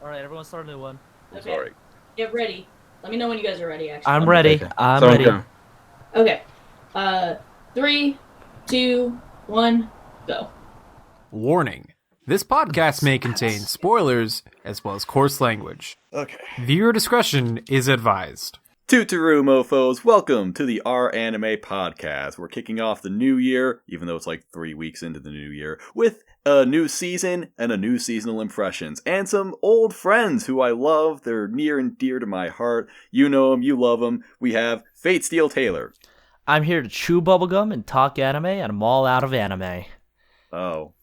Alright, everyone start a new one. I'm Okay. sorry. Get ready. Let me know when you guys are ready, actually. I'm ready. Okay. I'm So, ready. go. Okay. 3, 2, 1, go. Warning. This podcast may contain spoilers as well as coarse language. Okay. Viewer discretion is advised. Tootaroo mofos, welcome to the R Anime Podcast. We're kicking off the new year, even though it's like 3 weeks into the new year, with a new season and a new seasonal impressions, and some old friends who I love. They're near and dear to my heart. You know them, you love them. We have Fate Steel Taylor. I'm here to chew bubblegum and talk anime, and I'm all out of anime. Oh,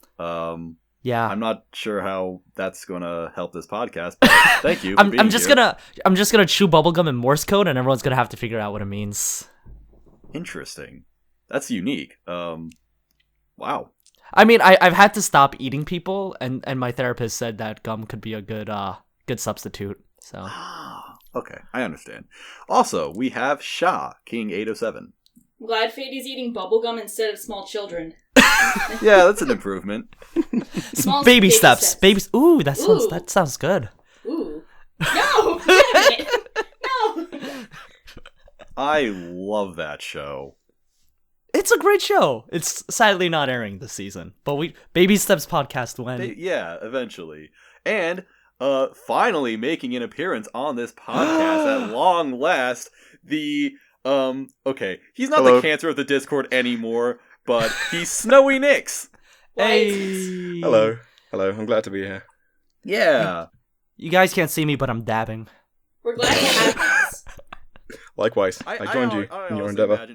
Yeah. I'm not sure how that's gonna help this podcast, but thank you. For I'm being just here. gonna chew bubblegum in Morse code, and everyone's gonna have to figure out what it means. Interesting. That's unique. Wow. I mean, I've had to stop eating people, and my therapist said that gum could be a good substitute. So Okay, I understand. Also, we have Sha, King 807. I'm glad Fadey's eating bubblegum instead of small children. Yeah, that's an improvement. Small baby steps. Babies. Ooh, that sounds good. Ooh. No! Wait a minute. No! I love that show. It's a great show. It's sadly not airing this season, but Baby Steps podcast when. Yeah, eventually. And, finally making an appearance on this podcast at long last, the, okay, he's not Hello. the cancer of the Discord anymore, but he's Snowy Nix. Hey. Hello. I'm glad to be here. Yeah. You guys can't see me, but I'm dabbing. We're glad you have this. Likewise, I joined you in your endeavor.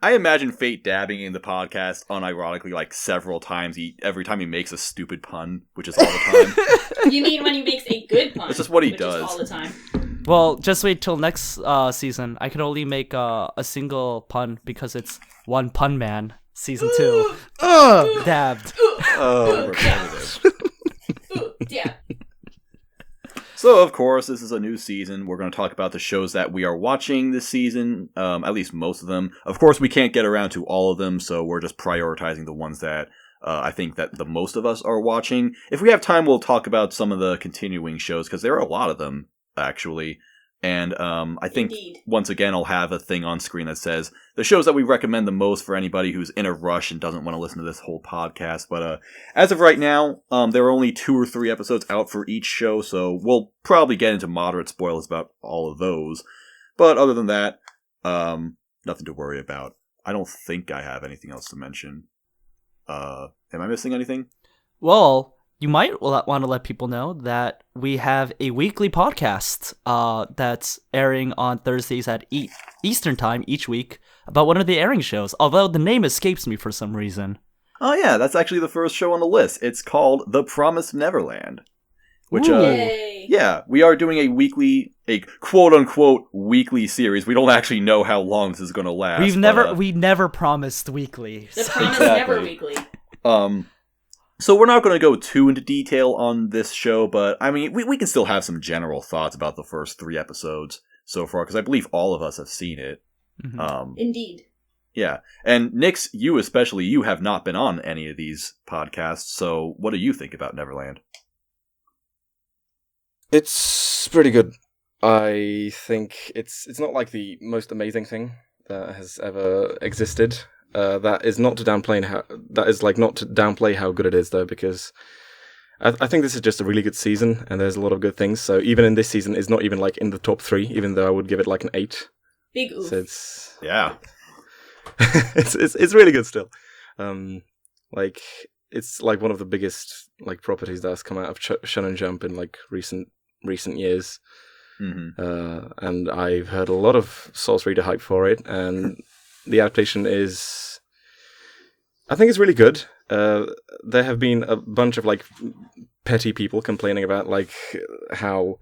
I imagine Fate dabbing in the podcast unironically like several times. Every time he makes a stupid pun, which is all the time. You mean when he makes a good pun? It's just what he which does. Is all the time. Well, just wait till next season. I can only make a single pun because it's One Pun Man season 2. Dabbed. Oh, Ooh, yeah. So, of course, this is a new season. We're going to talk about the shows that we are watching this season, at least most of them. Of course, we can't get around to all of them, so we're just prioritizing the ones that I think that the most of us are watching. If we have time, we'll talk about some of the continuing shows, because there are a lot of them, actually. And I think, Indeed. once again, I'll have a thing on screen that says the shows that we recommend the most for anybody who's in a rush and doesn't want to listen to this whole podcast. But as of right now, there are only 2 or 3 episodes out for each show, so we'll probably get into moderate spoilers about all of those. But other than that, nothing to worry about. I don't think I have anything else to mention. Am I missing anything? Well, you might want to let people know that we have a weekly podcast that's airing on Thursdays at Eastern Time each week about one of the airing shows, although the name escapes me for some reason. Oh yeah, that's actually the first show on the list. It's called The Promised Neverland. Which, Ooh. Yay. yeah, we are doing a quote-unquote weekly series. We don't actually know how long this is going to last. We never promised weekly. The promise Exactly. never weekly. So we're not going to go too into detail on this show, but I mean, we can still have some general thoughts about the first 3 episodes so far, because I believe all of us have seen it. Mhm. Indeed. Yeah. And Nix, you especially, you have not been on any of these podcasts, so what do you think about Neverland? It's pretty good. I think it's not like the most amazing thing that has ever existed. That is not to downplay how good it is, though, because I think this is just a really good season, and there's a lot of good things. So even in this season, it's not even like in the top 3, even though I would give it like an 8. Big oof. So it's Yeah. it's really good still. Like it's like one of the biggest like properties that has come out of Shonen Jump in like recent years. Mm-hmm. And I've heard a lot of Source Reader hype for it, and the adaptation I think it's really good. There have been a bunch of like petty people complaining about like how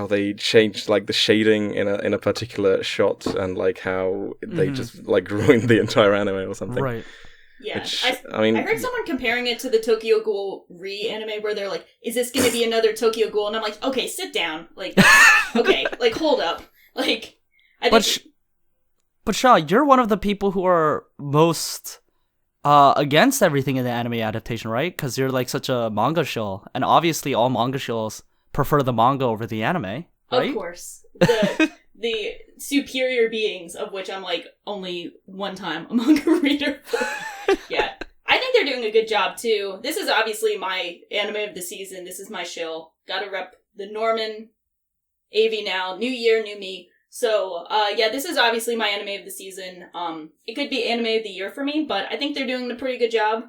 they changed like the shading in a particular shot, and like how they just like ruined the entire anime or something. Right. Yeah. Which, I heard someone comparing it to the Tokyo Ghoul re-anime where they're like, is this going to be another Tokyo Ghoul? And I'm like, okay, sit down. Like, okay, like, hold up. Like, I think... But Shaw, you're one of the people who are most against everything in the anime adaptation, right? Because you're like such a manga shill, and obviously all manga shills prefer the manga over the anime, right? Of course. The superior beings, of which I'm like only one time a manga reader. Yeah. I think they're doing a good job too. This is obviously my anime of the season. This is my shill. Gotta rep the Norman AV now. New year, new me. So, yeah, this is obviously my anime of the season. It could be anime of the year for me, but I think they're doing a pretty good job.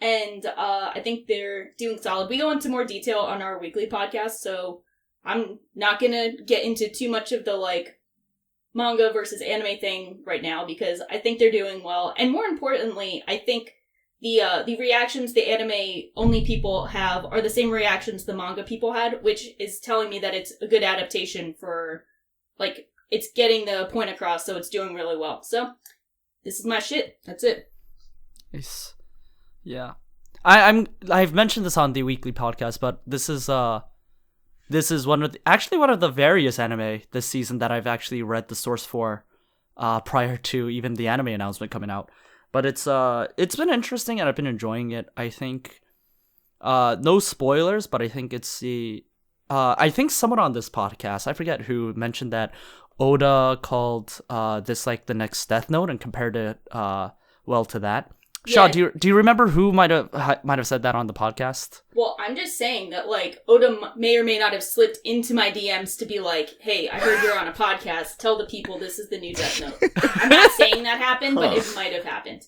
And, I think they're doing solid. We go into more detail on our weekly podcast, so I'm not gonna get into too much of the, like, manga versus anime thing right now, because I think they're doing well. And more importantly, I think the reactions the anime-only people have are the same reactions the manga people had, which is telling me that it's a good adaptation for, like, it's getting the point across, so it's doing really well. So, this is my shit. That's it. Nice. Yeah. I've mentioned this on the weekly podcast, but this is one of the various anime this season that I've actually read the source for prior to even the anime announcement coming out. But it's been interesting and I've been enjoying it. I think no spoilers, but I think it's I think someone on this podcast, I forget who, mentioned that Oda called this like the next Death Note and compared it well to that. Shaw, do you remember who might have said that on the podcast? Well, I'm just saying that, like, Oda may or may not have slipped into my DMs to be like, hey, I heard you're on a podcast. Tell the people this is the new Death Note. I'm not saying that happened, but it might have happened.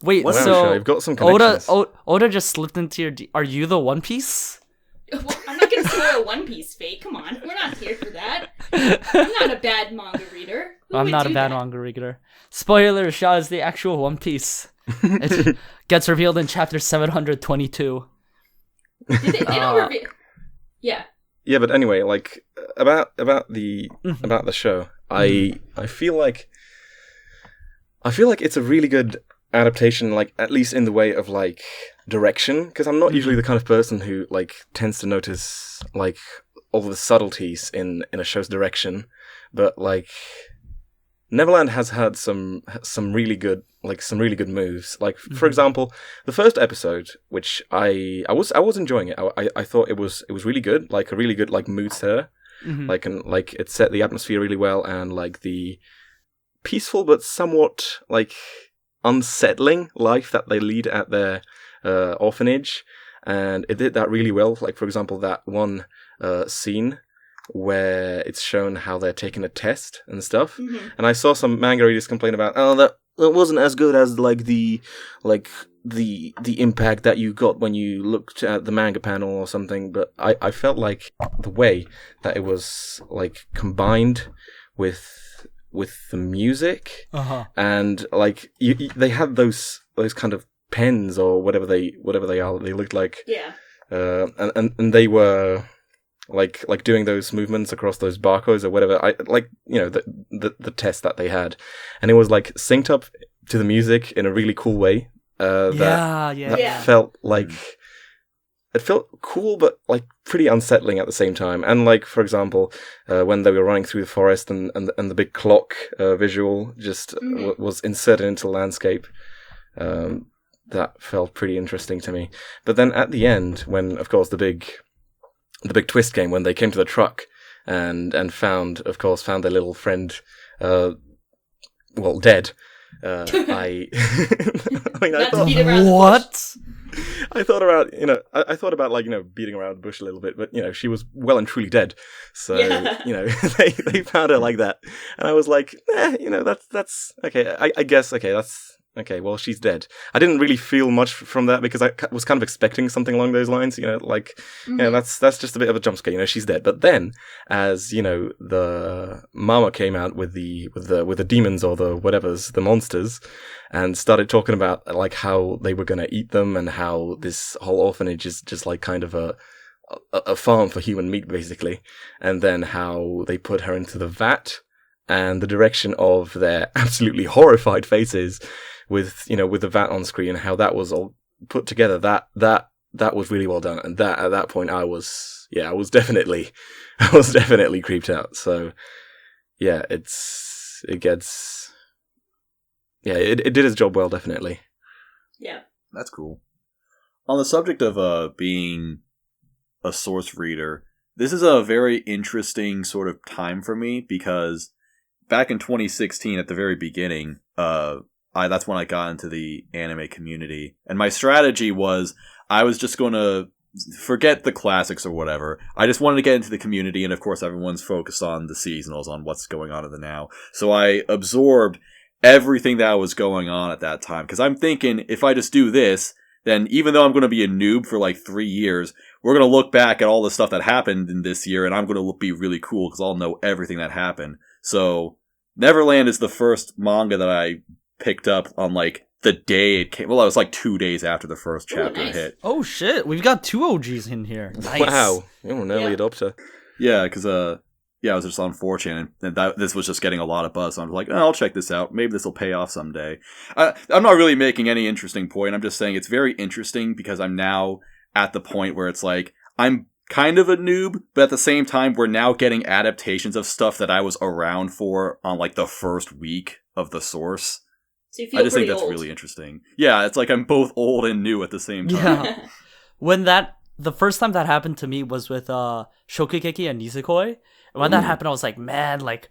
Wait, Wow, so you've got some connections. Oda just slipped into your Are you the One Piece? Well, I'm not going to spoil One Piece fate. Come on. We're not here for that. I'm not a bad manga reader. I'm not a bad manga reader. Spoiler, Shaw is the actual One Piece. It gets revealed in chapter 722. They don't reveal... Yeah. Yeah, but anyway, like about the show, I feel like it's a really good adaptation, like at least in the way of like direction, because I'm not usually the kind of person who like tends to notice like all the subtleties in a show's direction, but like Neverland has had some really good moves. Like for example, the first episode, which I was enjoying it. I thought it was really good, like a really good like mood setter. Like it set the atmosphere really well, and like the peaceful but somewhat like unsettling life that they lead at their orphanage, and it did that really well. Like for example, that one scene where it's shown how they're taking a test and stuff. And I saw some manga readers complain about, that wasn't as good as the impact that you got when you looked at the manga panel or something. But I felt like the way that it was like combined with the music, and like they had those kind of pens or whatever they are. They looked like, and they were like doing those movements across those barcodes or whatever. I like, the test that they had, and it was like synced up to the music in a really cool way. That felt like it felt cool, but like pretty unsettling at the same time. And like for example, when they were running through the forest and the big clock visual just was inserted into the landscape. That felt pretty interesting to me. But then at the end, when of course the big twist came, when they came to the truck and found their little friend, dead. I thought about like, beating around the bush a little bit, but she was well and truly dead. So, they found her like that. And I was like, that's okay. I guess, okay, that's okay. Well, she's dead. I didn't really feel much from that because I was kind of expecting something along those lines, that's just a bit of a jump scare, she's dead. But then as, the mama came out with the demons or the whatevers, the monsters, and started talking about like how they were going to eat them and how this whole orphanage is just like kind of a farm for human meat basically. And then how they put her into the vat, and the direction of their absolutely horrified faces with the vat on screen, how that was all put together, that was really well done. And that at that point I was definitely creeped out. So yeah, it did its job well, definitely. Yeah. That's cool. On the subject of being a source reader, this is a very interesting sort of time for me because back in 2016, at the very beginning, that's when I got into the anime community. And my strategy was I was just going to forget the classics or whatever. I just wanted to get into the community, and of course everyone's focused on the seasonals, on what's going on in the now. So I absorbed everything that was going on at that time. Because I'm thinking, if I just do this, then even though I'm going to be a noob for like 3 years, we're going to look back at all the stuff that happened in this year, and I'm going to be really cool because I'll know everything that happened. So Neverland is the first manga that I picked up on like the day it came. Well, it was like 2 days after the first chapter hit. Oh shit, we've got 2 OGs in here. Nice. Wow, you're an early adopter. Yeah, because I was just on 4chan, and this was just getting a lot of buzz. So I was like, I'll check this out. Maybe this will pay off someday. I'm not really making any interesting point. I'm just saying it's very interesting because I'm now at the point where it's like, I'm kind of a noob, but at the same time, we're now getting adaptations of stuff that I was around for on like the first week of the source. So you feel I just think pretty that's old. really interesting. Yeah, it's like I'm both old and new at the same time. Yeah. When the first time that happened to me was with Shokugeki and Nisekoi. And when that happened, I was like, man, like,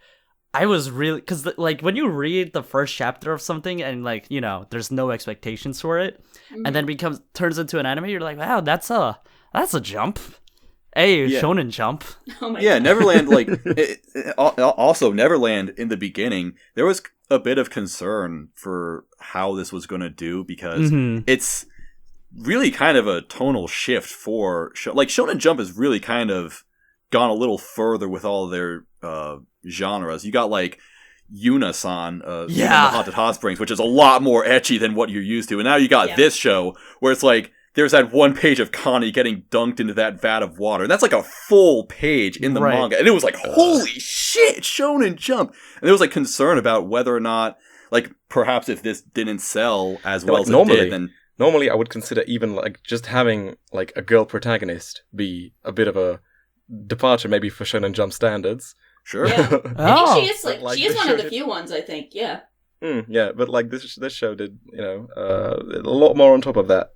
I was really, because like when you read the first chapter of something and like, you know, there's no expectations for it, and then turns into an anime, you're like, wow, that's a jump. Hey, Yeah. shonen jump. Oh my Yeah, god. Neverland, like, also Neverland, in the beginning, there was a bit of concern for how this was going to do because it's really kind of a tonal shift for, like, Shonen Jump has really kind of gone a little further with all their genres. You got, like, Yuna-san, the Haunted Hot Springs, which is a lot more ecchi than what you're used to, and now you got this show, where it's like, there's that one page of Connie getting dunked into that vat of water. That's like a full page in the manga. And it was like, holy shit, Shonen Jump. And there was like concern about whether or not, like, perhaps if this didn't sell as well as it did, then... Normally, I would consider even like just having like a girl protagonist be a bit of a departure maybe for Shonen Jump standards. Sure. Yeah. I think she is Like, she is this one of show the few ones, I think. Yeah. Yeah, but like this show did, a lot more on top of that.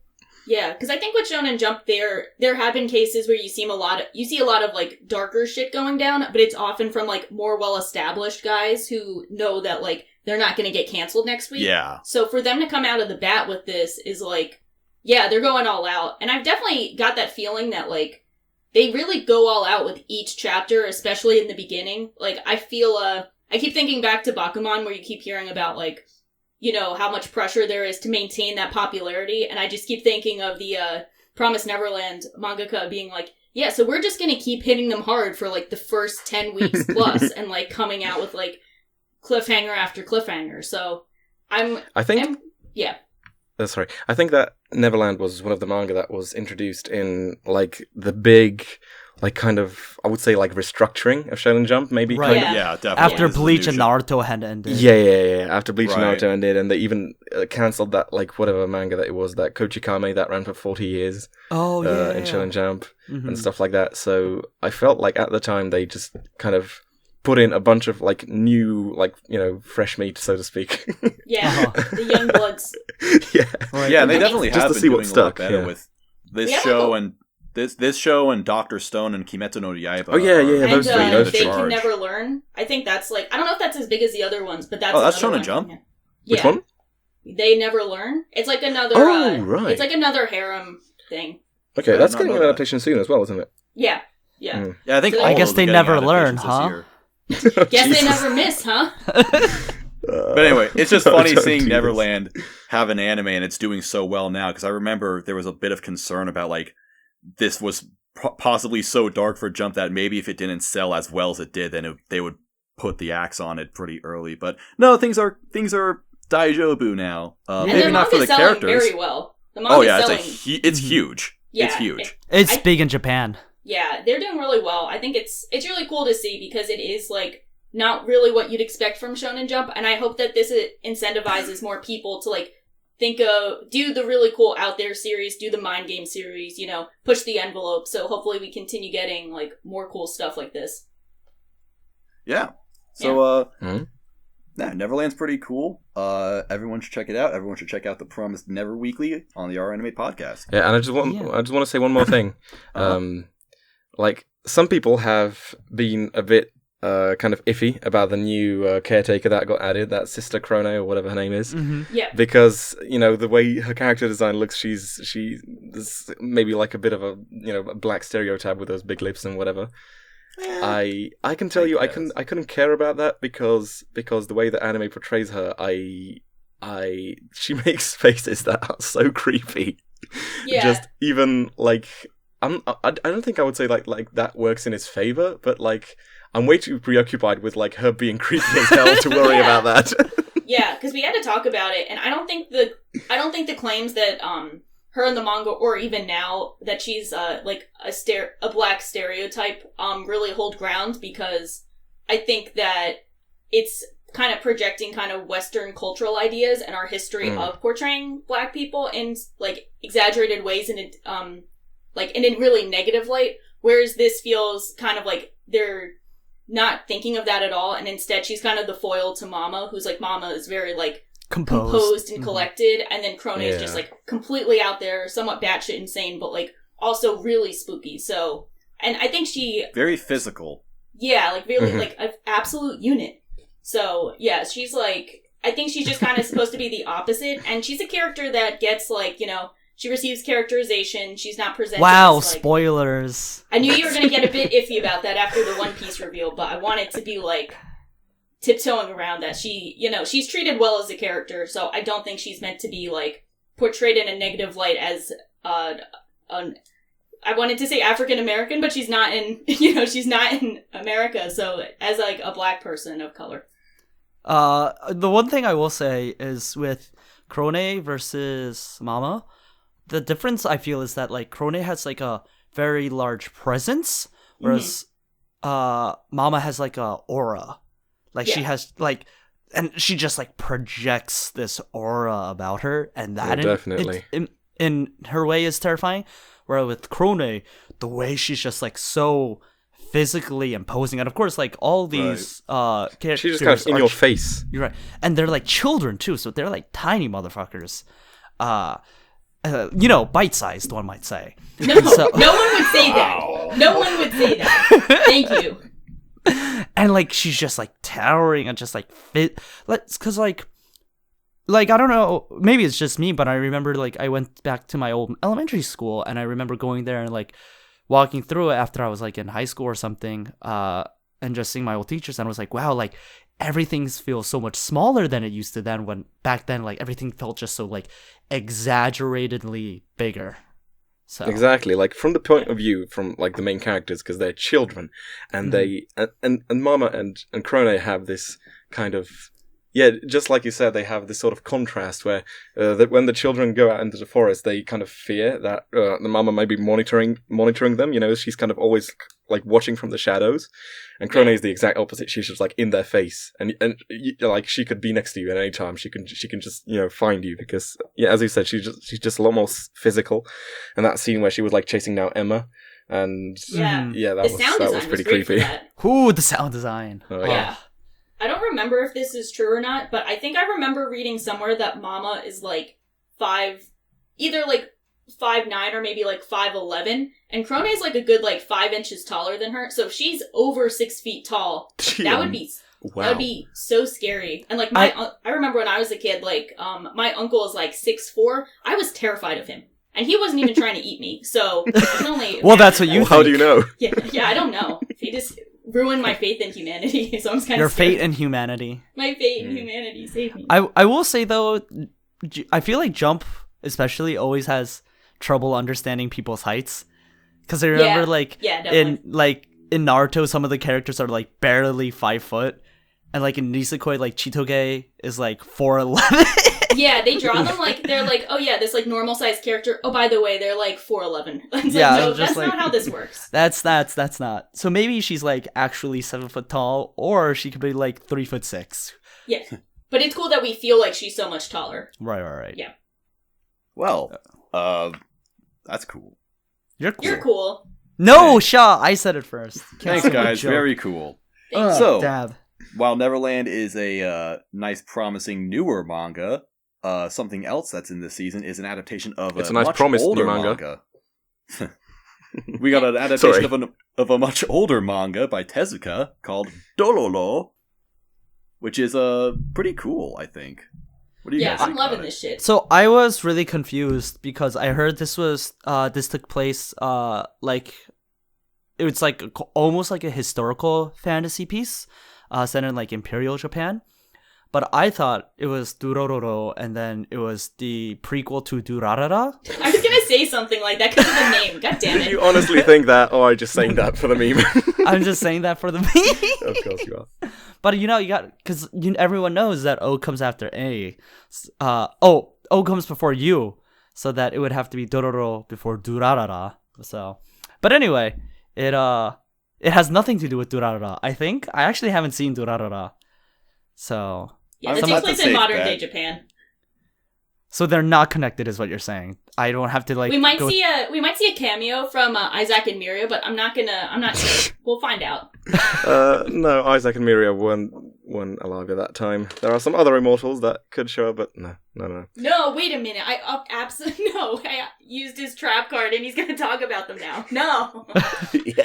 Yeah, because I think with Shonen Jump, there have been cases where you see a lot of like darker shit going down, but it's often from like more well established guys who know that like they're not going to get canceled next week. Yeah. So for them to come out of the bat with this is like, yeah, they're going all out, and I've definitely got that feeling that like they really go all out with each chapter, especially in the beginning. Like I feel, I keep thinking back to Bakuman, where you keep hearing about like, you know, how much pressure there is to maintain that popularity. And I just keep thinking of the Promised Neverland mangaka being like, yeah, so we're just going to keep hitting them hard for like the first 10 weeks plus and like coming out with like cliffhanger after cliffhanger. So I think that Neverland was one of the manga that was introduced in like the big, like kind of, I would say like restructuring of Shonen Jump, maybe. Right. Kind of. Yeah, definitely. After This is a Bleach new and show. Naruto had ended. Yeah. After Bleach and Right. Naruto ended, and they even cancelled that, like, whatever manga that it was, that Kochikame that ran for 40 years Oh, yeah. in Shonen Jump Mhm. and stuff like that. So I felt like at the time they just kind of put in a bunch of, like, new, like, fresh meat, so to speak. yeah, the young bloods. Yeah. Right. Yeah, they Just definitely to have see been what doing a lot stuck, better yeah. with this Yeah, show but- and this show and Dr. Stone and Kimetsu no Yaiba. Oh, yeah, are And those three, leading those the They three. Can charge. Never Learn. I think that's like, I don't know if that's as big as the other ones, but that's Oh, that's another Shonen Jump? one. Which Yeah. one? They Never Learn. It's like another. Oh, right. It's like another harem thing. Okay, I that's did not getting know an that. adaptation soon as well, isn't it? Yeah. Mm. Yeah, I think So all I of guess those are they getting never adaptations learn, this huh? year. Guess they Jesus. never miss, huh? But anyway, it's just funny Don't seeing do this. Neverland have an anime and it's doing so well now, because I remember there was a bit of concern about, like, this was possibly so dark for Jump that maybe if it didn't sell as well as it did, then they would put the axe on it pretty early. But no, things are daijobu now. And Maybe their not for manga's the selling characters. very well. The manga's Oh yeah, selling. it's huge. Yeah, It's huge. It's I- big in Japan. Yeah, they're doing really well. I think it's really cool to see, because it is like not really what you'd expect from Shonen Jump, and I hope that this incentivizes more people to like do the really cool out there series, do the mind game series, push the envelope. So hopefully we continue getting like more cool stuff like this. Yeah. So Mhm. Neverland's pretty cool. Everyone should check it out. Everyone should check out the Promised Never Weekly on the Our Anime podcast. Yeah, and I just want to say one more thing. Uh-huh. Like, some people have been a bit kind of iffy about the new caretaker that got added, that Sister Chrono or whatever her name is. Yeah. Because, the way her character design looks, there's maybe like a bit of a, a black stereotype with those big lips and whatever. I can tell you, I couldn't care about that because the way the anime portrays her, she makes faces that are so creepy. Yeah. Just even like I don't think I would say like that works in his favor, but like I'm way too preoccupied with like her being creepy as hell to worry about that. Yeah, because we had to talk about it, and I don't think the claims that her in the manga or even now that she's like a black stereotype really hold ground, because I think that it's kind of projecting kind of Western cultural ideas and our history of portraying black people in like exaggerated ways and like in a really negative light, whereas this feels kind of like they're not thinking of that at all, and instead she's kind of the foil to Mama, who's like, Mama is very like composed and collected, and then Krone is just like completely out there, somewhat batshit insane, but like also really spooky. So, and I think she very physical. Yeah, like really like an absolute unit. So yeah, she's like, I think she's just kind of supposed to be the opposite, and she's a character that gets like, she receives characterization. She's not presented. Wow, as, like, spoilers. I knew you were going to get a bit iffy about that after the One Piece reveal, but I wanted to be like tiptoeing around that. She's treated well as a character, so I don't think she's meant to be like portrayed in a negative light as I wanted to say African American, but she's not in she's not in America, so as like a black person of color. The one thing I will say is with Krone versus Mama, the difference I feel is that like Krone has like a very large presence, whereas Mama has like a aura. Like she has like, and she just like projects this aura about her, and that definitely in her way is terrifying. Whereas with Krone, the way she's just like so physically imposing, and of course like all these characters, she's just kind of in your face. You're right, and they're like children too, so they're like tiny motherfuckers. Bite-sized, one might say. No, no one would say that. No one would say that. Thank you. And like she's just like towering and just like fit. Because like I don't know, maybe it's just me, but I remember like I went back to my old elementary school, and I remember going there and like walking through it after I was like in high school or something, and just seeing my old teachers, and I was like, wow, like everything feels so much smaller than it used to then, when back then like everything felt just so like exaggeratedly bigger. So exactly, like from the point of view from like the main characters, because they're children, and they and Mama and Krone have this kind of, just like you said, they have this sort of contrast where that when the children go out into the forest, they kind of fear that the Mama may be monitoring them. She's kind of always like watching from the shadows, and Krone is the exact opposite. She's just like in their face, and like she could be next to you at any time. She can just find you, because as you said, she's just a lot more physical. And that scene where she was like chasing down Emma, and that was pretty creepy. Ooh, the sound design. Oh, yeah. I don't remember if this is true or not, but I think I remember reading somewhere that Mama is like either like 5'9" or maybe like 5'11", and Krone is like a good like 5 inches taller than her. So if she's over 6 feet tall, that would be so scary. And like I remember when I was a kid, like my uncle is like 6'4". I was terrified of him, and he wasn't even trying to eat me. So I can only well, that's what you. How do you know? Yeah, I don't know. He just ruined my faith in humanity, so I'm kind of Your scared. fate in humanity. My fate in humanity saved me. I will say though, I feel like Jump especially always has trouble understanding people's heights, because I remember in Naruto, some of the characters are like barely 5 foot, and like in Nisekoi, like Chitoge is like 4'11". Yeah, they draw them like they're like, oh yeah, this like normal sized character. Oh, by the way, they're like 4'11". No, that's not how this works. That's not. So maybe she's like actually 7 foot tall, or she could be like 3'6". Yeah, but it's cool that we feel like she's so much taller. Right. Yeah. Well, that's cool. You're cool. You're cool. No, Shaw, I said it first. Thanks, guys. Very cool. So, dab. While Neverland is a nice, promising, newer manga, something else that's in this season is an adaptation of it's a nice much promised older new manga. We got an adaptation of a much older manga by Tezuka called Dororo, which is pretty cool, I think. What do you guys I'm think loving about this shit. So I was really confused because I heard this took place like it was like almost like a historical fantasy piece set in like Imperial Japan. But I thought it was Dororo, and then it was the prequel to Durarara. I was gonna say something like that because of the name. God damn Did it. you honestly think that, or are you just saying that for the meme? I'm just saying that for the meme. Of course you are. But you got because everyone knows that O comes after A. O comes before U, so that it would have to be Dororo before Durarara. So, but anyway, it has nothing to do with Durarara. I think I actually haven't seen Durarara, so. Yeah, that I'm takes about to place in say modern that. day Japan. So they're not connected, is what you're saying. I don't have to like. We might see a cameo from Isaac and Miria, but I'm not sure. We'll find out. No, Isaac and Miria weren't alive at that time. There are some other immortals that could show up, but no. No, wait a minute. I used his trap card, and he's gonna talk about them now. No.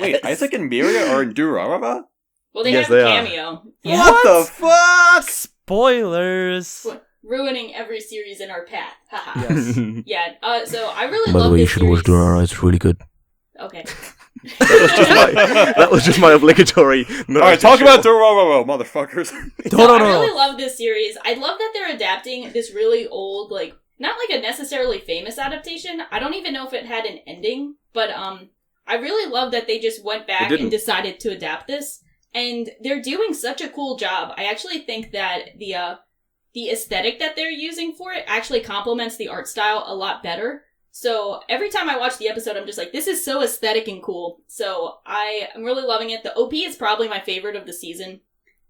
Wait, Isaac and Miria are in Durarara? Well, they Yes, have a they are. cameo. Yeah. What the fuck? Spoilers. Ruining every series in our path. Haha. Yes. Yeah. So I really By the love way, you this should watch series. Dororo. It's really good. Okay. That was just my obligatory. Alright, talk about Dororo, motherfuckers. So I really love this series. I love that they're adapting this really old, like, not like a necessarily famous adaptation. I don't even know if it had an ending, but I really love that they just went back and decided to adapt this. And they're doing such a cool job. I actually think that the aesthetic that they're using for it actually complements the art style a lot better. So every time I watch the episode, I'm just like, this is so aesthetic and cool. So I'm really loving it. The OP is probably my favorite of the season.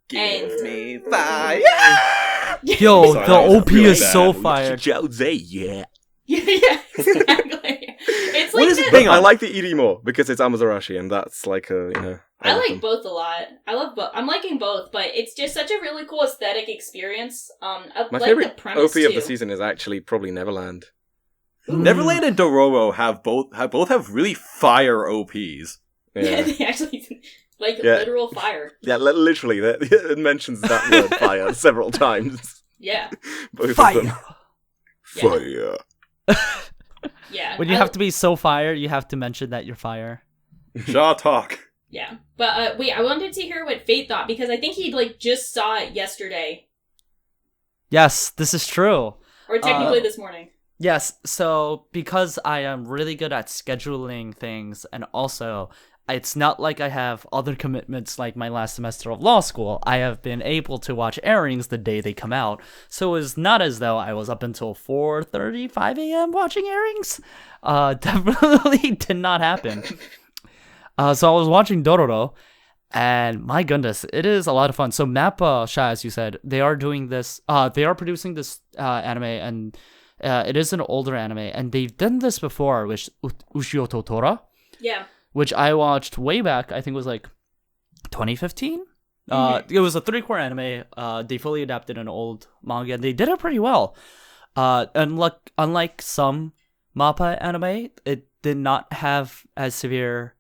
Give me fire! Yo, Sorry, the that was OP really is bad. so fire. Jose, yeah. Yeah, exactly. It's What like is this. it? Hang on. I like the ED more because it's Amazarashi, and that's like I like both a lot. I love both. I'm liking both, but it's just such a really cool aesthetic experience. I My like favorite the premise OP too. of the season is actually probably Neverland. Neverland and Dororo have both really fire OPs. Yeah, Yeah, they actually Yeah. literal fire. yeah, literally, it mentions that word fire several times. Yeah, Both of Fire. them. Yeah. Fire. yeah. When you have to be so fire, you have to mention that you're fire. Shaw talk. Yeah, but wait, I wanted to hear what Fate thought because I think he just saw it yesterday Yes, this is true. or technically this morning. Yes, so because I am really good at scheduling things, and also it's not like I have other commitments like my last semester of law school, I have been able to watch airings the day they come out. So it's not as though I was up until 4:35 a.m. watching airings. Definitely did not happen. So I was watching Dororo, and my goodness, it is a lot of fun. So Mappa Sha, as you said, they are doing this. They are producing this anime, and it is an older anime, and they've done this before, which Ushio Totora, Yeah. which I watched way back. I think it was like 2015. It was a 3-core anime. They fully adapted an old manga, and they did it pretty well. Unlike some Mappa anime, it did not have as severe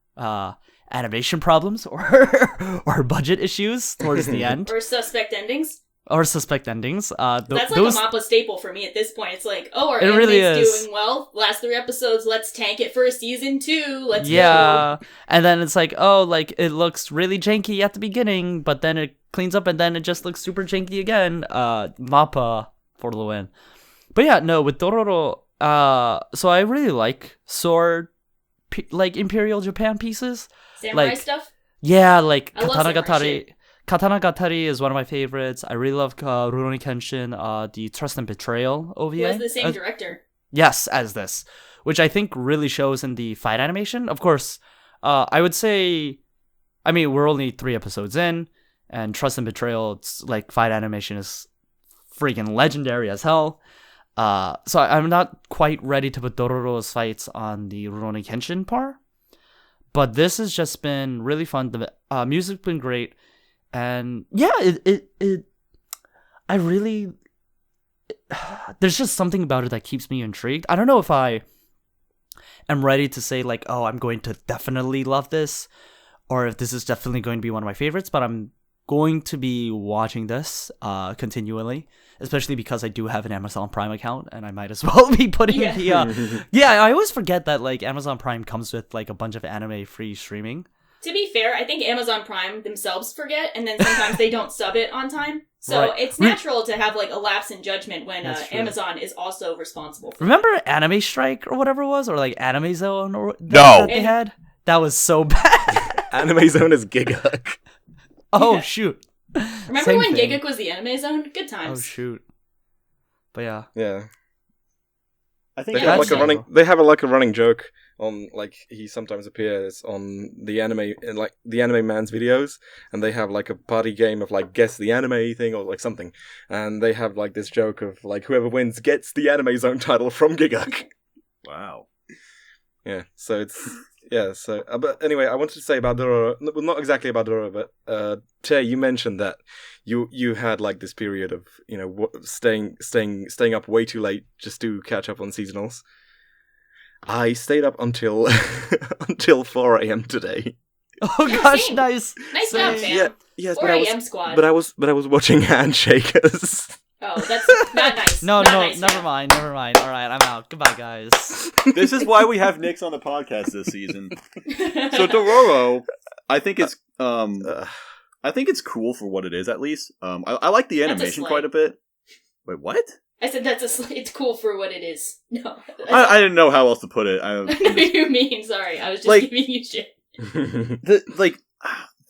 animation problems or budget issues towards the end Or suspect endings. or suspect endings. That's like those a Mappa staple for me at this point. It's like, oh, our It anime's really is. doing well. Last 3 episodes, let's tank it for a season 2. Let's go. yeah, and then it's like, oh, like it looks really janky at the beginning, but then it cleans up, and then it just looks super janky again. Mappa for the win. But yeah, no, with Dororo, so I really like sword, like Imperial Japan pieces. Samurai like- stuff. Yeah, like I love Katana samurai Gatari. shit. Katana Gatari is one of my favorites. I really love Rurouni Kenshin, the Trust and Betrayal OVA. Who has the same director. Yes, as this, which I think really shows in the fight animation. Of course, I would say, I mean, we're only 3 episodes in, and Trust and Betrayal, it's like fight animation is freaking legendary as hell. So I'm not quite ready to put Dororo's fights on the Rurouni Kenshin par, but this has just been really fun. The music's been great, and yeah, I really. There's just something about it that keeps me intrigued. I don't know if I am ready to say like, oh, I'm going to definitely love this, or if this is definitely going to be one of my favorites, but I'm going to be watching this continually, especially because I do have an Amazon Prime account, and I might as well be putting the I always forget that like Amazon Prime comes with like a bunch of anime free streaming. To be fair, I think Amazon Prime themselves forget, and then sometimes they don't sub it on time. So it's natural to have like a lapse in judgment when Amazon is also responsible for Remember Anime Strike or whatever it was, or like Anime Zone or that they had? That was so bad. Anime Zone is Gigak. Oh shoot! Remember Same when thing. Gigak was the Anime Zone? Good times. Oh shoot! But yeah. Yeah. I think They have like a running joke on like he sometimes appears on the anime man's videos, and they have like a party game of like guess the anime thing or like something, and they have like this joke of like whoever wins gets the Anime Zone title from Gigak. Wow. Yeah, so it's So, but anyway, I wanted to say about Dororo. Well, not exactly about Dororo, but Tay, you mentioned that you had like this period of staying up way too late just to catch up on seasonals. I stayed up until until 4 a.m. today. Oh gosh, Same. nice. Nice job, fam. Yeah, yes, 4 a.m. squad. But I was watching Handshakers. Oh, that's not nice. No, Not nice, never fam. mind. All right, I'm out. Goodbye, guys. This is why we have Nyx on the podcast this season. So Dororo, I think it's cool for what it is. At least, I like the animation quite a bit. Wait, what? I said it's cool for what it is. No, I didn't know how else to put it. I know what you mean. Sorry, I was just Like- giving you shit.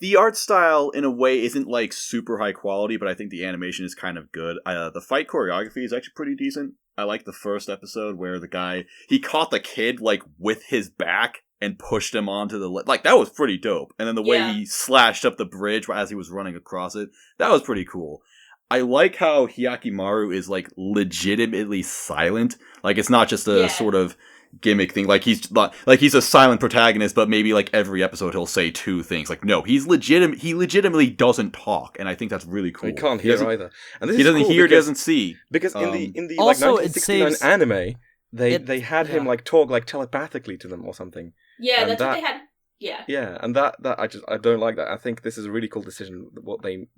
The art style in a way isn't like super high quality, but I think the animation is kind of good. The fight choreography is actually pretty decent. I like the first episode where the guy he caught the kid like with his back and pushed him onto the like that was pretty dope. And then the way he slashed up the bridge as he was running across it, that was pretty cool. I like how Hyakimaru is like legitimately silent. Like it's not just a sort of gimmick thing. Like he's a silent protagonist, but maybe like every episode he'll say two things. Like no, he legitimately doesn't talk, and I think that's really cool. He can't hear either. And this he is doesn't cool hear, because, doesn't see. Because in the like also, 1969 anime, they had him like talk like telepathically to them or something. Yeah, And that's what they had. Yeah. Yeah, and that I don't like that. I think this is a really cool decision. What they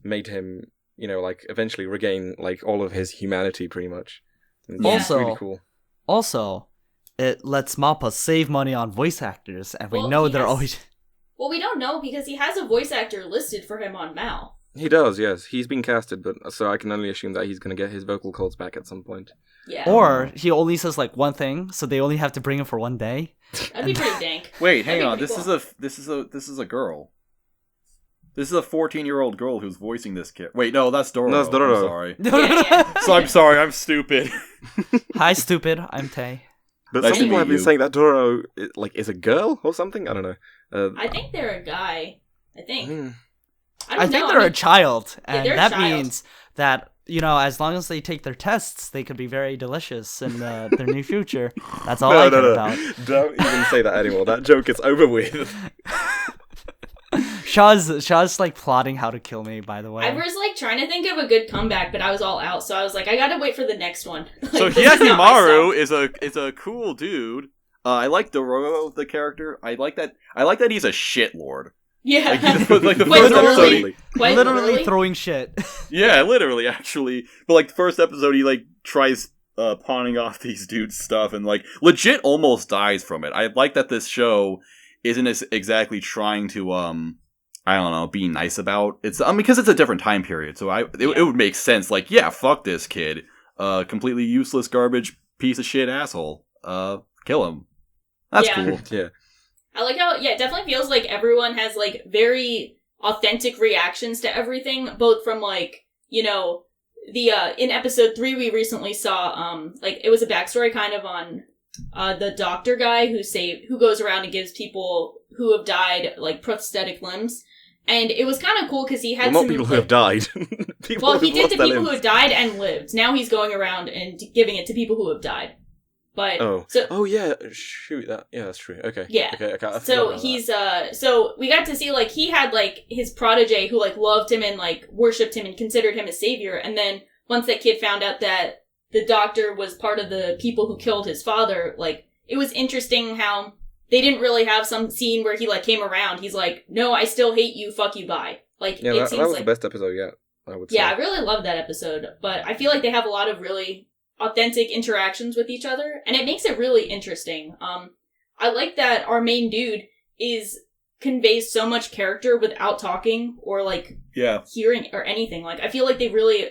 made him like eventually regain like all of his humanity pretty much. And Yeah. it's really cool. Also, it lets Mappa save money on voice actors, and we Well, know he they're has- always. Well, we don't know because he has a voice actor listed for him on Mal. He does, yes. He's been casted, but so I can only assume that he's going to get his vocal cords back at some point. Yeah. Or he only says like one thing, so they only have to bring him for one day. That'd be pretty dank. Wait, That'd hang be on. pretty This cool. is a girl. This is a 14-year-old girl who's voicing this character. Wait, no, that's Dororo. No, that's Dororo. I'm sorry. Yeah. So I'm sorry. I'm stupid. Hi, stupid. I'm Tay. But Nice some to people meet have been you. saying that Dororo is a girl or something. I don't know. I think they're a guy. I think. Hmm. I don't I know. think they're a child, and they're a that child. means that as long as they take their tests, they could be very delicious in their near future. That's all I care about. Don't even say that anymore. That joke is over with. Shaw's like plotting how to kill me. By the way, I was like trying to think of a good comeback, but I was all out, so I was like, I gotta wait for the next one. Like, So this is not my Hyakimaru stuff. is a cool dude. I like Dororo, the character. I like that he's a shitlord. Yeah. Like the Quite first literally. episode. Quite literally throwing shit. Yeah, literally, actually. But like the first episode, he like tries pawning off these dudes' stuff and like legit almost dies from it. I like that this show isn't exactly trying to I don't know, be nice about it's because it's a different time period. So it would make sense. Like, yeah, fuck this kid, completely useless garbage piece of shit asshole. Kill him. That's cool. Yeah. I like how, it definitely feels like everyone has, like, very authentic reactions to everything, both from, like, in episode 3 we recently saw, it was a backstory kind of on, the doctor guy who goes around and gives people who have died, like, prosthetic limbs. And it was kind of cool because he had Well, some... not people who have died. People well, who've he did lost to their people who limbs. have died and lived. Now he's going around and giving it to people who have died. But Oh yeah, shoot that. Yeah, that's true. Okay. Yeah. Okay. I forgot so about he's that. so we got to see like he had like his protege who like loved him and like worshipped him and considered him a savior, and then once that kid found out that the doctor was part of the people who killed his father, like it was interesting how they didn't really have some scene where he like came around. He's like, no, I still hate you, fuck you, bye. Like, Yeah, it that seems was like the best episode yet, I would say. yeah, I really love that episode, but I feel like they have a lot of really authentic interactions with each other, and it makes it really interesting. I like that our main dude conveys so much character without talking or like hearing or anything. Like, I feel like they really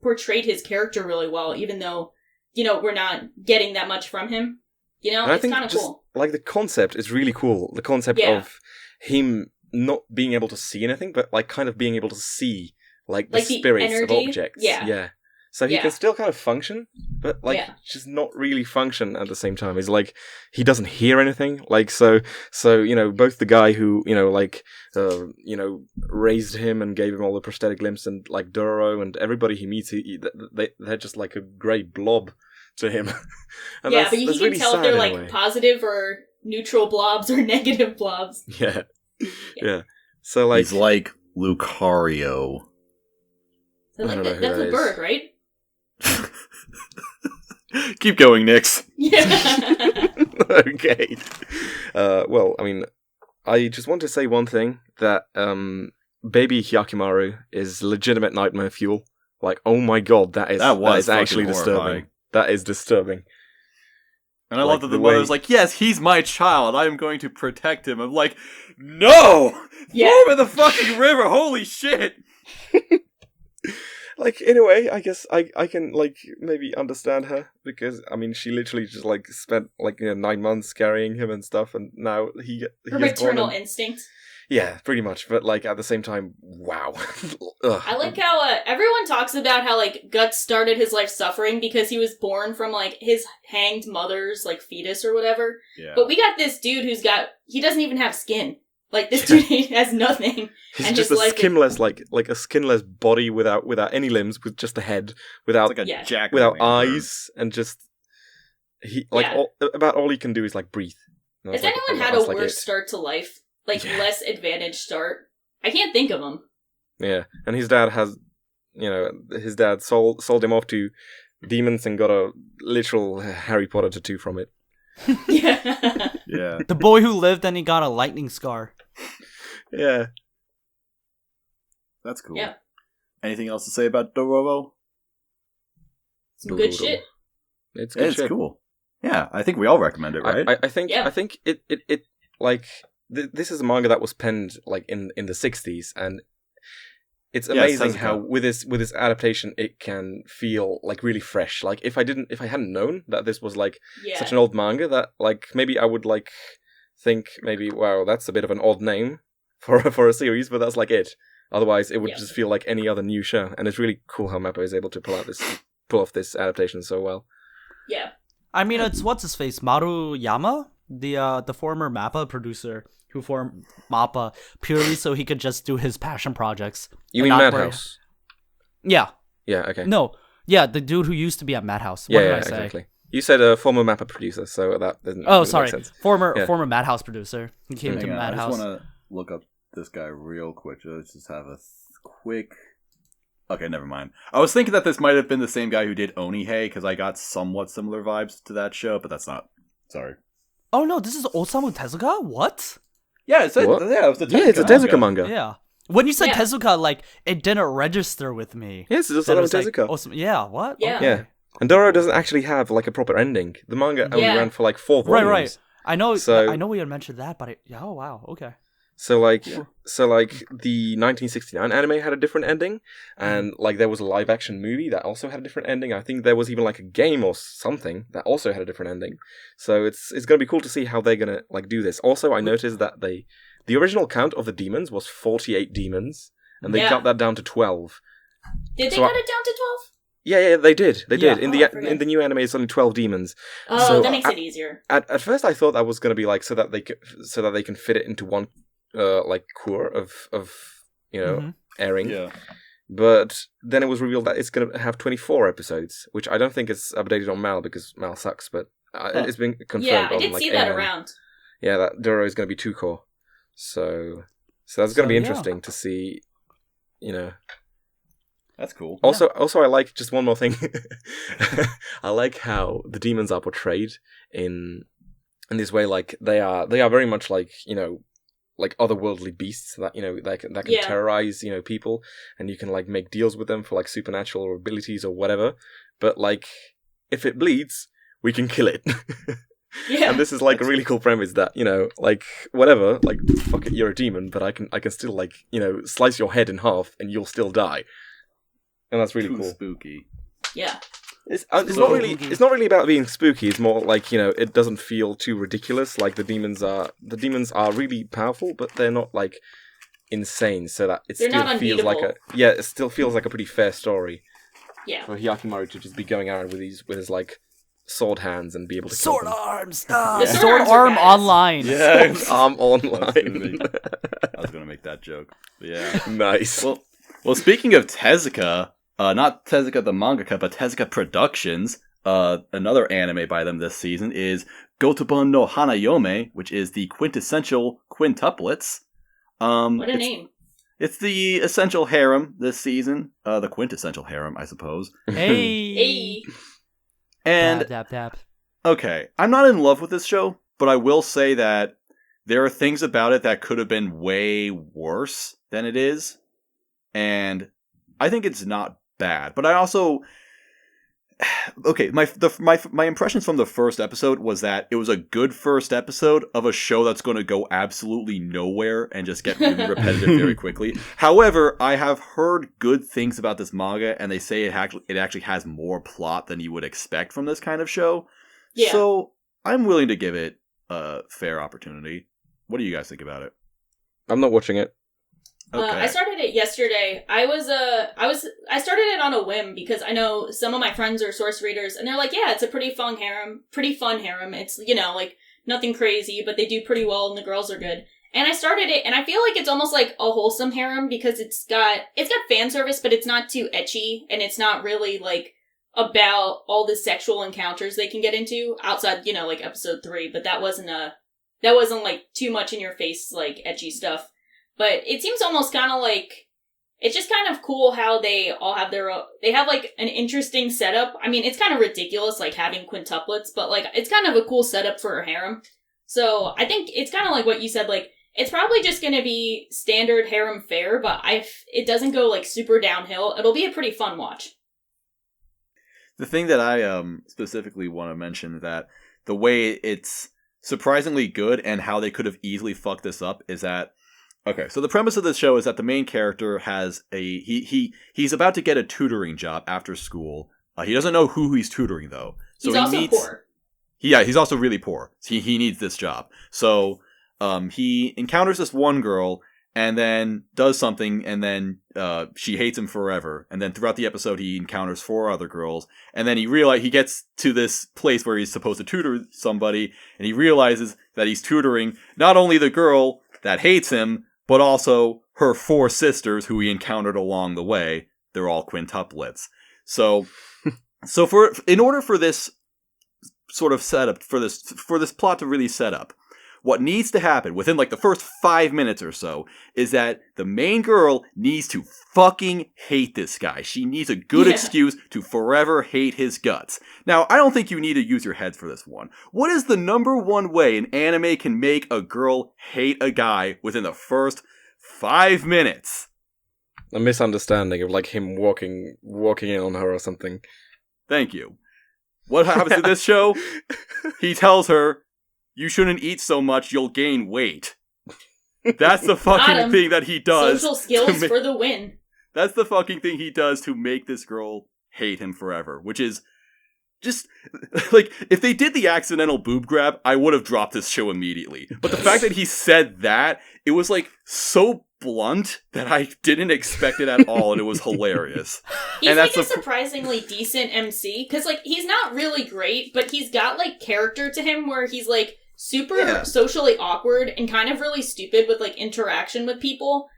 portrayed his character really well, even though, you know, we're not getting that much from him. You know, And it's kind of cool. Like, the concept is really cool. The concept of him not being able to see anything, but like kind of being able to see like the spirits energy of objects. Yeah. So he can still kind of function, but like just not really function at the same time. He's like, he doesn't hear anything. Like, so, you know, both the guy who, you know, like, you know, raised him and gave him all the prosthetic limbs, and like Dororo and everybody he meets, they're just like a grey blob to him. And but you can really tell if they're like anyway. positive or neutral blobs or negative blobs. Yeah. So like, he's like Lucario. So, like, I don't know who that's that a is. bird, right? Keep going, Nix. Yeah. Okay. Well, I mean, I just want to say one thing, that baby Hyakimaru is legitimate nightmare fuel. Like, oh my god, that is actually disturbing. Horrifying. That is disturbing. And I Like, love that the the way- mother's like, yes, he's my child. I am going to protect him. I'm like, no! Yeah. Throw him in the fucking river. Holy shit! Like, in a way, I guess I can, like, maybe understand her, because, I mean, she literally just, like, spent, like, 9 months carrying him and stuff, and now he Her is born maternal and- instinct. Yeah, pretty much, but, like, at the same time, wow. Ugh. I like how everyone talks about how, like, Guts started his life suffering because he was born from, like, his hanged mother's, like, fetus or whatever. Yeah. But we got this dude he doesn't even have skin. Like, this dude has nothing. He's and just his a life skinless, like a skinless body without any limbs, with just a head, without It's like a Yeah. jack without eyes, and just Yeah. about all he can do is like breathe. And Has that's, like, anyone had a that's, like, worse it. start to life? Like, Yeah. less advantaged start? I can't think of them. Yeah, and his dad sold him off to demons and got a literal Harry Potter tattoo from it. Yeah. Yeah. The boy who lived and he got a lightning scar. Yeah. That's cool. Yeah. Anything else to say about Dororo? Some good shit. It's good It's shit. cool. Yeah, I think we all recommend it, right? I think it like this is a manga that was penned like in the 60s, and it's amazing Tezuka. how with this adaptation it can feel like really fresh. Like if I hadn't known that this was like Yeah. such an old manga, that like maybe I would like think maybe, wow, that's a bit of an odd name for a series, but that's like it. Otherwise it would Yeah. just feel like any other new show, and it's really cool how Mappa is able to pull off this adaptation so well. Yeah. I mean, it's what's his face, Maruyama, the former Mappa producer who formed Mappa purely so he could just do his passion projects. You and mean not worry- Madhouse? Yeah. Yeah, okay. No. Yeah, the dude who used to be at Madhouse. What Yeah, did yeah, I say? exactly. You said a former Mappa producer, so that doesn't Oh, really sorry. make sense. Former Yeah. Madhouse producer. He came to Hang on, I just Madhouse. want to look up this guy real quick. Let's just have a quick... Okay, never mind. I was thinking that this might have been the same guy who did Onihei, because I got somewhat similar vibes to that show, but that's not. Sorry. Oh no, this is Osamu Tezuka? What? Yeah, it What? was the Yeah, it's a Tezuka manga. Yeah. When you said Yeah. Tezuka, like, it didn't register with me. Yes, it's That it Osamu was like Tezuka. yeah, what? Yeah. Okay. Yeah. And Dororo doesn't actually have like a proper ending. The manga only Yeah. ran for like 4 Right, volumes. right. I know So- we had mentioned that, but oh wow, okay. So like the 1969 anime had a different ending, and like there was a live action movie that also had a different ending. I think there was even like a game or something that also had a different ending. So it's gonna be cool to see how they're gonna like do this. Also, I noticed that the original count of the demons was 48 demons, and they Yeah. cut that down to 12. Did they So cut it down to 12? Yeah, they did. They Yeah. did. Oh, I forget. In the new anime, it's only 12 demons. Oh, So, that makes it easier. At first, I thought that was going to be like so that they can fit it into one like core of Mhm. airing. Yeah. But then it was revealed that it's going to have 24 episodes, which I don't think is updated on Mal because Mal sucks. But it's been confirmed. Yeah, I on, did like, see that ANN. around. Yeah, that Dororo is going to be 2 core. So that's going to be yeah. interesting to see. That's cool. Also, I like just one more thing. I like how the demons are portrayed in in this way, like they are very much like, you know, like otherworldly beasts that, you know, that can terrorize, you know, people, and you can like make deals with them for like supernatural abilities or whatever. But like, if it bleeds, we can kill it. Yeah. And this is like a really cool premise that, you know, like whatever, like fuck it, you're a demon, but I can still like, you know, slice your head in half and you'll still die. And that's really cool. Spooky. Yeah. It's not really about being spooky. It's more like, you know, it doesn't feel too ridiculous. Like the demons are really powerful, but they're not like insane. So that it still feels like a pretty fair story. Yeah. For Hyakimaru to just be going around with his like sword hands and be able to kill sword them. arms. The Sword arm online. Yeah, arm online. I was gonna make that joke. But yeah. Nice. Well, speaking of Tezuka. Not Tezuka the mangaka, but Tezuka Productions, another anime by them this season, is Gotoubun no Hanayome, which is the quintessential quintuplets. What a name. It's the essential harem this season. The quintessential harem, I suppose. Hey! And, Dap. okay, I'm not in love with this show, but I will say that there are things about it that could have been way worse than it is. And I think it's not bad, but I also my impressions from the first episode was that it was a good first episode of a show that's going to go absolutely nowhere and just get really repetitive very quickly. However, I have heard good things about this manga, and they say it actually has more plot than you would expect from this kind of show. Yeah. So I'm willing to give it a fair opportunity. What do you guys think about it? I'm not watching it. Okay. I started it yesterday. I started it on a whim because I know some of my friends are source readers, and they're like, yeah, it's a pretty fun harem. It's, you know, like nothing crazy, but they do pretty well and the girls are good. And I started it, and I feel like it's almost like a wholesome harem because it's got fan service, but it's not too ecchi, and it's not really like about all the sexual encounters they can get into outside, you know, like episode 3, but that wasn't like too much in your face, like ecchi stuff. But it seems almost kind of like, it's just kind of cool how they all have they have like an interesting setup. I mean, it's kind of ridiculous, like having quintuplets, but like, it's kind of a cool setup for a harem. So I think it's kind of like what you said, like, it's probably just going to be standard harem fare, but it doesn't go like super downhill. It'll be a pretty fun watch. The thing that I specifically want to mention that the way it's surprisingly good and how they could have easily fucked this up is that, okay, so the premise of this show is that the main character has he's about to get a tutoring job after school. He doesn't know who he's tutoring though. So he's also poor. Yeah, he's also really poor. He needs this job. So he encounters this one girl and then does something, and then she hates him forever. And then throughout the episode, he encounters 4 other girls, and then he gets to this place where he's supposed to tutor somebody, and he realizes that he's tutoring not only the girl that hates him, but also her 4 sisters who he encountered along the way. They're all quintuplets. So in order for this sort of setup, for this plot to really set up, what needs to happen within like the first 5 minutes or so is that the main girl needs to fucking hate this guy. She needs a good excuse to forever hate his guts. Now, I don't think you need to use your heads for this one. What is the number one way an anime can make a girl hate a guy within the first 5 minutes? A misunderstanding of like him walking in on her or something. Thank you. What happens to this show? He tells her, you shouldn't eat so much, you'll gain weight. That's the fucking thing that he does. Social skills for the win. That's the fucking thing he does to make this girl hate him forever, which is just, like, if they did the accidental boob grab, I would have dropped this show immediately. But the fact that he said that, it was, like, so blunt that I didn't expect it at all, and it was hilarious. He's like a surprisingly decent MC, because, like, he's not really great, but he's got, like, character to him where he's, like, super socially awkward and kind of really stupid with, like, interaction with people,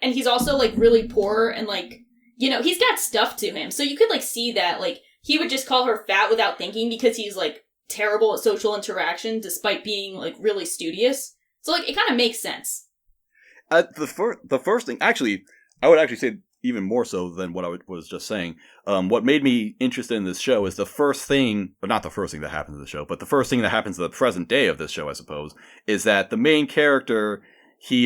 and he's also, like, really poor and, like, you know, he's got stuff to him. So you could, like, see that, like, he would just call her fat without thinking because he's, like, terrible at social interaction despite being, like, really studious. So, like, it kind of makes sense. The first thing, actually, I would actually say even more so than what I was just saying. What made me interested in this show is the first thing, but not the first thing that happens in the show, but the first thing that happens in the present day of this show, I suppose, is that the main character, he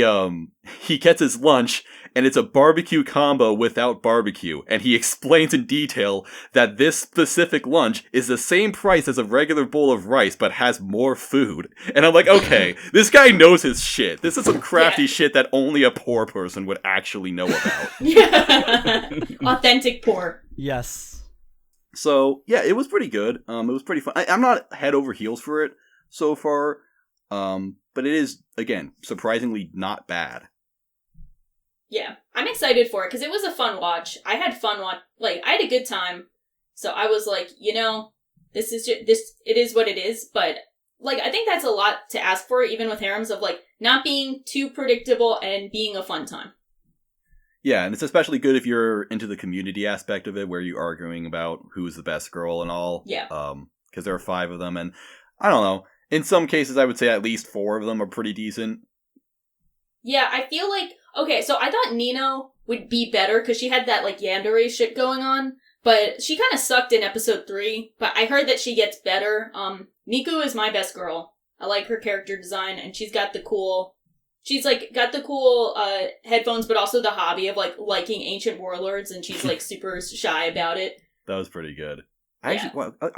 gets his lunch, and it's a barbecue combo without barbecue, and he explains in detail that this specific lunch is the same price as a regular bowl of rice, but has more food. And I'm like, okay, this guy knows his shit. This is some crafty shit that only a poor person would actually know about. Yeah. Authentic poor. Yes. So, yeah, it was pretty good. It was pretty fun. I'm not head over heels for it so far, but it is, again, surprisingly not bad. Yeah, I'm excited for it because it was a fun watch. I had fun I had a good time. So I was like, this is it is what it is. But I think that's a lot to ask for, even with harems, of not being too predictable and being a fun time. Yeah, and it's especially good if you're into the community aspect of it, where you're arguing about who's the best girl and all. Yeah. Because there are 5 of them, and I don't know. In some cases, I would say at least 4 of them are pretty decent. Yeah, I feel okay, so I thought Nino would be better because she had that yandere shit going on, but she kind of sucked in episode 3, but I heard that she gets better. Miku is my best girl. I like her character design, and she's got the cool headphones, but also the hobby of liking ancient warlords, and she's super shy about it. That was pretty good. I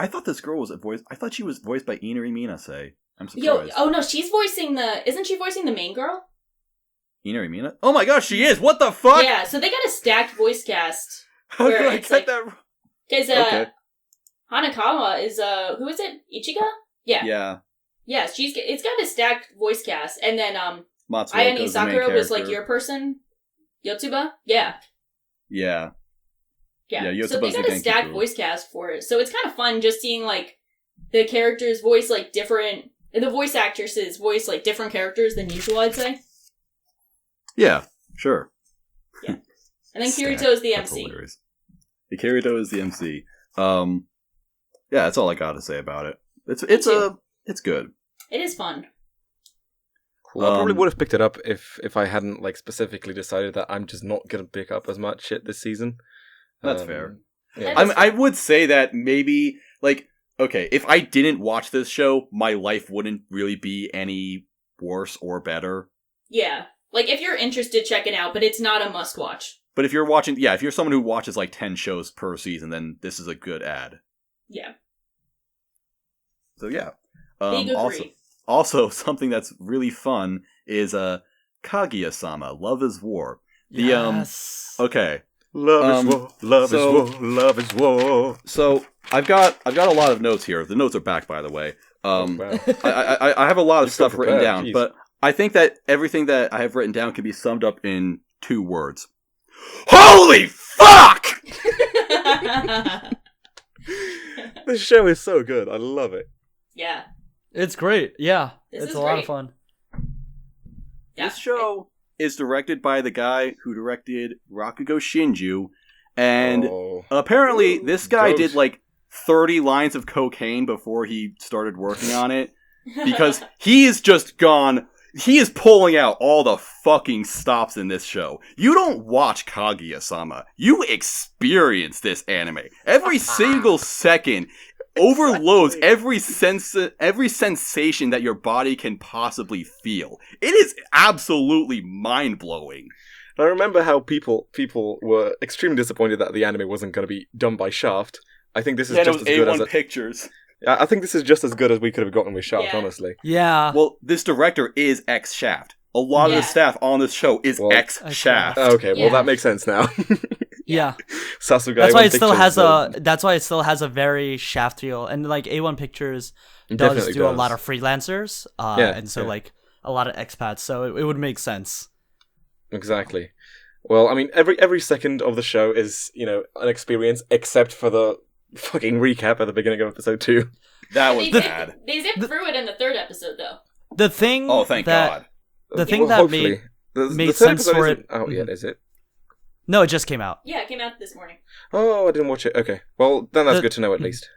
thought this girl was I thought she was voiced by Inari Minase. I'm surprised. No, isn't she voicing the main girl? Inari Mina? Oh my gosh, she is! What the fuck? Yeah, so they got a stacked voice cast. How did I get that? Because Hanakawa is, who is it? Ichiga? Yeah. Yeah. Yeah, it's got a stacked voice cast. And then, Matsuoka Ayane Sakura was your person? Yotsuba? Yeah. Yeah. Yeah, Yotsuba's so they got a stacked voice cast for it. So it's kind of fun just seeing, the characters voice, different... The voice actresses voice, different characters than usual, I'd say. Yeah, sure. Yeah. And then Kirito is the MC. Hilarious. The Kirito is the MC. Yeah, that's all I got to say about it. It's good. It is fun. Cool. I probably would have picked it up if I hadn't specifically decided that I'm just not going to pick up as much shit this season. That's fair. Yeah. I would say that maybe okay, if I didn't watch this show, my life wouldn't really be any worse or better. Yeah. If you're interested, check it out, but it's not a must-watch. But if you're watching... Yeah, if you're someone who watches 10 shows per season, then this is a good ad. Yeah. So, yeah. Big agree. Also, something that's really fun is Kaguya-sama, Love is War. Yes. Okay. Love is war, love is war, love is war. So, I've got a lot of notes here. The notes are back, by the way. Oh, wow. I have a lot of stuff written down, geez. but I think that everything that I have written down can be summed up in 2 words. Holy fuck! This show is so good. I love it. Yeah. It's great. Yeah. This it's is a lot great. of fun. Yeah. This show is directed by the guy who directed Rakugo Shinju, and apparently this guy did 30 lines of cocaine before he started working on it, because he is just gone... He is pulling out all the fucking stops in this show. You don't watch Kaguya-sama. You experience this anime. Every single second overloads every sensation that your body can possibly feel. It is absolutely mind-blowing. I remember how people were extremely disappointed that the anime wasn't going to be done by Shaft. I think this is just as good as A1 Pictures. I think this is just as good as we could have gotten with Shaft, honestly. Yeah. Well, this director is ex-Shaft. A lot of the staff on this show is ex-Shaft. Okay, well that makes sense now. Yeah. Sasuke. That's why it still has a very Shaft feel, and A1 Pictures does do a lot of freelancers, and so a lot of expats. So it would make sense. Exactly. Well, I mean, every second of the show is an experience, except for the fucking recap at the beginning of episode 2. That was bad. They zipped through it in the 3rd episode, though. The thing. Oh, thank God. The thing that made sense for it. Oh, yeah, is it? No, it just came out. Yeah, it came out this morning. Oh, I didn't watch it. Okay. Well, then that's good to know at least.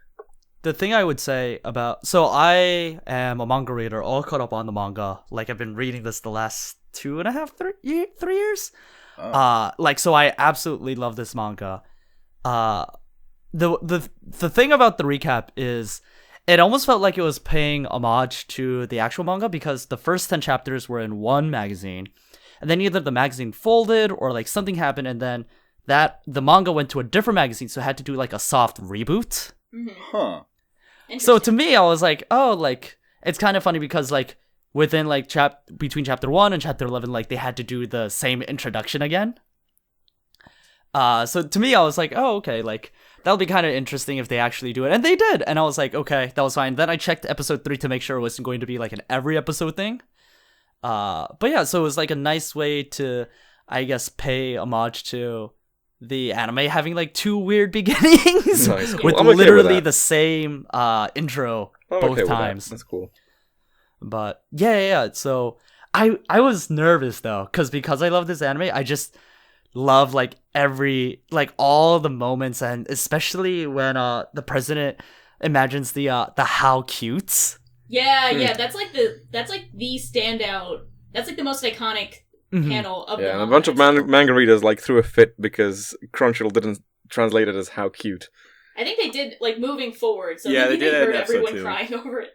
the thing I would say about, so I am a manga reader, all caught up on the manga. Like, I've been reading this the last 3 years. Like, so I absolutely love this manga. The thing about the recap is it almost felt like it was paying homage to the actual manga, because the first 10 chapters were in one magazine, and then either the magazine folded or like something happened, and then the manga went to a different magazine, so it had to do like a soft reboot. Huh. So to me, I was like, oh, like, it's kind of funny because like within like between chapter 1 and chapter 11, like they had to do the same introduction again. So to me, I was like, oh, okay, like that'll be kind of interesting if they actually do it, and they did, and I was like, okay, that was fine. Then I checked episode 3 to make sure it wasn't going to be like an every episode thing. But yeah, so it was like a nice way to, I guess, pay homage to the anime having like 2 weird beginnings Nice, cool. with I'm okay literally with that. the same intro I'm both okay with that. times. That's cool. But yeah. So I was nervous though, because I love this anime. I just love like all the moments, and especially when the president imagines the how cutes. Yeah, that's like the standout. That's like the most iconic panel of the Yeah, and a manga. bunch of manga readers like threw a fit because Crunchyroll didn't translate it as how cute. I think they did, like, moving forward, so Yeah, maybe they did they it in heard episode everyone 2. crying over it.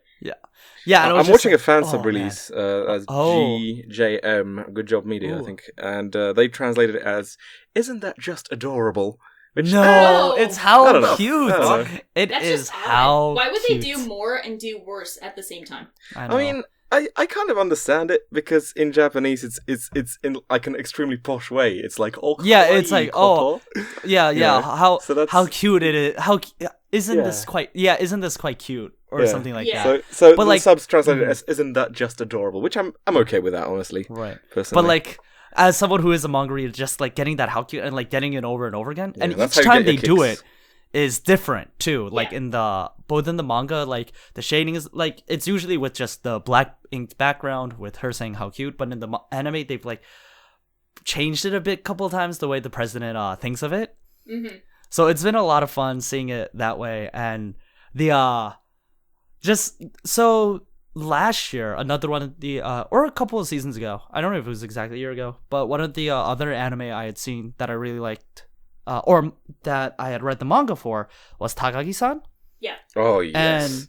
Yeah, and I was I'm just watching like, a fan oh, sub man. release as GJM, Good Job Media, I Ooh. think, and they translated it as "Isn't that just adorable?" Which, No, No. it's I how don't know. cute. I don't know. It That's is just odd. how Why would cute. they do more and do worse at the same time? I mean, I kind of understand it because in Japanese it's in like an extremely posh way. It's like Yeah, it's like, koto. yeah, Yeah, how so that's- how cute it is. Isn't Yeah. this quite cute or Yeah. something like Yeah. that. So But the like- subs translated as "Isn't that just adorable?" Which I'm okay with that, honestly. Right. Personally. But like, as someone who is a manga reader, just like getting that how cute and like getting it over and over again, Yeah, and that's each how you time get they your do kicks. it is different too. Like Yeah. both in the manga, like the shading is like it's usually with just the black inked background with her saying how cute, but in the anime they've like changed it a bit, couple of times the way the president thinks of it. Mm-hmm. So it's been a lot of fun seeing it that way, and the just so last year, another one of the or a couple of seasons ago, I don't know if it was exactly a year ago, but one of the other anime I had seen that I really liked, or that I had read the manga for, was Takagi-san, oh yes. and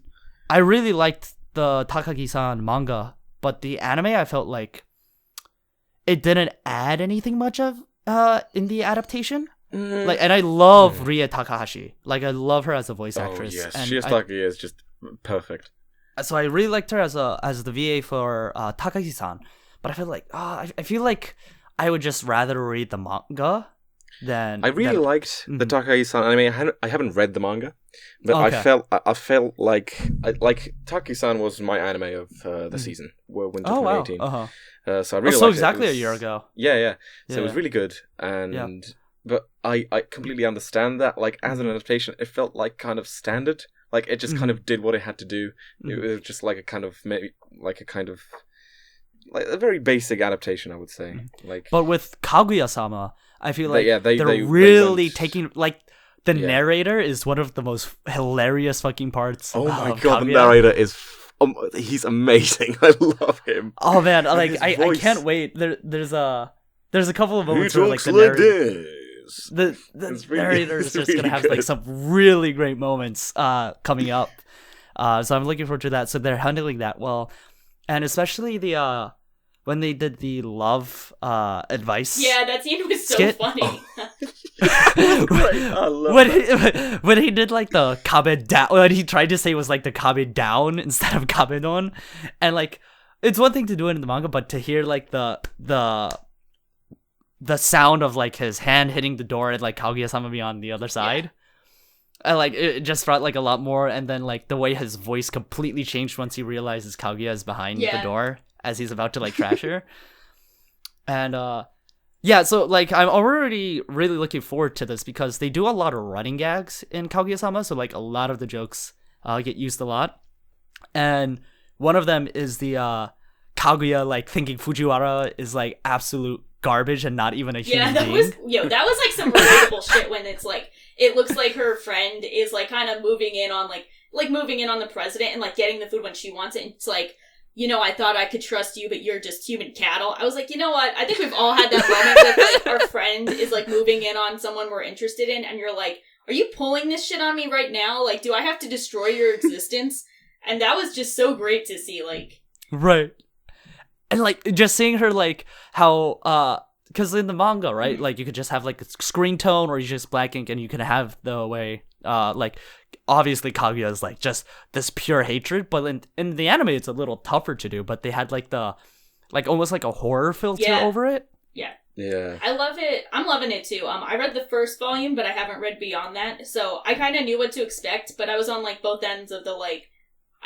I really liked the Takagi-san manga, but the anime I felt like it didn't add anything much of in the adaptation. Like, and I love Rie Takahashi. Like, I love her as a voice actress. Oh yes, and Shiostaki is just perfect. so I really liked her as the VA for Takagi-san. But I feel like I feel like I would just rather read the manga than I really liked the Takagi-san anime. I haven't read the manga, but Okay. I felt like Takagi-san was my anime of the season, winter Oh wow. 2018. So I really so liked exactly it. a year ago. Yeah. So it was Yeah. really good, and but I completely understand that. Like as an adaptation, it felt like kind of standard. Like it just kind of did what it had to do. It was just like a very basic adaptation, I would say. Like, But with Kaguya-sama, I feel like they really went- taking like the narrator is one of the most hilarious fucking parts. oh my of god, the Kaguya. narrator is he's amazing. I love him. Oh man, like his I voice. can't wait. There's a couple of He moments where like talks the like narrator, this. the It's really- narrator is it's just really gonna have like good. some really great moments coming up. So I'm looking forward to that. So they're handling that well, and especially the when they did the love advice. Yeah, that scene was so Skit? funny. Great. I love when he did like the kabe down, what he tried to say was like the kabe down instead of kabe don, and like it's one thing to do it in the manga, but to hear like the sound of like his hand hitting the door and like Kaguya-sama be on the other side, and like it just felt like a lot more. And then like the way his voice completely changed once he realizes Kaguya is behind the Yeah. door as he's about to like trash her, and yeah, so like I'm already really looking forward to this because they do a lot of running gags in Kaguya-sama, so like a lot of the jokes get used a lot. And one of them is the Kaguya like thinking Fujiwara is like absolute garbage and not even a Yeah, human that being. that was like some relatable shit when it's like it looks like her friend is like kind of moving in on like like moving in on the president and like getting the food when she wants it. And it's like, you know, I thought I could trust you, but you're just human cattle. I was like, you know what? I think we've all had that moment with like our friend is like moving in on someone we're interested in, and you're like, are you pulling this shit on me right now? Like, do I have to destroy your existence? And that was just so great to see, like... Right. And, like, just seeing her, like, how, because in the manga, right, like, you could just have, like, a screen tone, or you just black ink, and you can have the way, like, obviously Kaguya is, like, just this pure hatred, but in the anime, it's a little tougher to do, but they had, like, almost like a horror filter over it. Yeah. Yeah. I love it. I'm loving it, too. I read the first volume, but I haven't read beyond that, so I kind of knew what to expect, but I was on, like, both ends of the, like,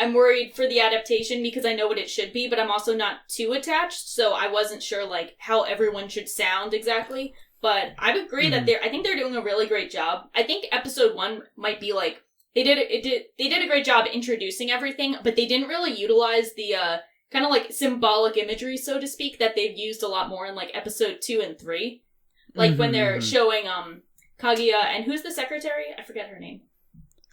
I'm worried for the adaptation because I know what it should be, but I'm also not too attached, so I wasn't sure, like, how everyone should sound exactly. But I would agree that I think they're doing a really great job. I think episode 1 might be, like, they did a great job introducing everything, but they didn't really utilize the, kind of, like, symbolic imagery, so to speak, that they've used a lot more in, like, episode 2 and 3. Like, when they're showing, Kaguya, and who's the secretary? I forget her name.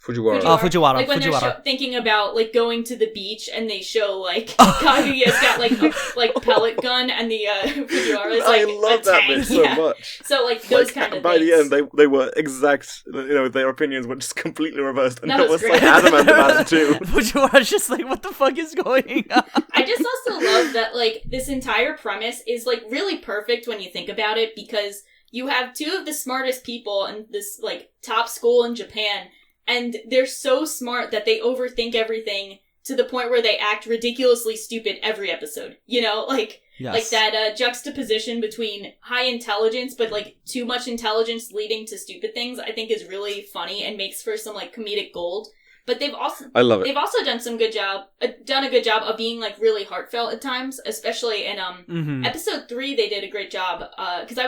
Fujiwara. Fujiwara. Like when they're thinking about like going to the beach and they show like Kaguya's got like a like pellet gun and the Fujiwara's like I love that bit so much. So like those kind of by things. the end they were exact. You know, their opinions were just completely reversed, and That I was was like great. adamant about it too. Fujiwara's just like, what the fuck is going on? I just also love that like this entire premise is like really perfect when you think about it, because you have two of the smartest people in this like top school in Japan. And they're so smart that they overthink everything to the point where they act ridiculously stupid every episode. You know, like like that juxtaposition between high intelligence but like too much intelligence leading to stupid things, I think is really funny and makes for some like comedic gold. But I love it. They've also done a good job of being like really heartfelt at times, especially in episode 3 they did a great job, because I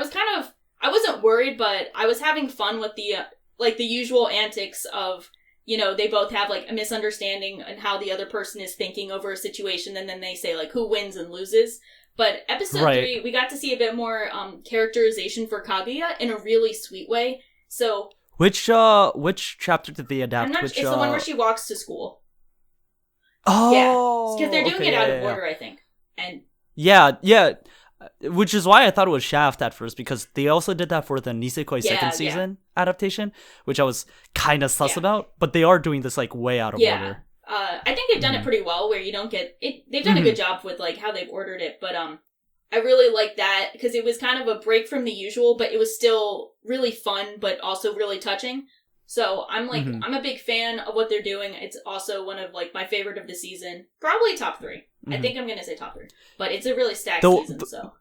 wasn't worried, but I was having fun with the like the usual antics of, you know, they both have like a misunderstanding and how the other person is thinking over a situation, and then they say like who wins and loses. But episode 3, we got to see a bit more characterization for Kaguya in a really sweet way. So which chapter did they adapt? it's the one where she walks to school. Oh, yeah, because they're doing it out of order, I think. And yeah. Which is why I thought it was Shaft at first, because they also did that for the Nisekoi second season adaptation, which I was kind of sus about, but they are doing this like way out of order. I think they've done it pretty well, where you don't get it. They've done a good job with like how they've ordered it, but I really like that because it was kind of a break from the usual, but it was still really fun, but also really touching. So I'm like, I'm a big fan of what they're doing. It's also one of like my favorite of the season. Probably top 3. I think I'm going to say top 3. But it's a really stacked season, so.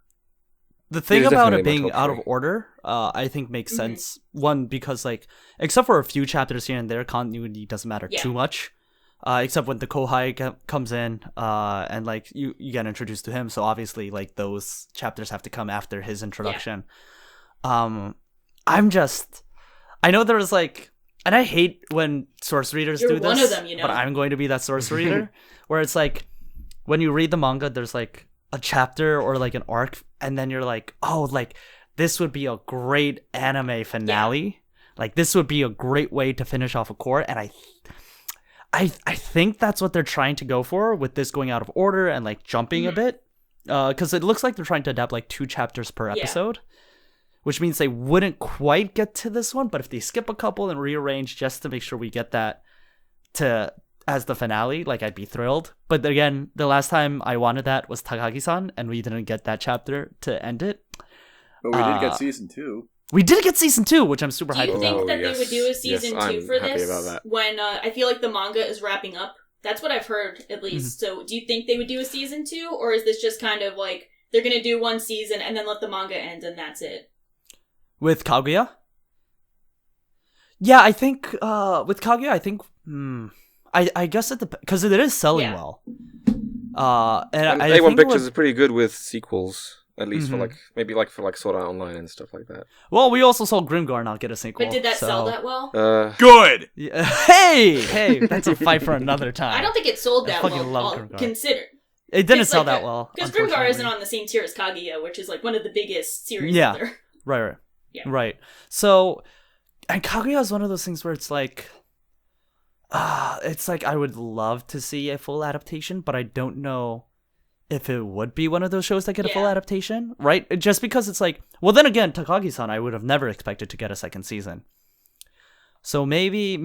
The thing about it being out of order, I think makes sense. One, because like, except for a few chapters here and there, continuity doesn't matter too much. Except when the Kohai comes in, and like, you get introduced to him. So obviously, like, those chapters have to come after his introduction. I know there was like, and I hate when source readers do this. You're one of them, you know. But I'm going to be that source reader, where it's like, when you read the manga, there's like a chapter or like an arc, and then you're like, oh, like this would be a great anime finale. Like this would be a great way to finish off a core, and I think that's what they're trying to go for with this going out of order and like jumping a bit, because it looks like they're trying to adapt like 2 chapters per episode, which means they wouldn't quite get to this one, but if they skip a couple and rearrange just to make sure we get that to as the finale, like I'd be thrilled. But again, the last time I wanted that was Takagi-san, and we didn't get that chapter to end it. But we did get season 2. We did get season 2, which I'm super hyped about. Do you think that they would do a season 2 for this when I feel like the manga is wrapping up? That's what I've heard, at least. So do you think they would do a season 2, or is this just kind of like they're going to do one season and then let the manga end and that's it? With Kaguya? Yeah, I think with Kaguya, I think I guess it depends, because it is selling well. And I A1 Pictures is pretty good with sequels, at least for like maybe like for like Sword Art Online and stuff like that. Well, we also saw Grimgar not get a sequel. But did that sell that well? Good. Yeah. Hey, that's a fight for another time. I don't think it sold that well. Consider it didn't sell that well because Grimgar isn't on the same tier as Kaguya, which is like one of the biggest series. Yeah, right. So, and Kaguya is one of those things where it's like, it's like I would love to see a full adaptation, but I don't know if it would be one of those shows that get a full adaptation, right? Just because it's like, well, then again, Takagi-san, I would have never expected to get a second season. So maybe,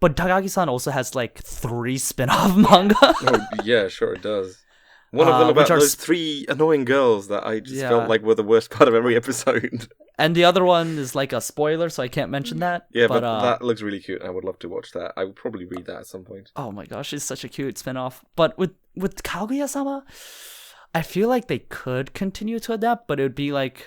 but Takagi-san also has like 3 spin-off manga. Oh, yeah, sure it does. One of them about those 3 annoying girls that I just felt like were the worst part of every episode. And the other one is like a spoiler, so I can't mention that. Yeah, but that looks really cute. I would love to watch that. I would probably read that at some point. Oh my gosh, it's such a cute spin-off. But with Kaguya-sama, I feel like they could continue to adapt, but it would be like...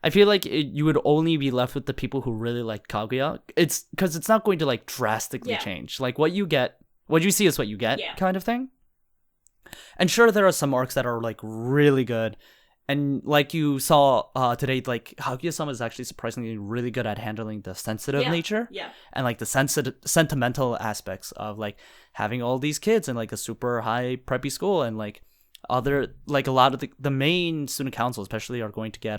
I feel like you would only be left with the people who really like Kaguya. It's because it's not going to like drastically change. Like what you see is what you get, kind of thing. And sure, there are some arcs that are like really good, and like you saw today, like Kaguya-sama is actually surprisingly really good at handling the sensitive nature, and like the sentimental aspects of like having all these kids in like a super high preppy school, and like other like a lot of the main student council especially are going to get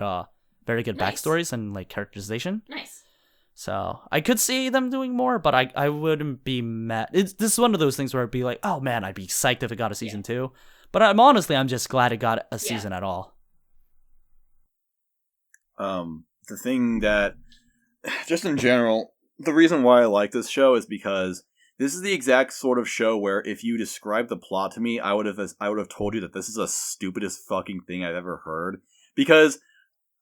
very good backstories and like characterization. Nice. So I could see them doing more, but I wouldn't be mad. This is one of those things where I'd be like, oh man, I'd be psyched if it got a season 2. But I'm just glad it got a season at all. The thing that, just in general, the reason why I like this show is because this is the exact sort of show where if you described the plot to me, I would have told you that this is the stupidest fucking thing I've ever heard. Because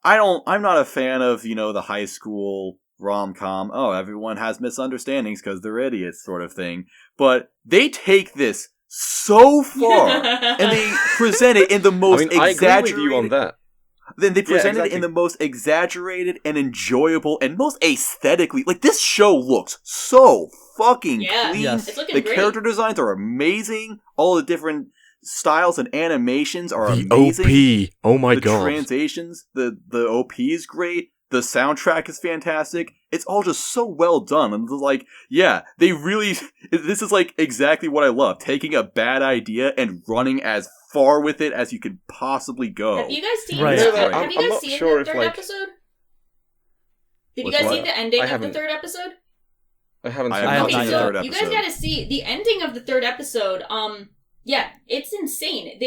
I'm not a fan of, the high school rom-com, oh, everyone has misunderstandings because they're idiots sort of thing. But they take this so far, and they present it in the most exaggerated... I agree with you on that. Then they present it in the most exaggerated and enjoyable and most aesthetically... Like, this show looks so fucking clean. Yes. It's looking the great. Character designs are amazing. All the different styles and animations are amazing. The OP. Oh my god. The translations, the OP is great. The soundtrack is fantastic. It's all just so well done. And like, they really... This is like exactly what I love. Taking a bad idea and running as far with it as you could possibly go. Have you guys seen Right. the sure third if, episode? Did you guys see the ending of the third episode? I haven't seen I haven't Okay, seen the so third you episode. guys gotta see the ending of the third episode. It's insane.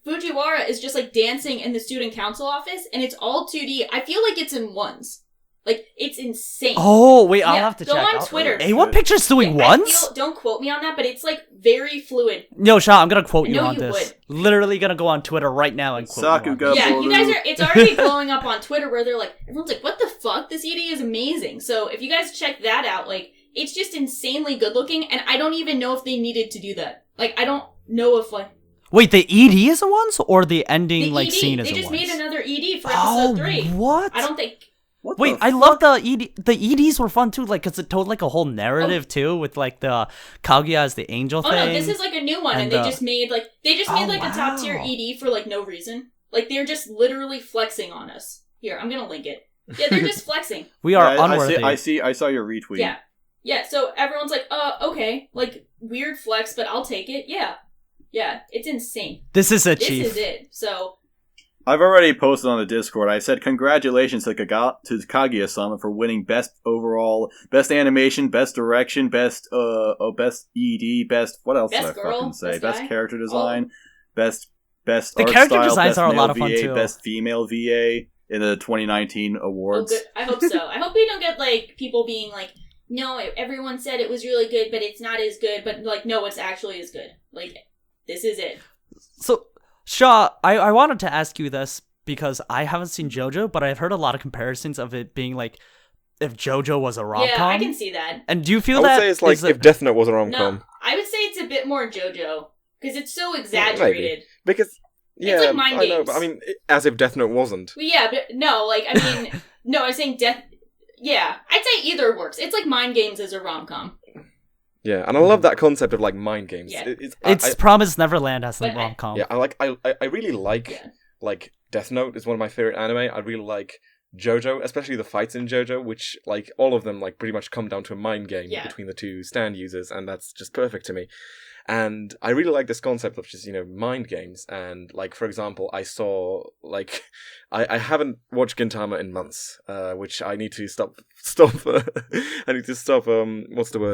Fujiwara is just like dancing in the student council office, and it's all 2D. I feel like it's in ones. Like, it's insane. Oh, wait, I'll have to check. Go on Twitter. A1 Pictures doing ones? Don't quote me on that, but it's like very fluid. No, Sha, I'm gonna quote I you know on you this. would. Literally gonna go on Twitter right now and quote you on this. Yeah, you guys are. It's already blowing up on Twitter where they're like, everyone's like, "What the fuck? This ED is amazing." So if you guys check that out, like, it's just insanely good looking, and I don't even know if they needed to do that. Like, I don't know if like. Wait, the ED is the ones, or the ending The like ED. scene is They the just ones? made another ED for episode 3. What? I don't think. Wait, I love the ED. The EDs were fun too, like, cause it told like a whole narrative too, with like the Kaguya as the angel thing. Oh no, this is like a new one, and they just made like a top tier wow. ED for like no reason. Like they're just literally flexing on us. Here, I'm gonna link it. Yeah, they're just flexing. We are unworthy. I saw your retweet. Yeah. So everyone's like, okay, like weird flex, but I'll take it. Yeah, it's insane. This is it, Chief. This is it. So. I've already posted on the Discord. I said congratulations to Kaguya-sama for winning best overall, best animation, best direction, best ED, best what else best did I girl, fucking say? best Character design, best the art character style, designs best are a lot of male fun VA, too. best female VA in the 2019 awards. Oh, good. I hope so. I hope we don't get like people being like, no, everyone said it was really good, but it's not as good. But like, no, it's actually as good. Like, this is it. So. Shaw, I wanted to ask you this because I haven't seen JoJo, but I've heard a lot of comparisons of it being like if JoJo was a rom-com. Yeah, I can see that. And do you feel I would that say it's like if Death Note was a rom-com. No, I would say it's a bit more JoJo because it's so exaggerated. Maybe. Because it's like mind I know, games. but I mean, as if Death Note wasn't. Well, yeah, but no, like I mean, no, I'm saying Death. Yeah, I'd say either works. It's like mind games as a rom-com. Yeah, and I love that concept of like mind games. Yeah. It's Promised Neverland as a But rom-com. Yeah, I really like like Death Note is one of my favorite anime. I really like JoJo, especially the fights in JoJo, which like all of them like pretty much come down to a mind game between the two stand users, and that's just perfect to me. And I really like this concept of just, mind games. And, like, for example, I saw, like, I haven't watched Gintama in months, which I need to stop, I need to stop,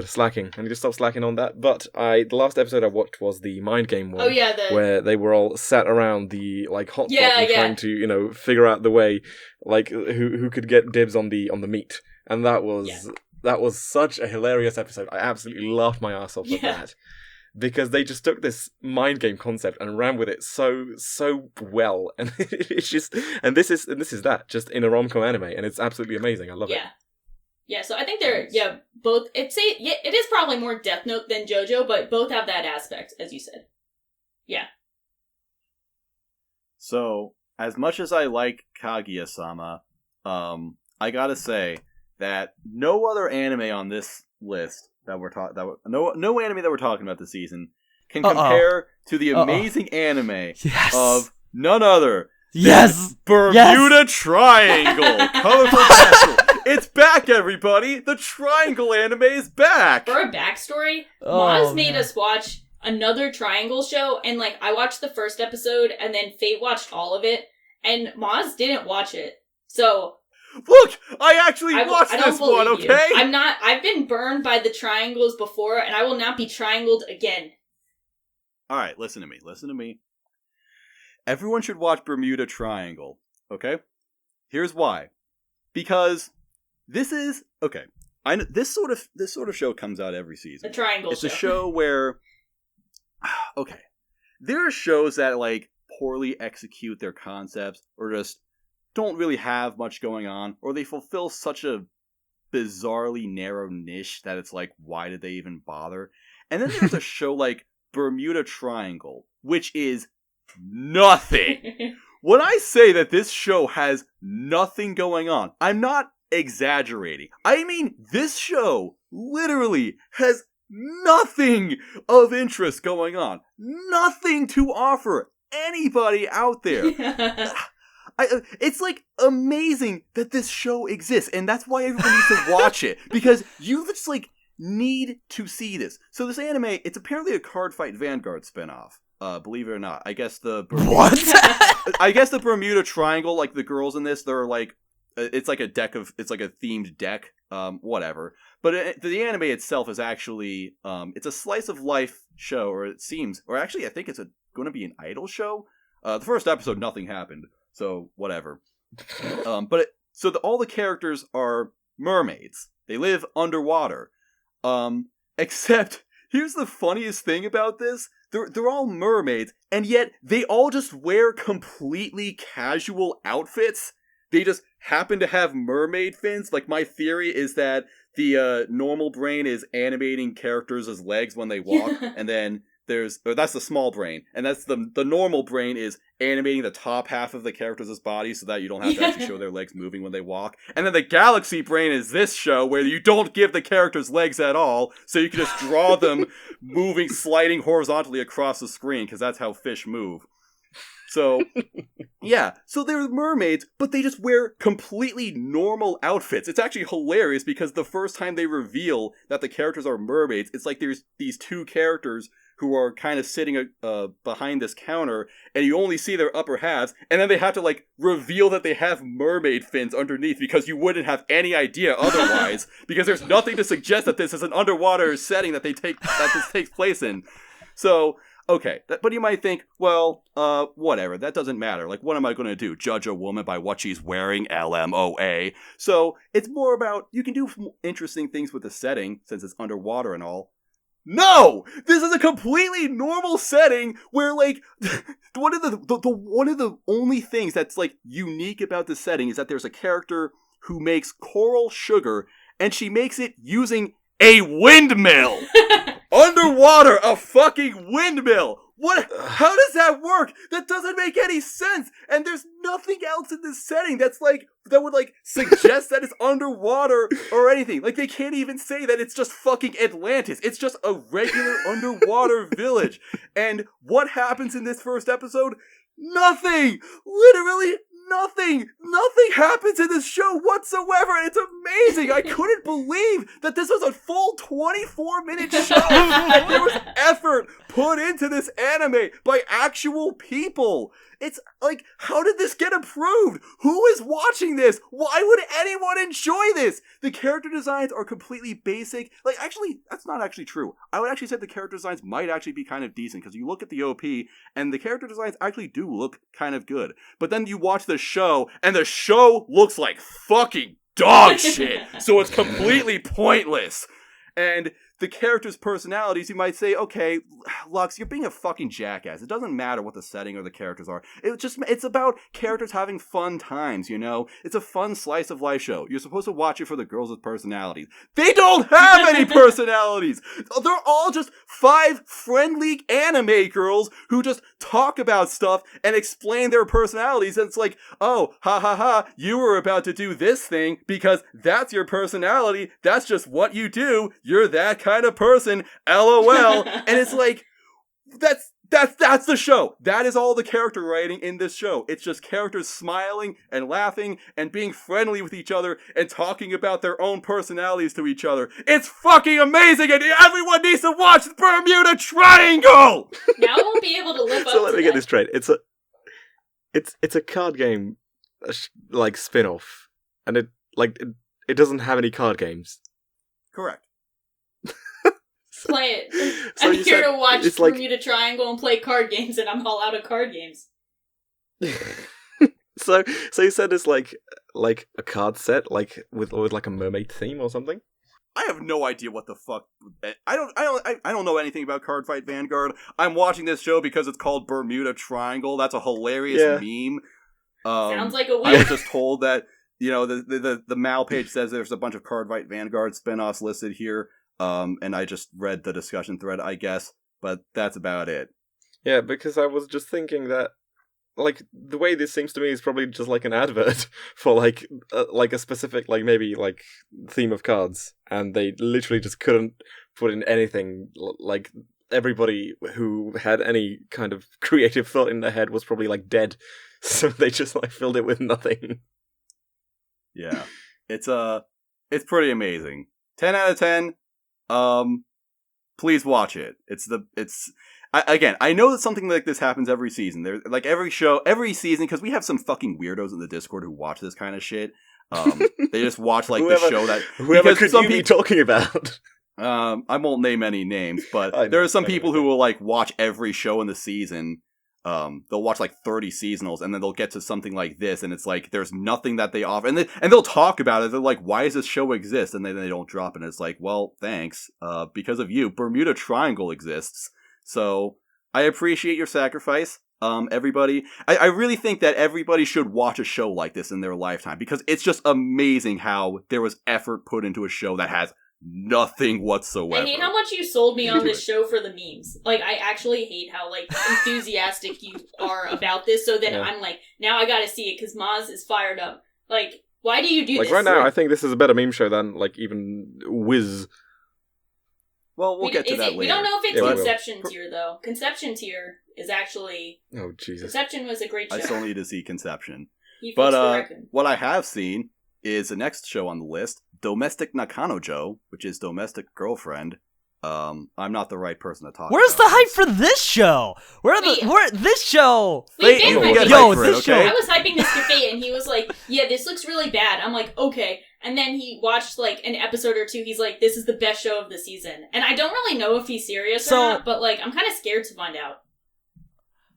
slacking. I need to stop slacking on that. But the last episode I watched was the mind game one. Oh, yeah, where they were all sat around the, like, hot pot and trying to, figure out the way, like, who could get dibs on the meat. And that was such a hilarious episode. I absolutely laughed my ass off at that. Because they just took this mind game concept and ran with it so well, and it's just, and this is that just in a rom-com anime, and it's absolutely amazing. I love it. Yeah. So I think they're both. It is probably more Death Note than JoJo, but both have that aspect, as you said. Yeah. So as much as I like Kaguya-sama, I gotta say that no other anime on this list no anime that we're talking about this season can compare to the amazing anime of none other than Bermuda Triangle. Colorful Castle. It's back, everybody! The Triangle anime is back! For a backstory, Maz made us watch another Triangle show, and I watched the first episode, and then Fate watched all of it, and Maz didn't watch it. So look, I actually watched this one, okay? I've been burned by the triangles before, and I will not be triangled again. Alright, listen to me. Everyone should watch Bermuda Triangle, okay? Here's why. Because this is, okay, this sort of show comes out every season. The Triangle It's a show where, okay, there are shows that, poorly execute their concepts, or just don't really have much going on, or they fulfill such a bizarrely narrow niche that it's why did they even bother? And then there's a show like Bermuda Triangle, which is nothing. When I say that this show has nothing going on, I'm not exaggerating. I mean, this show literally has nothing of interest going on. Nothing to offer anybody out there. It's amazing that this show exists, and that's why everyone needs to watch it, because you just need to see this. So this anime, it's apparently a Card Fight Vanguard spinoff. Believe it or not, I guess the Bermuda Triangle, the girls in this, they're it's like a themed deck, whatever. But the anime itself is actually, it's a slice of life show, or it seems, or actually I think it's going to be an idol show. The first episode, nothing happened. So, whatever. All the characters are mermaids. They live underwater. Except, here's the funniest thing about this. They're all mermaids, and yet they all just wear completely casual outfits. They just happen to have mermaid fins. My theory is that the normal brain is animating characters as legs when they walk, and then that's the small brain, and that's the normal brain is animating the top half of the characters' as bodies so that you don't have to actually show their legs moving when they walk. And then the galaxy brain is this show where you don't give the characters legs at all, so you can just draw them moving, sliding horizontally across the screen, because that's how fish move. So, yeah. So they're mermaids, but they just wear completely normal outfits. It's actually hilarious, because the first time they reveal that the characters are mermaids, it's there's these two characters who are kind of sitting behind this counter, and you only see their upper halves, and then they have to reveal that they have mermaid fins underneath, because you wouldn't have any idea otherwise, because there's nothing to suggest that this is an underwater setting that this takes place in. So, okay, but you might think, well, whatever, that doesn't matter. What am I going to do? Judge a woman by what she's wearing? LMOA. So, it's more about, you can do interesting things with the setting, since it's underwater and all. No! This is a completely normal setting where, one of the only things that's, unique about the setting is that there's a character who makes coral sugar, and she makes it using a windmill! Underwater, a fucking windmill! What? How does that work? That doesn't make any sense! And there's nothing else in this setting that's that would suggest that it's underwater or anything. They can't even say that it's just fucking Atlantis. It's just a regular underwater village. And what happens in this first episode? Nothing! Literally Nothing happens in this show whatsoever. It's amazing. I couldn't believe that this was a full 24-minute show and there was effort put into this anime by actual people. It's like, how did this get approved? Who is watching this? Why would anyone enjoy this? The character designs are completely basic. Like, actually, that's not actually true. I would actually say the character designs might actually be kind of decent, because you look at the OP, and the character designs actually do look kind of good. But then you watch the show, and the show looks like fucking dog shit. So it's completely pointless. And the characters' personalities, you might say, okay, Lux, you're being a fucking jackass. It doesn't matter what the setting or the characters are. It's about characters having fun times, you know? It's a fun slice of life show. You're supposed to watch it for the girls with personalities. They don't have any personalities! They're all just 5 friendly anime girls who just talk about stuff and explain their personalities, and it's like, oh, ha ha ha, you were about to do this thing because that's your personality, that's just what you do, you're that kind of person, LOL. And it's like, that's the show. That is all the character writing in this show. It's just characters smiling and laughing and being friendly with each other and talking about their own personalities to each other. It's fucking amazing, and everyone needs to watch the Bermuda Triangle! Now I won't be able to live up So let to me get that. this straight. It's a card game, like, spin-off. And it doesn't have any card games. Correct. Play it. So I'm you here said to watch it's like- Bermuda Triangle and play card games, and I'm all out of card games. So you said it's like a card set, like with like a mermaid theme or something? I have no idea what the fuck. I don't know anything about Card Fight Vanguard. I'm watching this show because it's called Bermuda Triangle. That's a hilarious meme. Sounds like a I weird. was just told that, you know, the Mal page says there's a bunch of Card Fight Vanguard spinoffs listed here. And I just read the discussion thread, I guess, but that's about it. Yeah, because I was just thinking that, like, the way this seems to me is probably just like an advert for like a specific, like, maybe like theme of cards, and they literally just couldn't put in anything. Like, everybody who had any kind of creative thought in their head was probably like dead, so they just like filled it with nothing. Yeah, it's pretty amazing. 10 out of 10. Please watch it. I know that something like this happens every season. There's like every season, because we have some fucking weirdos in the Discord who watch this kind of shit. They just watch like the show that whoever could you be talking about. I won't name any names, but there are some people who will like watch every show in the season. They'll watch like 30 seasonals, and then they'll get to something like this, and it's like there's nothing that they offer, and they'll talk about it. They're like, "Why does this show exist?" And then they don't drop it. And it's like, well, thanks, because of you, Bermuda Triangle exists. So I appreciate your sacrifice, everybody. I really think that everybody should watch a show like this in their lifetime, because it's just amazing how there was effort put into a show that has nothing whatsoever. I hate how much you sold me on this show for the memes. Like, I actually hate how, like, enthusiastic you are about this, so that I'm like, now I gotta see it, because Maz is fired up. Like, why do you do this? Like, right now, I think this is a better meme show than, like, even Wiz. Well, we'll get to that later. We don't know if it's Yeah, Conception tier, though. Conception tier is actually... Oh, Jesus. Conception was a great show. I still need to see Conception. He fixed the record. What I have seen is the next show on the list, Domestic Nakanojo, which is Domestic Girlfriend. I'm not the right person to talk Where's about the hype this. for this show? This show? We've been you get hyping hype Yo, for this it, show- okay? I was hyping this to Fate, and he was like, yeah, this looks really bad. I'm like, okay. And then he watched, like, an episode or two. He's like, this is the best show of the season. And I don't really know if he's serious or not, but, like, I'm kind of scared to find out.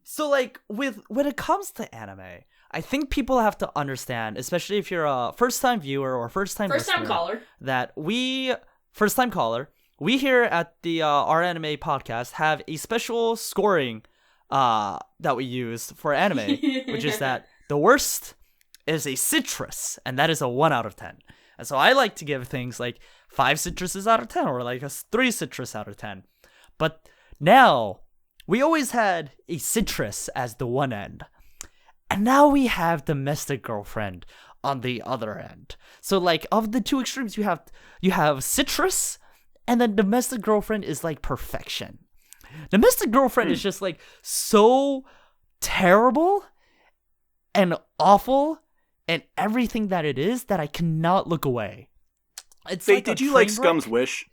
So, like, when it comes to anime, I think people have to understand, especially if you're a first-time viewer or first-time caller. that first-time caller, we here at the our anime podcast have a special scoring that we use for anime, which is that the worst is a citrus, and that is a 1 out of 10. And so I like to give things like 5 citruses out of 10, or like a 3 citrus out of 10. But now, we always had a citrus as the one end. And now we have Domestic Girlfriend on the other end. So, like, of the two extremes, you have citrus, and then Domestic Girlfriend is like perfection. Domestic Girlfriend is just like so terrible. and awful and everything that it is that I cannot look away. It's Hey, like a did you like train Scum's wreck. Wish?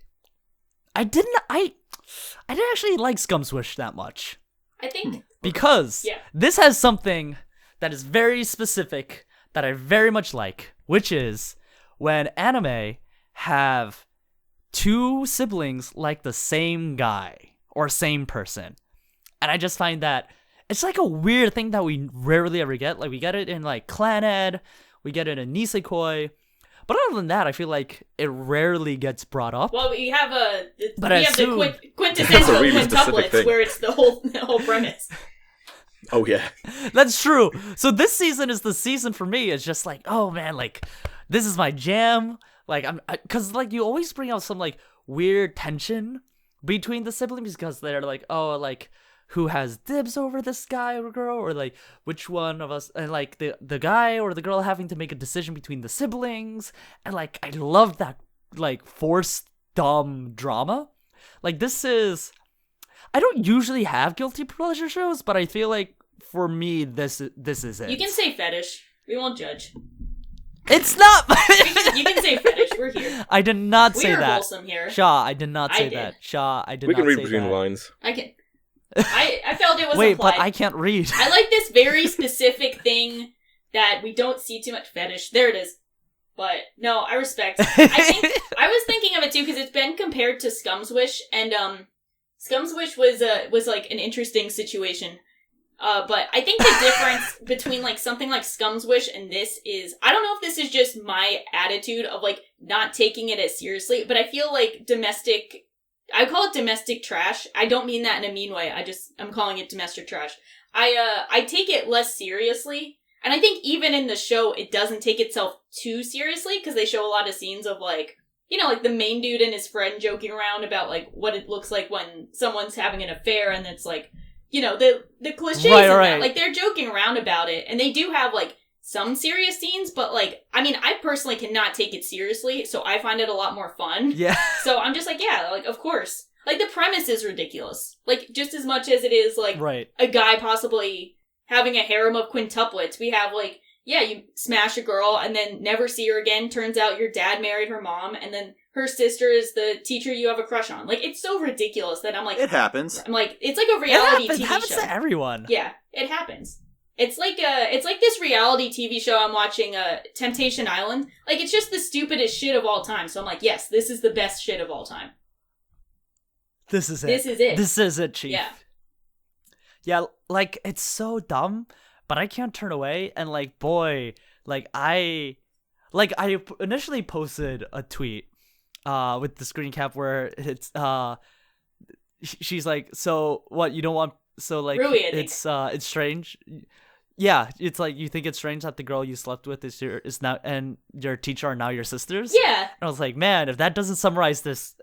I didn't actually like Scum's Wish that much. I think Because Yeah. this has something that is very specific that I very much like, which is when anime have two siblings like the same guy or same person. And I just find that it's like a weird thing that we rarely ever get. Like, we get it in like Clan Ed, we get it in Nisekoi. But other than that, I feel like it rarely gets brought up. well, we have But we as have soon- the quintessential That's a really specific quintuplets thing. where it's the whole premise. Oh yeah. That's true. So this season is the season for me. It's just like, oh man, like this is my jam. Like cause like you always bring out some like weird tension between the siblings because they're like, oh, like who has dibs over this guy or girl, or like which one of us, and like the guy or the girl having to make a decision between the siblings, and like I love that like forced dumb drama. Like this is, I don't usually have guilty pleasure shows, but I feel like for me this is it. You can say fetish. We won't judge. It's not. You can say fetish. We're here. I did not We say are that. wholesome here. Shaw, I did not I say did. that. Shaw, I did We not can read say between that. the lines. I can. I felt it was Wait, implied. but I can't read. I like this very specific thing that we don't see too much fetish. There it is. But no, I respect. I think I was thinking of it too because it's been compared to Scum's Wish, and Scum's Wish was like an interesting situation. But I think the difference between like something like Scum's Wish and this is, I don't know if this is just my attitude of like not taking it as seriously, but I feel like I call it domestic trash. I don't mean that in a mean way. I'm calling it domestic trash. I take it less seriously. And I think even in the show, it doesn't take itself too seriously because they show a lot of scenes of like, you know, like the main dude and his friend joking around about like what it looks like when someone's having an affair, and it's like, you know, the cliches in that. Right. Like they're joking around about it, and they do have like some serious scenes, but like, I mean, I personally cannot take it seriously, so I find it a lot more fun. Yeah. So I'm just like, yeah, like, of course. Like, the premise is ridiculous. Like, just as much as it is, like, Right. a guy possibly having a harem of quintuplets, we have, like, yeah, you smash a girl and then never see her again. Turns out your dad married her mom, and then her sister is the teacher you have a crush on. Like, it's so ridiculous that I'm like... It happens. I'm like, it's like a reality TV happens show. to everyone. Yeah, it happens. It's like this reality TV show I'm watching, Temptation Island. Like, it's just the stupidest shit of all time. So I'm like, yes, this is the best shit of all time. This is it. This is it. This is it, Chief. Yeah. Yeah, like, it's so dumb, but I can't turn away, and, like, boy, I initially posted a tweet, with the screen cap where it's, she's like, so, what, you don't want, so, like, Rui, I think. it's strange. Yeah, it's like, you think it's strange that the girl you slept with is now, and your teacher are now your sisters? Yeah. And I was like, man, if that doesn't summarize this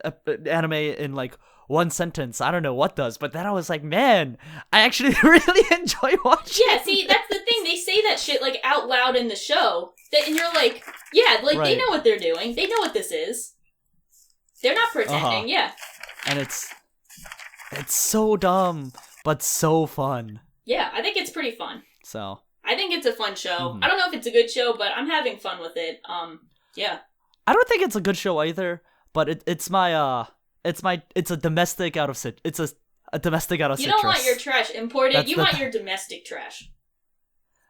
anime in, like, one sentence, I don't know what does. But then I was like, man, I actually really enjoy watching. Yeah, see, that's the thing. They say that shit, like, out loud in the show. And you're like, yeah, like, Right. they know what they're doing. They know what this is. They're not pretending, yeah. And it's so dumb, but so fun. Yeah, I think it's pretty fun. So I think it's a fun show. Mhm. I don't know if it's a good show, but I'm having fun with it. Yeah. I don't think it's a good show either, but it's a domestic out of it's a domestic out of You citrus. don't want your trash imported. That's You the want th- your domestic trash.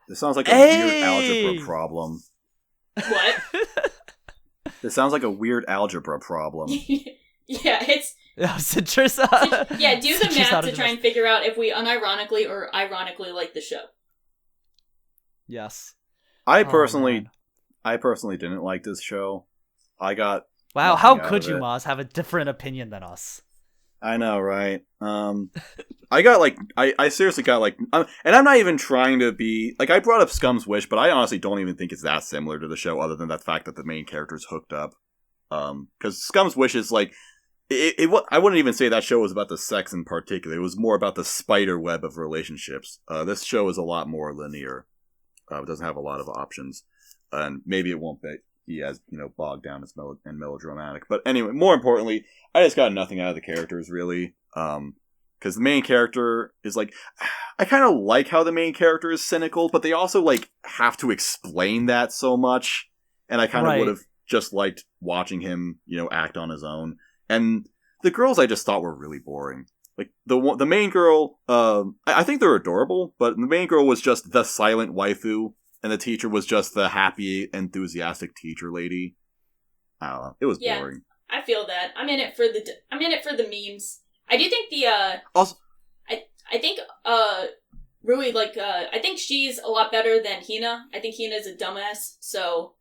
This sounds like a Hey! weird algebra problem. What? This sounds like a weird algebra problem. Yeah, it's... Yeah, citrus. Yeah, do the citrus math out to of try and figure out if we unironically or ironically like the show. Yes. I Oh, personally man. didn't like this show. I got Wow, nothing how out could of you, it. Maz, have a different opinion than us? I know, right? I got like, I seriously got like, and I'm not even trying to be like, I brought up Scum's Wish, but I honestly don't even think it's that similar to the show, other than that fact that the main character's hooked up. Because Scum's Wish is like, I wouldn't even say that show was about the sex in particular. It was more about the spider web of relationships. This show is a lot more linear. It doesn't have a lot of options, and maybe it won't be as, bogged down as and melodramatic. But anyway, more importantly, I just got nothing out of the characters really. Because the main character is like, I kind of like how the main character is cynical, but they also like have to explain that so much, and I kind of would have just liked watching him, act on his own. And the girls I just thought were really boring. Like the main girl, I think they're adorable, but the main girl was just the silent waifu, and the teacher was just the happy, enthusiastic teacher lady. I don't know. It was boring. I feel that. I'm in it for the memes. I do think also. I think Rui, I think she's a lot better than Hina. I think Hina's a dumbass, so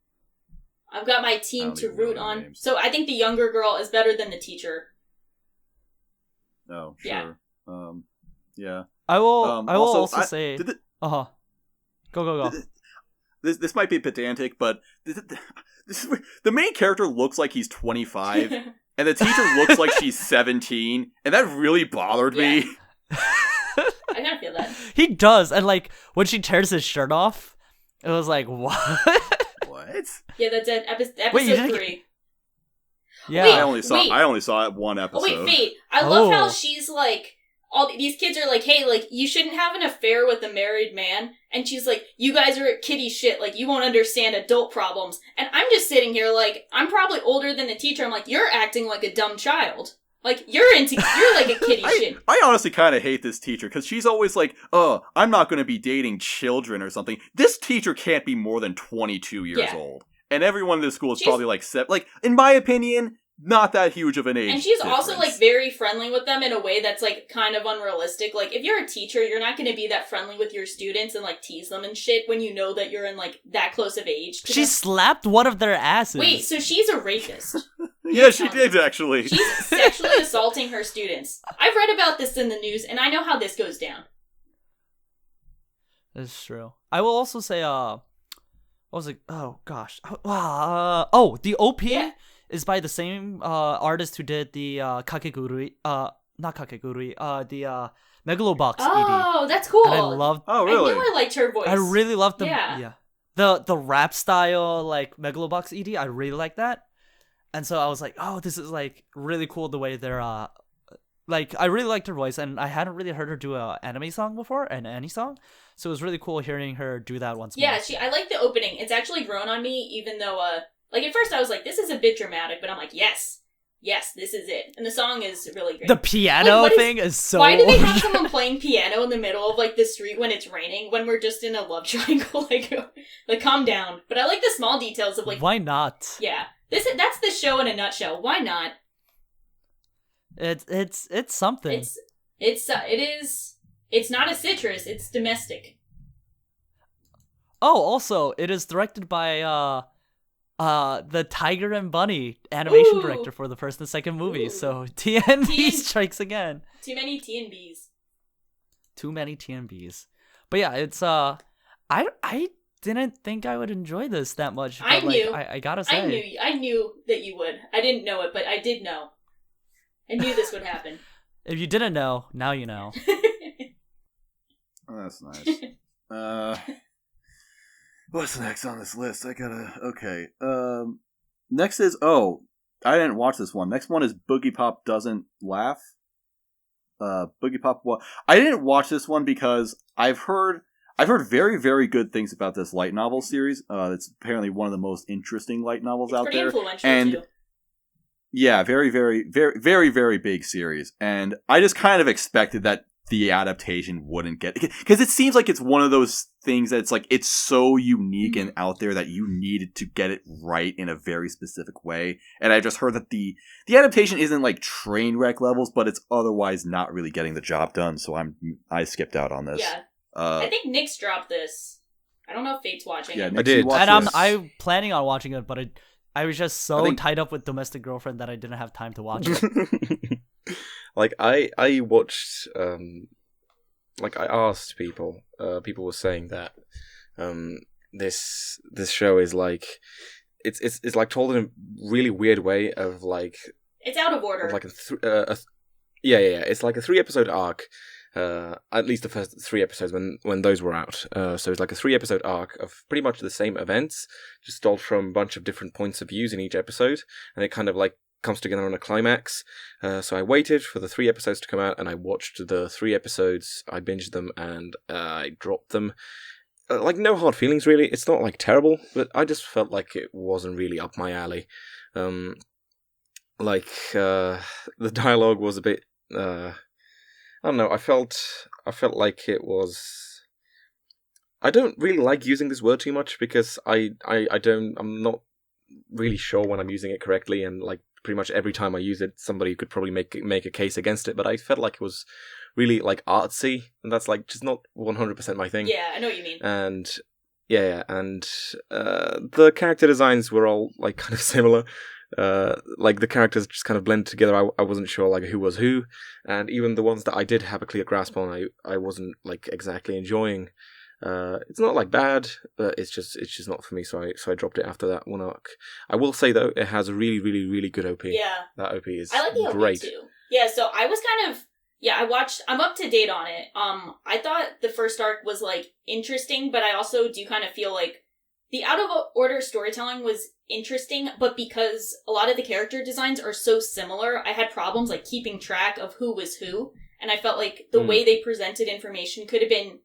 I've got my team to root on. Names. So I think the younger girl is better than the teacher. Oh, sure. Yeah. I will also say... Go. This might be pedantic, but the main character looks like he's 25, and the teacher looks like she's 17, and that really bothered me. I kind of feel that. He does, and when she tears his shirt off, it was like, what? What? Yeah, that's it. Episode 3. Yeah, wait, I only saw it one episode. Oh, wait, Fate. I love how she's like, all these kids are like, hey, you shouldn't have an affair with a married man. And she's like, you guys are kiddie shit. You won't understand adult problems. And I'm just sitting here I'm probably older than the teacher. I'm like, you're acting like a dumb child. You're like a kiddie shit. I honestly kind of hate this teacher, because she's always like, I'm not going to be dating children or something. This teacher can't be more than 22 years old. And everyone in this school is probably in my opinion, not that huge of an age. And she's difference. also very friendly with them in a way that's kind of unrealistic. If you're a teacher, you're not going to be that friendly with your students and tease them and shit when you know that you're in that close of age. She slapped one of their asses. Wait, so she's a rapist? Yeah, she did actually. She's sexually assaulting her students. I've read about this in the news, and I know how this goes down. That's true. I will also say, what was it? Oh gosh. The OP is by the same artist who did the Kakegurui. Not Kakegurui. The Megalobox ED. Oh, that's cool. And I loved. Oh, really? I knew I liked her voice. I really loved the Yeah. The rap style Megalobox ED. I really like that. And so I was like, oh, this is really cool the way they're I really liked her voice, and I hadn't really heard her do an anime song before, any song. So it was really cool hearing her do that once more. Yeah, I like the opening. It's actually grown on me, even though at first I was like, this is a bit dramatic, but I'm like, yes, this is it. And the song is really great. The piano thing is so... Why do they have someone playing piano in the middle of the street when it's raining, when we're just in a love triangle? Calm down. But I like the small details of why not? Yeah. That's the show in a nutshell. Why not? It's something. It's not a citrus, it's domestic. Oh, also, it is directed by the Tiger and Bunny animation director for the first and second movie. So TNB strikes again. Too many TNBs. Too many TNBs. But yeah, it's I didn't think I would enjoy this that much. But I knew. I gotta say. I knew that you would. I didn't know it, but I did know. I knew this would happen. If you didn't know, now you know. Oh, that's nice. What's next on this list? Okay. Next is, I didn't watch this one. Next one is Boogiepop Doesn't Laugh. Boogiepop, I didn't watch this one because I've heard very, very good things about this light novel series. It's apparently one of the most interesting light novels out there. Pretty influential, too. Yeah, very, very, very, very, very big series. And I just kind of expected that the adaptation wouldn't get... Because it seems like it's one of those things that it's so unique and out there that you needed to get it right in a very specific way. And I just heard that the adaptation isn't train wreck levels, but it's otherwise not really getting the job done. So I skipped out on this. Yeah. I think Nick's dropped this. I don't know if Fate's watching. Yeah, it. Nick, I did. And I'm planning on watching it, but I was just so tied up with Domestic Girlfriend that I didn't have time to watch it. I watched, I asked people, people were saying that, this show is it's told in a really weird way of It's out of order. It's like a 3-episode arc, at least the first 3 episodes when those were out. So it's like a 3-episode arc of pretty much the same events, just told from a bunch of different points of views in each episode, and it kind of comes together on a climax. So I waited for the 3 episodes to come out, and I watched the 3 episodes. I binged them, and I dropped them. Like, no hard feelings, really. It's not, like, terrible, but I just felt like it wasn't really up my alley. The dialogue was a bit... I don't know, I felt like it was... I don't really like using this word too much, because I'm not really sure when I'm using it correctly, and, like, pretty much every time I use it, somebody could probably make a case against it, but I felt like it was really, like, artsy, and that's, like, just not 100% my thing. Yeah, I know what you mean. And the character designs were all, like, kind of similar. Like, the characters just kind of blend together. I wasn't sure, like, who was who, and even the ones that I did have a clear grasp on, I wasn't, like, exactly enjoying. It's not, like, bad, but it's just not for me, so I dropped it after that one arc. I will say, though, it has a really, really, really good OP. Yeah. That OP is I like the great. OP, too. Yeah, so I was kind of... Yeah, I'm up to date on it. I thought the first arc was, like, interesting, but I also do kind of feel like the out-of-order storytelling was interesting, but because a lot of the character designs are so similar, I had problems, like, keeping track of who was who, and I felt like the way they presented information could have been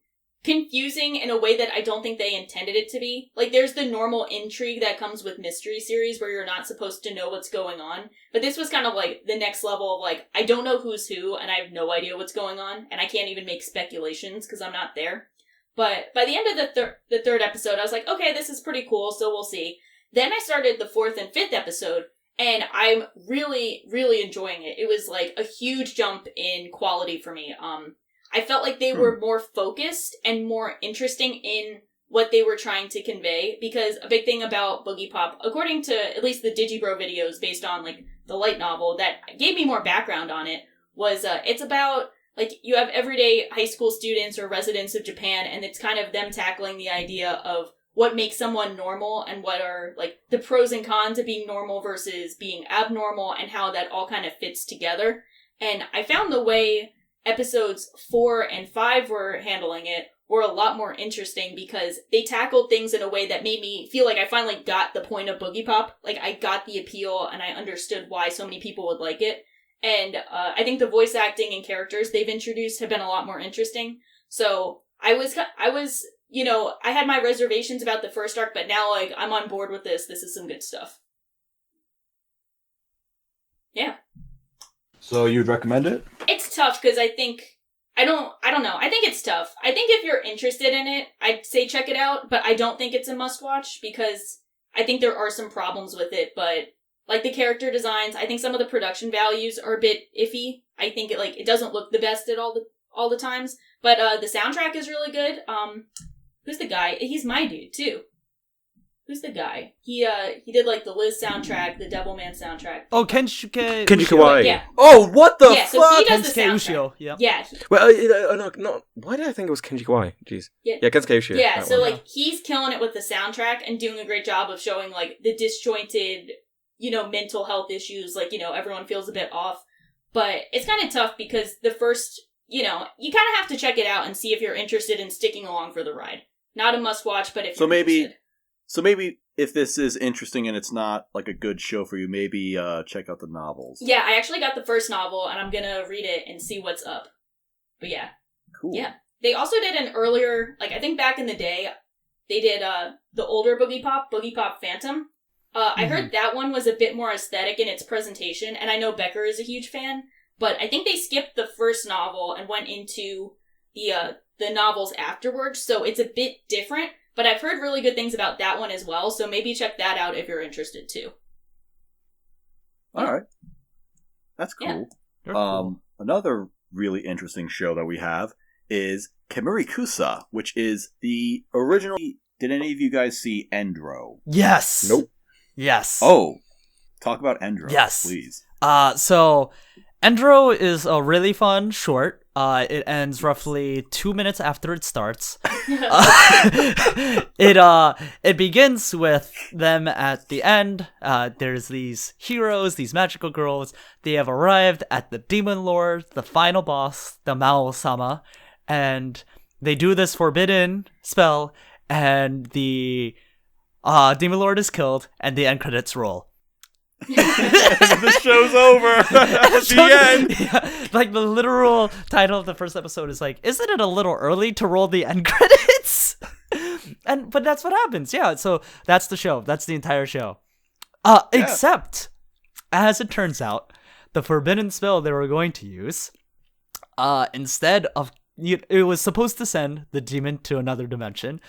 confusing in a way that I don't think they intended it to be. Like, there's the normal intrigue that comes with mystery series where you're not supposed to know what's going on, but this was kind of like the next level of, like, I don't know who's who, and I have no idea what's going on, and I can't even make speculations because I'm not there. But by the end of the third episode, I was like, okay, this is pretty cool, so we'll see. Then I started the 4th and 5th episode, and I'm really, really enjoying it. It was, like, a huge jump in quality for me. I felt like they were more focused and more interesting in what they were trying to convey, because a big thing about Boogiepop, according to at least the Digibro videos based on, like, the light novel that gave me more background on it, was it's about, like, you have everyday high school students or residents of Japan, and it's kind of them tackling the idea of what makes someone normal and what are, like, the pros and cons of being normal versus being abnormal, and how that all kind of fits together. And I found the way episodes 4 and 5 were handling it were a lot more interesting, because they tackled things in a way that made me feel like I finally got the point of Boogiepop. Like, I got the appeal, and I understood why so many people would like it. And I think the voice acting and characters they've introduced have been a lot more interesting. So I was, you know, I had my reservations about the first arc, but now, like, I'm on board with this. This is some good stuff. Yeah. So you'd recommend it? It's tough, because I don't know. I think it's tough. I think if you're interested in it, I'd say check it out, but I don't think it's a must-watch, because I think there are some problems with it, but, like, the character designs, I think some of the production values are a bit iffy. I think it doesn't look the best at all the times, but the soundtrack is really good. Who's the guy? He's my dude, too. Who's the guy? He did, like, the Liz soundtrack, the Devilman soundtrack. Oh, Kensuke Kawai. Yeah. Oh, what the Yeah, so fuck? he does the Kensuke soundtrack. Ushio, yeah. Yeah. Well, no. Why did I think it was Kenji Kawai? Jeez. Yeah. Kensuke Ushio. Yeah, so, one. like, he's killing it with the soundtrack and doing a great job of showing, like, the disjointed, you know, mental health issues. Like, you know, everyone feels a bit off. But it's kind of tough, because the first, you know, you kind of have to check it out and see if you're interested in sticking along for the ride. Not a must-watch, but if you're interested. So maybe if this is interesting and it's not, like, a good show for you, maybe check out the novels. Yeah, I actually got the first novel, and I'm gonna read it and see what's up. But yeah. Cool. Yeah. They also did an earlier, like, I think back in the day, they did the older Boogiepop Phantom. I heard that one was a bit more aesthetic in its presentation, and I know Becker is a huge fan, but I think they skipped the first novel and went into the novels afterwards, so it's a bit different. But I've heard really good things about that one as well, so maybe check that out if you're interested too. Alright. That's cool. You're cool. Another really interesting show that we have is Kemurikusa, which is the original... Did any of you guys see Endro? Yes. Nope. Yes. Oh, talk about Endro, Yes. please. So Endro is a really fun short. It ends roughly 2 minutes after it starts. It begins with them at the end. There's these heroes, these magical girls. They have arrived at the Demon Lord, the final boss, the Mao-sama, and they do this forbidden spell, and the Demon Lord is killed, and the end credits roll. The show's over. The end. Yeah, like the literal title of the first episode is like, isn't it a little early to roll the end credits? But that's what happens. Yeah, so that's the show. That's the entire show. Except, as it turns out, the forbidden spell they were going to use, instead of, it was supposed to send the demon to another dimension,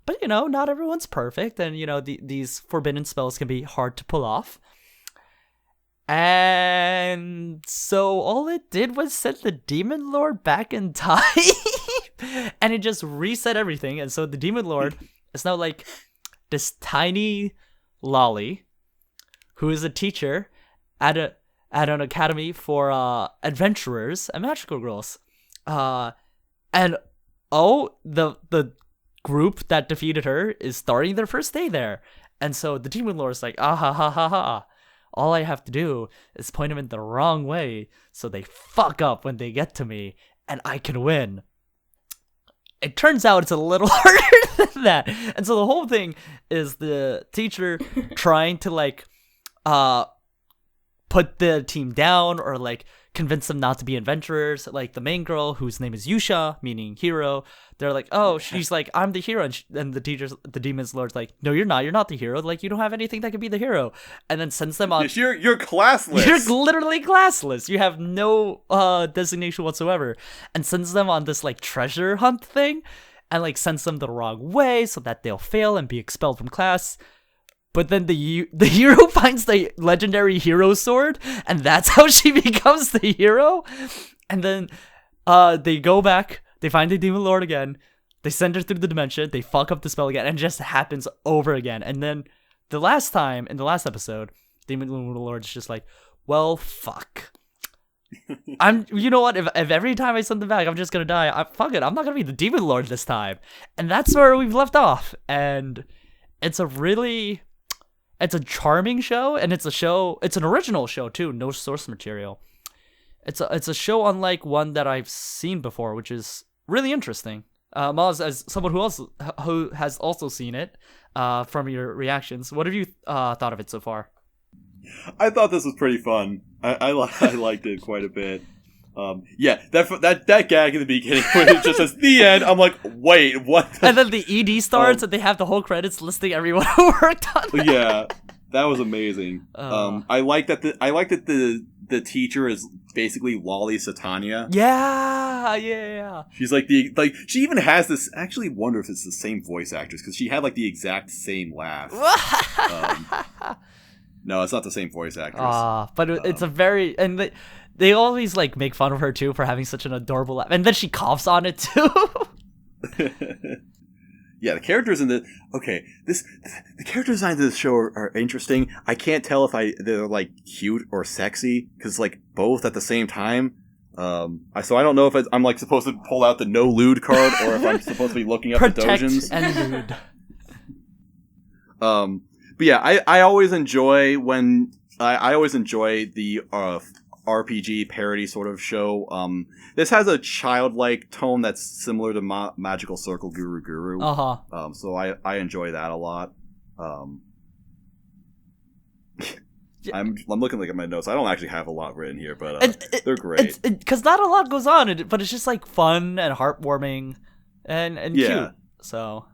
but not everyone's perfect, and these forbidden spells can be hard to pull off. And so all it did was send the demon lord back in time, and it just reset everything. And so the demon lord is now like this tiny lolly who is a teacher at an academy for adventurers and magical girls. And the group that defeated her is starting their first day there. And so the demon lord is like, ah ha ha ha ha. All I have to do is point them in the wrong way so they fuck up when they get to me, and I can win. It turns out it's a little harder than that. And so the whole thing is the teacher trying to like put the team down or like convince them not to be adventurers. Like the main girl, whose name is Yuusha, meaning hero, they're like, oh, she's like, I'm the hero, and the demon's lord's like, no, you're not the hero, like you don't have anything that could be the hero, and then sends them on. You're classless. You're literally classless. You have no designation whatsoever, and sends them on this like treasure hunt thing, and like sends them the wrong way so that they'll fail and be expelled from class. But then the hero finds the legendary hero sword, and that's how she becomes the hero. And then they go back, they find the demon lord again, they send her through the dimension, they fuck up the spell again, and it just happens over again. And then the last time, in the last episode, demon lord is just like, well, fuck. You know what, if every time I send them back, I'm just gonna die, fuck it, I'm not gonna be the demon lord this time. And that's where we've left off. And it's a charming show, and it's an original show too, no source material. It's a show unlike one that I've seen before, which is really interesting. Maz, as someone who has also seen it, from your reactions, what have you thought of it so far? I thought this was pretty fun. I liked it quite a bit. That gag in the beginning when it just says the end, I'm like, wait, what? And then the ED starts, and they have the whole credits listing everyone who worked on it. Yeah, that was amazing. I like that the teacher is basically Lolly Satania. Yeah. She's like she even has this. I actually wonder if it's the same voice actress, because she had like the exact same laugh. No, it's not the same voice actress. But it's a very, and they always like make fun of her too for having such an adorable laugh, and then she coughs on it too. Yeah, the characters in the character designs of this show are interesting. I can't tell if they're like cute or sexy, because like both at the same time. So I don't know if I'm like supposed to pull out the no lewd card, or if I'm supposed to be looking up the dojins. And lewd. But yeah, I always enjoy the RPG parody sort of show. This has a childlike tone that's similar to Magical Circle Guru. So I enjoy that a lot. I'm looking like at my notes. I don't actually have a lot written here, but they're great. Because not a lot goes on, but it's just like fun and heartwarming and cute. So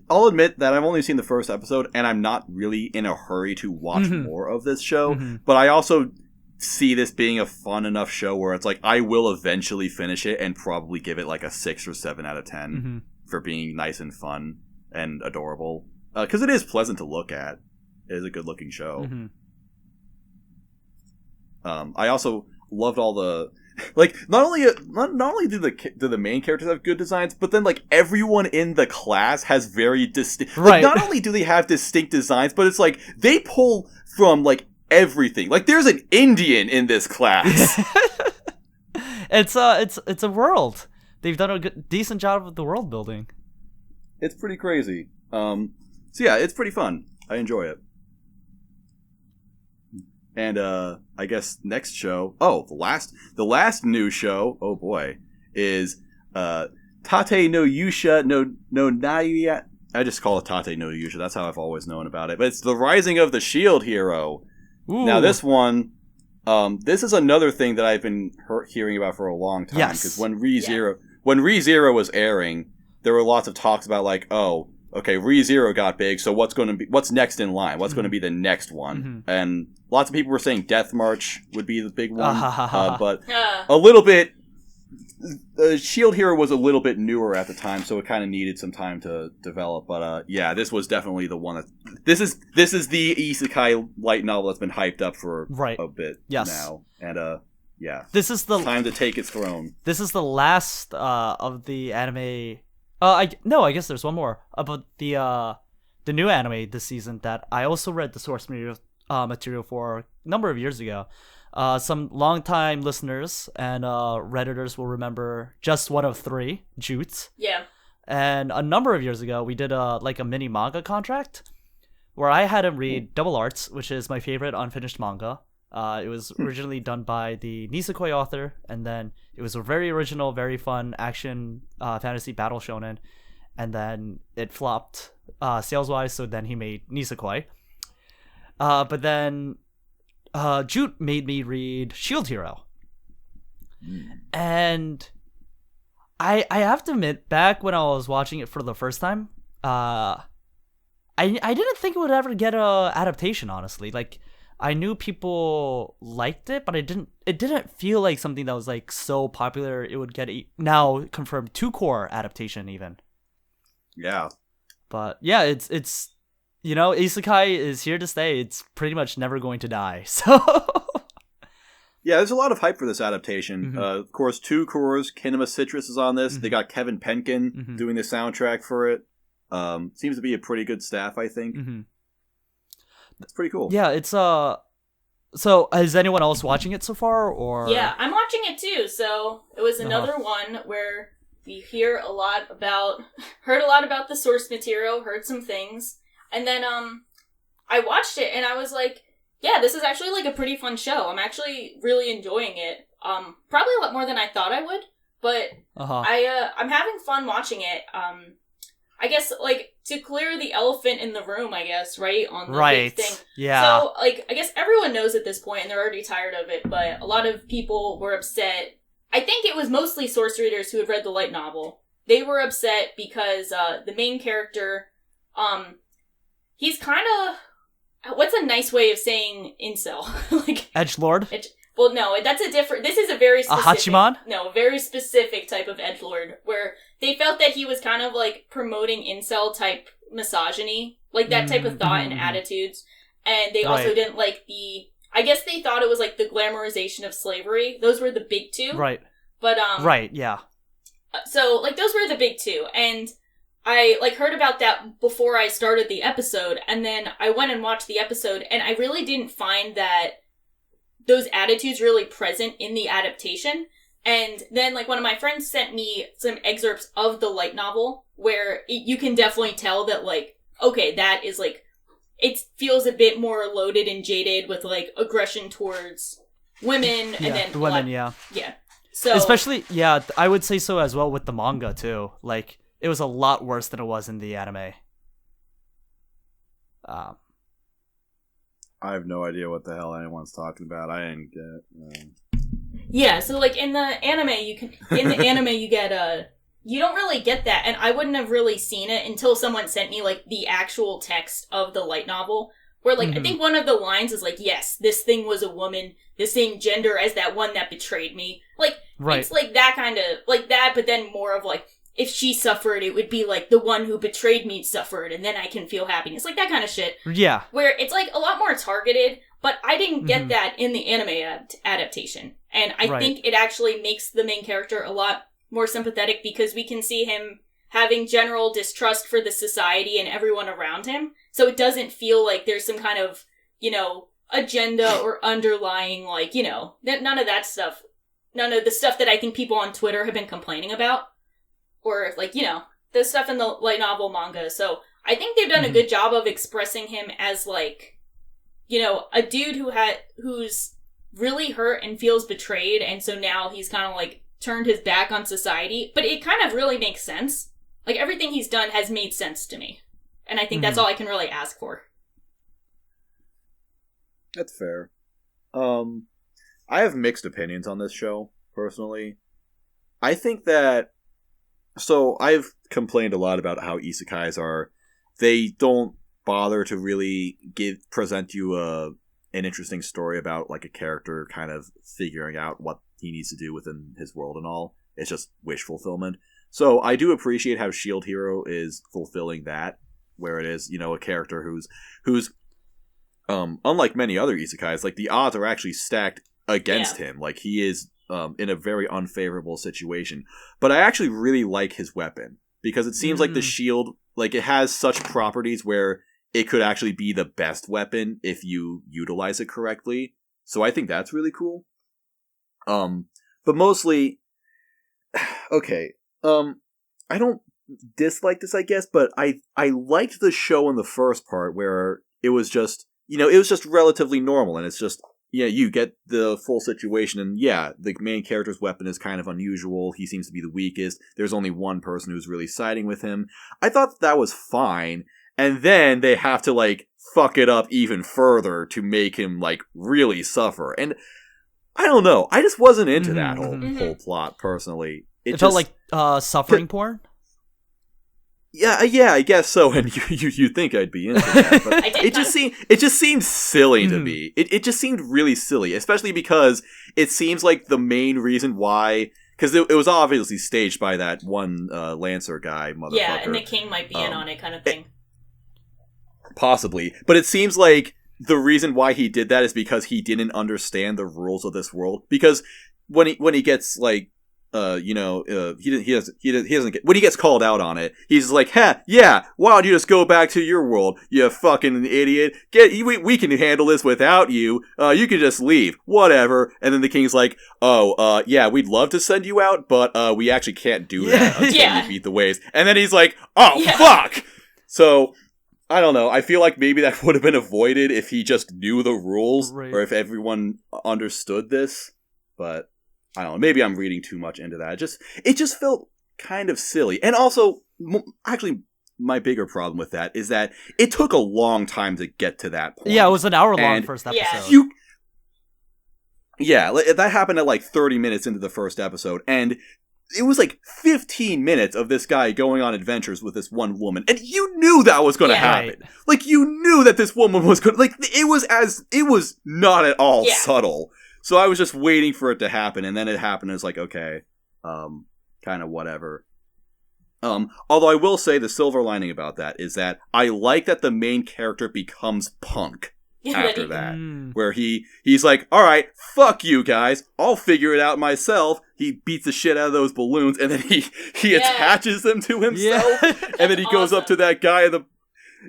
I'll admit that I've only seen the first episode, and I'm not really in a hurry to watch more of this show. But I also see this being a fun enough show where it's like I will eventually finish it and probably give it like a 6 or 7 out of 10 for being nice and fun and adorable, because it is pleasant to look at. It is a good looking show. I also loved all the not only do the main characters have good designs, but then like everyone in the class has very distinct. Like, not only do they have distinct designs, but it's like they pull from like everything. Like there's an Indian in this class. It's a world. They've done a decent job of the world building. It's pretty crazy. So yeah, it's pretty fun. I enjoy it. And I guess next show. Oh, the last new show. Oh boy, is Tate no Yuusha no Nariagari. I just call it Tate no Yuusha. That's how I've always known about it. But it's the Rising of the Shield Hero. Ooh. Now this one, this is another thing that I've been hearing about for a long time. Yes. Because when ReZero was airing, there were lots of talks about like, oh, okay, ReZero got big, so what's next in line? What's going to be the next one? And lots of people were saying Death March would be the big one, but a little bit. Shield Hero was a little bit newer at the time, so it kind of needed some time to develop. But yeah, this was definitely the one that this is the isekai light novel that's been hyped up for a bit now, and yeah, this is the time to take its throne. This is the last of the anime. I guess there's one more about the new anime this season that I also read the source material for a number of years ago. Some longtime listeners and Redditors will remember Just One of Three, Jutes. Yeah. And a number of years ago, we did a mini manga contract where I had him read Double Arts, which is my favorite unfinished manga. It was originally done by the Nisekoi author, and then it was a very original, very fun action fantasy battle shonen, and then it flopped sales-wise, so then he made Nisekoi. But then Jute made me read Shield Hero. And I have to admit, back when I was watching it for the first time, I didn't think it would ever get a adaptation, honestly. Like, I knew people liked it, but it didn't feel like something that was like so popular it would get now confirmed 2-core adaptation even. Yeah. But yeah, it's isekai is here to stay. It's pretty much never going to die. So yeah, there's a lot of hype for this adaptation. Of course, 2 cores, Kinema Citrus is on this. They got Kevin Penkin doing the soundtrack for it. Seems to be a pretty good staff, I think. It's pretty cool. Yeah, it's so is anyone else watching it so far, or? Yeah, I'm watching it too. So it was another one where we heard a lot about the source material, heard some things, and then I watched it and I was like, yeah, this is actually like a pretty fun show. I'm actually really enjoying it. Probably a lot more than I thought I would, but I'm having fun watching it. I guess, like, to clear the elephant in the room, I guess, right? On the big thing. Yeah. So, like, I guess everyone knows at this point, and they're already tired of it, but a lot of people were upset. I think it was mostly source readers who had read the light novel. They were upset because the main character, he's kind of... What's a nice way of saying incel? Like Edgelord? Well, no, that's a different... This is a very specific... A Hachiman? No, a very specific type of edgelord, where they felt that he was kind of, like, promoting incel-type misogyny, like, that type of thought and attitudes, and they also didn't like the... I guess they thought it was, like, the glamorization of slavery. Those were the big two. Right. But, Right, yeah. So, like, those were the big two, and I, like, heard about that before I started the episode, and then I went and watched the episode, and I really didn't find that those attitudes really present in the adaptation. And then, like, one of my friends sent me some excerpts of the light novel where you can definitely tell that, like, okay, that is, like, it feels a bit more loaded and jaded with, like, aggression towards women. And then women, yeah. So, especially, yeah, I would say so as well with the manga, too. Like, it was a lot worse than it was in the anime. I have no idea what the hell anyone's talking about. I didn't get. Yeah, so like in the anime, you get you don't really get that, and I wouldn't have really seen it until someone sent me like the actual text of the light novel, where like I think one of the lines is like, "Yes, this thing was a woman, the same gender as that one that betrayed me." Like it's like that kind of like that, but then more of like, if she suffered, it would be like the one who betrayed me suffered, and then I can feel happiness. Like that kind of shit. Yeah. Where it's like a lot more targeted, but I didn't get that in the anime adaptation. And I think it actually makes the main character a lot more sympathetic because we can see him having general distrust for the society and everyone around him. So it doesn't feel like there's some kind of, agenda or underlying, like, none of that stuff. None of the stuff that I think people on Twitter have been complaining about. Or, like, the stuff in the light novel manga. So I think they've done a good job of expressing him as, like, a dude who's really hurt and feels betrayed, and so now he's kind of, like, turned his back on society. But it kind of really makes sense. Like, everything he's done has made sense to me. And I think that's all I can really ask for. That's fair. I have mixed opinions on this show, personally. I think that... So, I've complained a lot about how isekais are... They don't bother to really present you an interesting story about, like, a character kind of figuring out what he needs to do within his world and all. It's just wish fulfillment. So, I do appreciate how Shield Hero is fulfilling that, where it is, a character who's unlike many other isekais, like, the odds are actually stacked against him. Like, he is in a very unfavorable situation. But I actually really like his weapon, because it seems like the shield, like, it has such properties where it could actually be the best weapon if you utilize it correctly. So I think that's really cool. But mostly, okay, I don't dislike this, I guess, but I liked the show in the first part where it was just, it was just relatively normal, and it's just, you get the full situation, and the main character's weapon is kind of unusual. He seems to be the weakest. There's only one person who's really siding with him. I thought that was fine, and then they have to, like, fuck it up even further to make him, like, really suffer. And I don't know. I just wasn't into that whole plot, personally. It felt like suffering porn? Yeah, I guess so. And you think I'd be into that, but it just seemed silly to me. It just seemed really silly, especially because it seems like the main reason why, because it was obviously staged by that one Lancer guy, motherfucker. Yeah, and the king might be in on it, kind of thing. Possibly, but it seems like the reason why he did that is because he didn't understand the rules of this world. Because when he gets, like, he doesn't get, when he gets called out on it, he's like, why don't you just go back to your world, you fucking idiot, we can handle this without you, you can just leave, whatever. And then the king's like, we'd love to send you out, but we actually can't do that until you beat the waves. And then he's like, fuck! So, I don't know, I feel like maybe that would have been avoided if he just knew the rules, or if everyone understood this, but I don't know, maybe I'm reading too much into that. It just felt kind of silly. And also, actually, my bigger problem with that is that it took a long time to get to that point. Yeah, it was an hour-long first episode. That happened at like 30 minutes into the first episode, and it was like 15 minutes of this guy going on adventures with this one woman, and you knew that was going to happen. Right. Like, you knew that this woman was going to, like, it was not at all subtle. So I was just waiting for it to happen, and then it happened, and it's like, okay, kind of whatever. Although I will say the silver lining about that is that I like that the main character becomes punk after that. Where he's like, alright, fuck you guys, I'll figure it out myself. He beats the shit out of those balloons, and then he attaches them to himself, and then he goes up to that guy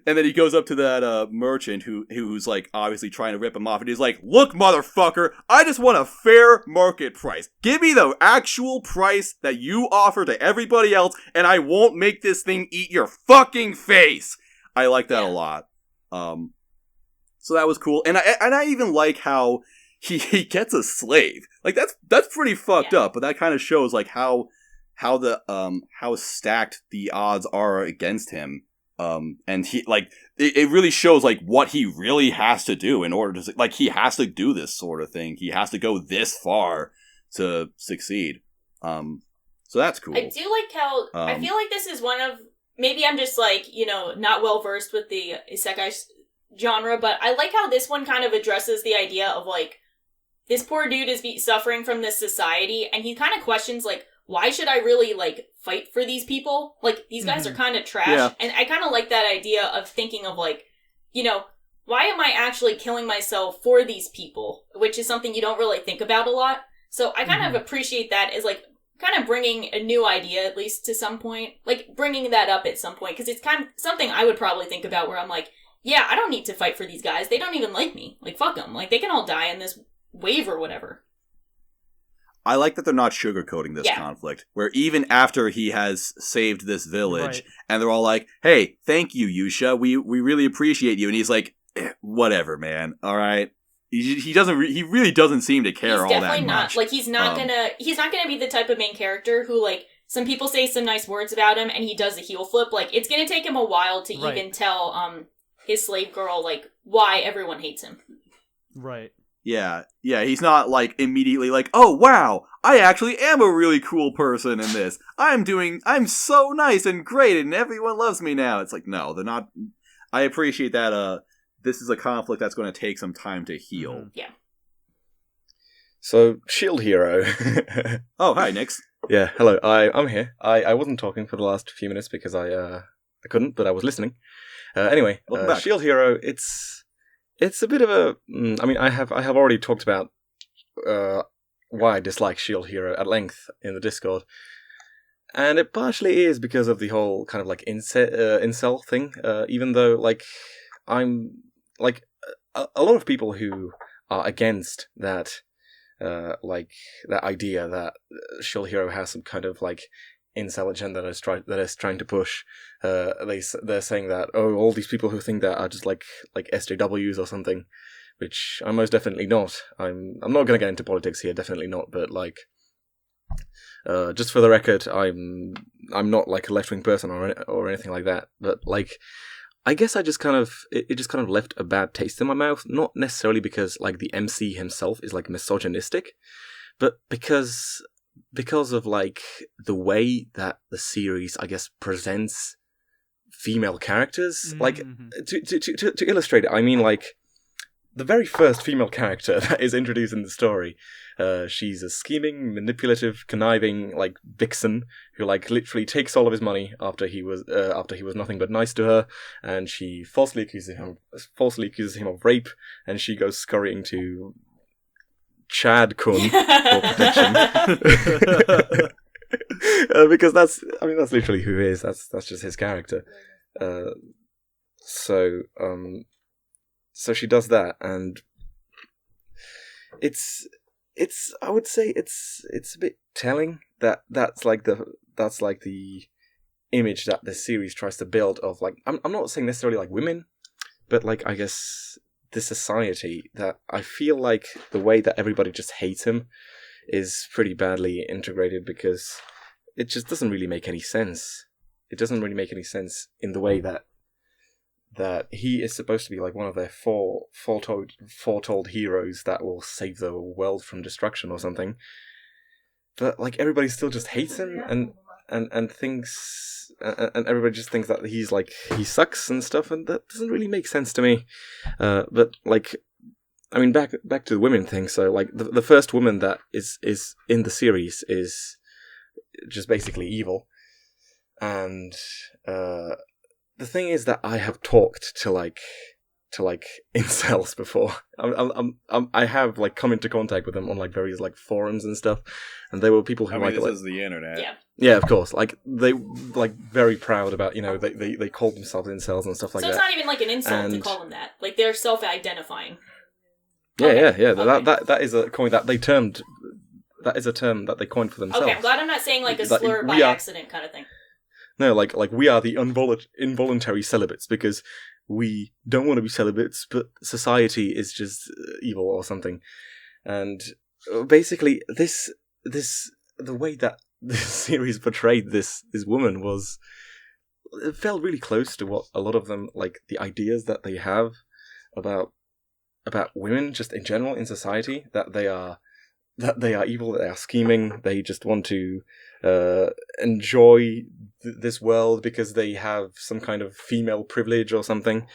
and then he goes up to that merchant who's like obviously trying to rip him off, and he's like, look, motherfucker, I just want a fair market price. Give me the actual price that you offer to everybody else, and I won't make this thing eat your fucking face. I like that a lot. So that was cool. And I even like how he gets a slave. Like, that's pretty fucked up, but that kind of shows like how stacked the odds are against him. And he, like, it really shows, like, what he really has to do in order to, like, he has to do this sort of thing. He has to go this far to succeed. So that's cool. I do like how, I feel like this is one of, maybe I'm just, like, not well versed with the isekai genre, but I like how this one kind of addresses the idea of, like, this poor dude is suffering from this society, and he kind of questions, like, why should I really, like, fight for these people? Like, these guys are kind of trash. Yeah. And I kind of like that idea of thinking of, like, why am I actually killing myself for these people? Which is something you don't really think about a lot. So I kind of appreciate that as, like, kind of bringing a new idea, at least to some point. Like, bringing that up at some point. Because it's kind of something I would probably think about where I'm like, yeah, I don't need to fight for these guys. They don't even like me. Like, fuck them. Like, they can all die in this wave or whatever. I like that they're not sugarcoating this conflict, where even after he has saved this village, and they're all like, hey, thank you, Yuusha, we really appreciate you, and he's like, whatever, man, alright? He really doesn't seem to care all that much. He's definitely not. Like, he's not gonna be the type of main character who, like, some people say some nice words about him, and he does a heel flip. Like, it's gonna take him a while to even tell, his slave girl, like, why everyone hates him. Right. Yeah, he's not, like, immediately like, oh, wow, I actually am a really cool person in this. I'm so nice and great and everyone loves me now. It's like, no, they're not. I appreciate that, this is a conflict that's going to take some time to heal. Mhm. Yeah. So, Shield Hero. Oh, hi, Nix. Yeah, hello. I'm here. I wasn't talking for the last few minutes because I couldn't, but I was listening. Anyway, Welcome back. Shield Hero. It's a bit of a. I mean, I have already talked about why I dislike Shield Hero at length in the Discord, and it partially is because of the whole kind of like incel thing. Even though like I'm like a lot of people who are against that. Like that idea that Shield Hero has some kind of like incel agenda that is trying to push. They're saying that all these people who think that are just like SJWs or something, which I'm most definitely not. I'm not going to get into politics here, definitely not. But like, just for the record, I'm not like a left wing person or anything like that. But like, I guess it just kind of left a bad taste in my mouth, not necessarily because like the MC himself is like misogynistic, but because of like the way that the series, I guess, presents female characters. Like to illustrate it, I mean like the very first female character that is introduced in the story. She's a scheming, manipulative, conniving, like vixen who, like, literally takes all of his money after he was nothing but nice to her, and she falsely accuses him of rape, and she goes scurrying to Chad Kun for protection. Because that's literally who he is. That's just his character. So she does that, and it's I would say it's a bit telling that's like the image that this series tries to build of, like, I'm not saying necessarily like women, but like I guess this society that I feel like the way that everybody just hates him is pretty badly integrated, because it just doesn't really make any sense. It doesn't really make any sense in the way that he is supposed to be like one of their foretold heroes that will save the world from destruction or something. But like everybody still just hates him and thinks and everybody just thinks that he's like he sucks and stuff, and that doesn't really make sense to me. But like, I mean, back to the women thing. So like the first woman that is in the series is just basically evil, and the thing is that I have talked to incels before. I have like come into contact with them on like various like forums and stuff, and they were people who this is the internet. Yeah, of course. Like they like very proud about, you know, they called themselves incels and stuff like that. So it's not even like an insult to call them that. Like they're self-identifying. Yeah, Okay. yeah. Okay. That is a coin that they termed. That is a term that they coined for themselves. Okay, I'm glad I'm not saying like a That slur by we are- accident kind of thing. No, like we are the involuntary celibates because we don't want to be celibates, but society is just evil or something. And basically, the way that this series portrayed this woman it felt really close to what a lot of them, like the ideas that they have about women just in general in society, that they are evil, they are scheming, they just want to enjoy this world because they have some kind of female privilege or something.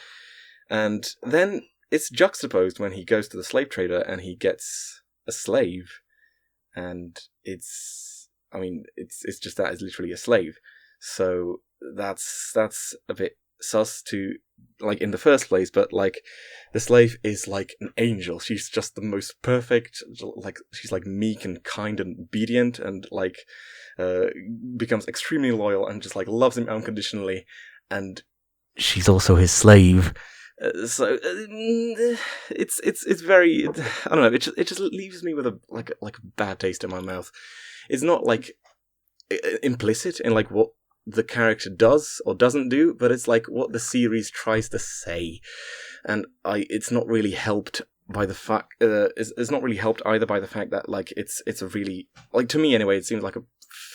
And then it's juxtaposed when he goes to the slave trader and he gets a slave, and it's just that is literally a slave. So that's a bit sus to, like, in the first place, but like the slave is like an angel. She's just the most perfect, like she's like meek and kind and obedient, and like becomes extremely loyal and just like loves him unconditionally, and she's also his slave. So it's very, I don't know, it just leaves me with a bad taste in my mouth. It's not like implicit in like what the character does or doesn't do, but it's like what the series tries to say, and it's not really helped by the fact it's not really helped either by the fact that like it's a really, like, to me anyway, it seems like a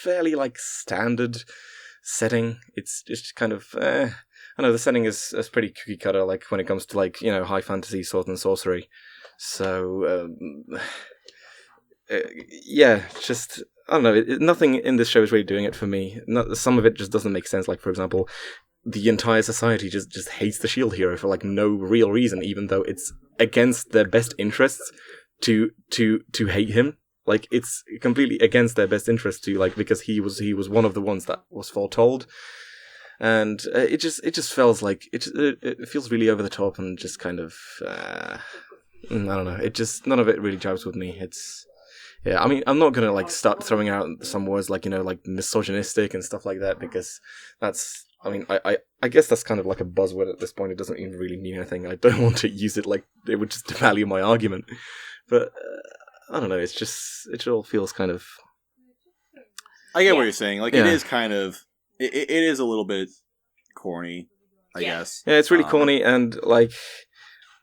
fairly like standard setting. It's just kind of I know the setting is pretty cookie cutter, like when it comes to like, you know, high fantasy sword and sorcery. So, yeah, just, I don't know, nothing in this show is really doing it for me. Some of it just doesn't make sense, like, for example, the entire society just hates the shield hero for, like, no real reason, even though it's against their best interests to hate him. Like, it's completely against their best interest to, like, because he was one of the ones that was foretold. And it just feels like, it feels really over the top and just kind of, I don't know, none of it really jives with me. Yeah, I mean, I'm not gonna, like, start throwing out some words like, like, misogynistic and stuff like that, because that's, I mean, I guess that's kind of like a buzzword at this point. It doesn't even really mean anything. I don't want to use it like it would just devalue my argument. But, I don't know, it all feels kind of... I get what you're saying. Like, it is kind of... It is a little bit corny, I guess. Yeah, it's really corny, and, like...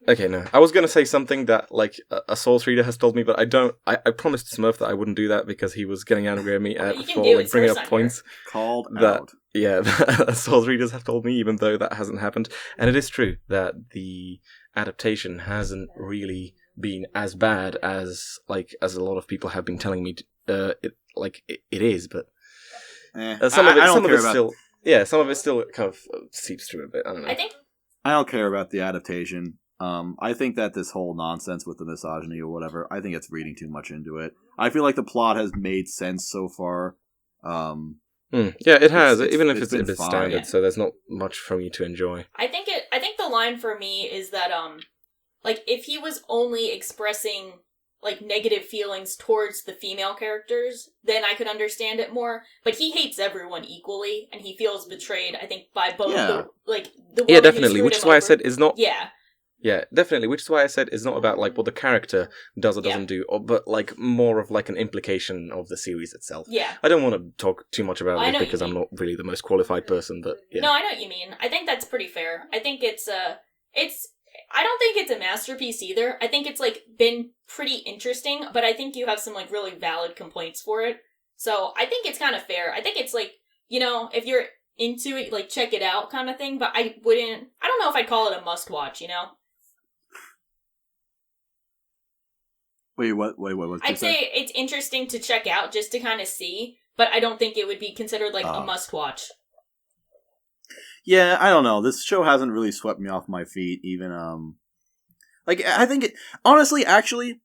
Okay, no. I was going to say something that, like, a Source reader has told me, but I don't... I promised Smurf that I wouldn't do that because he was getting angry at me for, like, bringing up points. Called that, out. Yeah, Source readers have told me, even though that hasn't happened. And it is true that the adaptation hasn't really been as bad as a lot of people have been telling me it is, but... some of it still kind of seeps through a bit. I don't know. I don't care about the adaptation. I think that this whole nonsense with the misogyny or whatever, I think it's reading too much into it. I feel like the plot has made sense so far. Yeah, it has, even if it's a bit standard, so there's not much for me to enjoy. I think the line for me is that, like, if he was only expressing, like, negative feelings towards the female characters, then I could understand it more. But he hates everyone equally, and he feels betrayed, I think, by both the woman definitely, which is why I said it's not... Yeah. Yeah, definitely, which is why I said it's not about, like, what the character does or doesn't do, but, like, more of, like, an implication of the series itself. Yeah. I don't want to talk too much about it because I'm not really the most qualified person, but, yeah. No, I know what you mean. I think that's pretty fair. I think I don't think it's a masterpiece either. I think it's, like, been pretty interesting, but I think you have some, like, really valid complaints for it. So, I think it's kind of fair. I think it's, like, if you're into it, like, check it out kind of thing, but I don't know if I'd call it a must-watch, Wait, what? I'd say it's interesting to check out just to kind of see, but I don't think it would be considered, like, a must-watch. Yeah, I don't know. This show hasn't really swept me off my feet, even, like, I think it... Honestly, actually,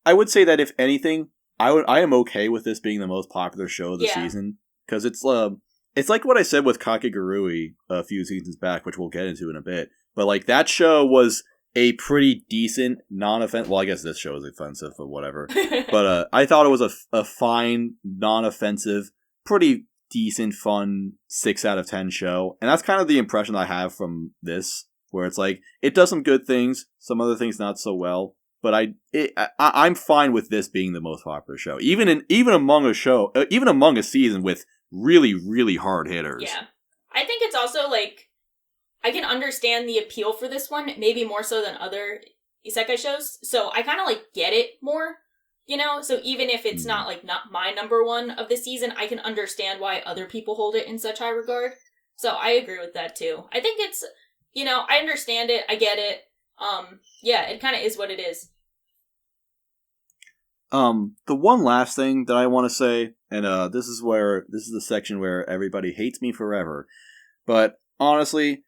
I would say that if anything, I am okay with this being the most popular show of the season, because it's like what I said with Kakegurui a few seasons back, which we'll get into in a bit, but, like, that show was a pretty decent, non-offensive... Well, I guess this show is offensive, but whatever. But I thought it was a fine, non-offensive, pretty decent, fun 6 out of 10 show. And that's kind of the impression I have from this, where it's like, it does some good things, some other things not so well. But I'm fine with this being the most popular show, even among a season with really, really hard hitters. Yeah, I think it's also, like, I can understand the appeal for this one, maybe more so than other isekai shows. So I kind of, like, get it more, So even if it's not my number one of the season, I can understand why other people hold it in such high regard. So I agree with that too. I think it's, I understand it, I get it. Yeah, it kind of is what it is. The one last thing that I want to say, and this is the section where everybody hates me forever, but honestly,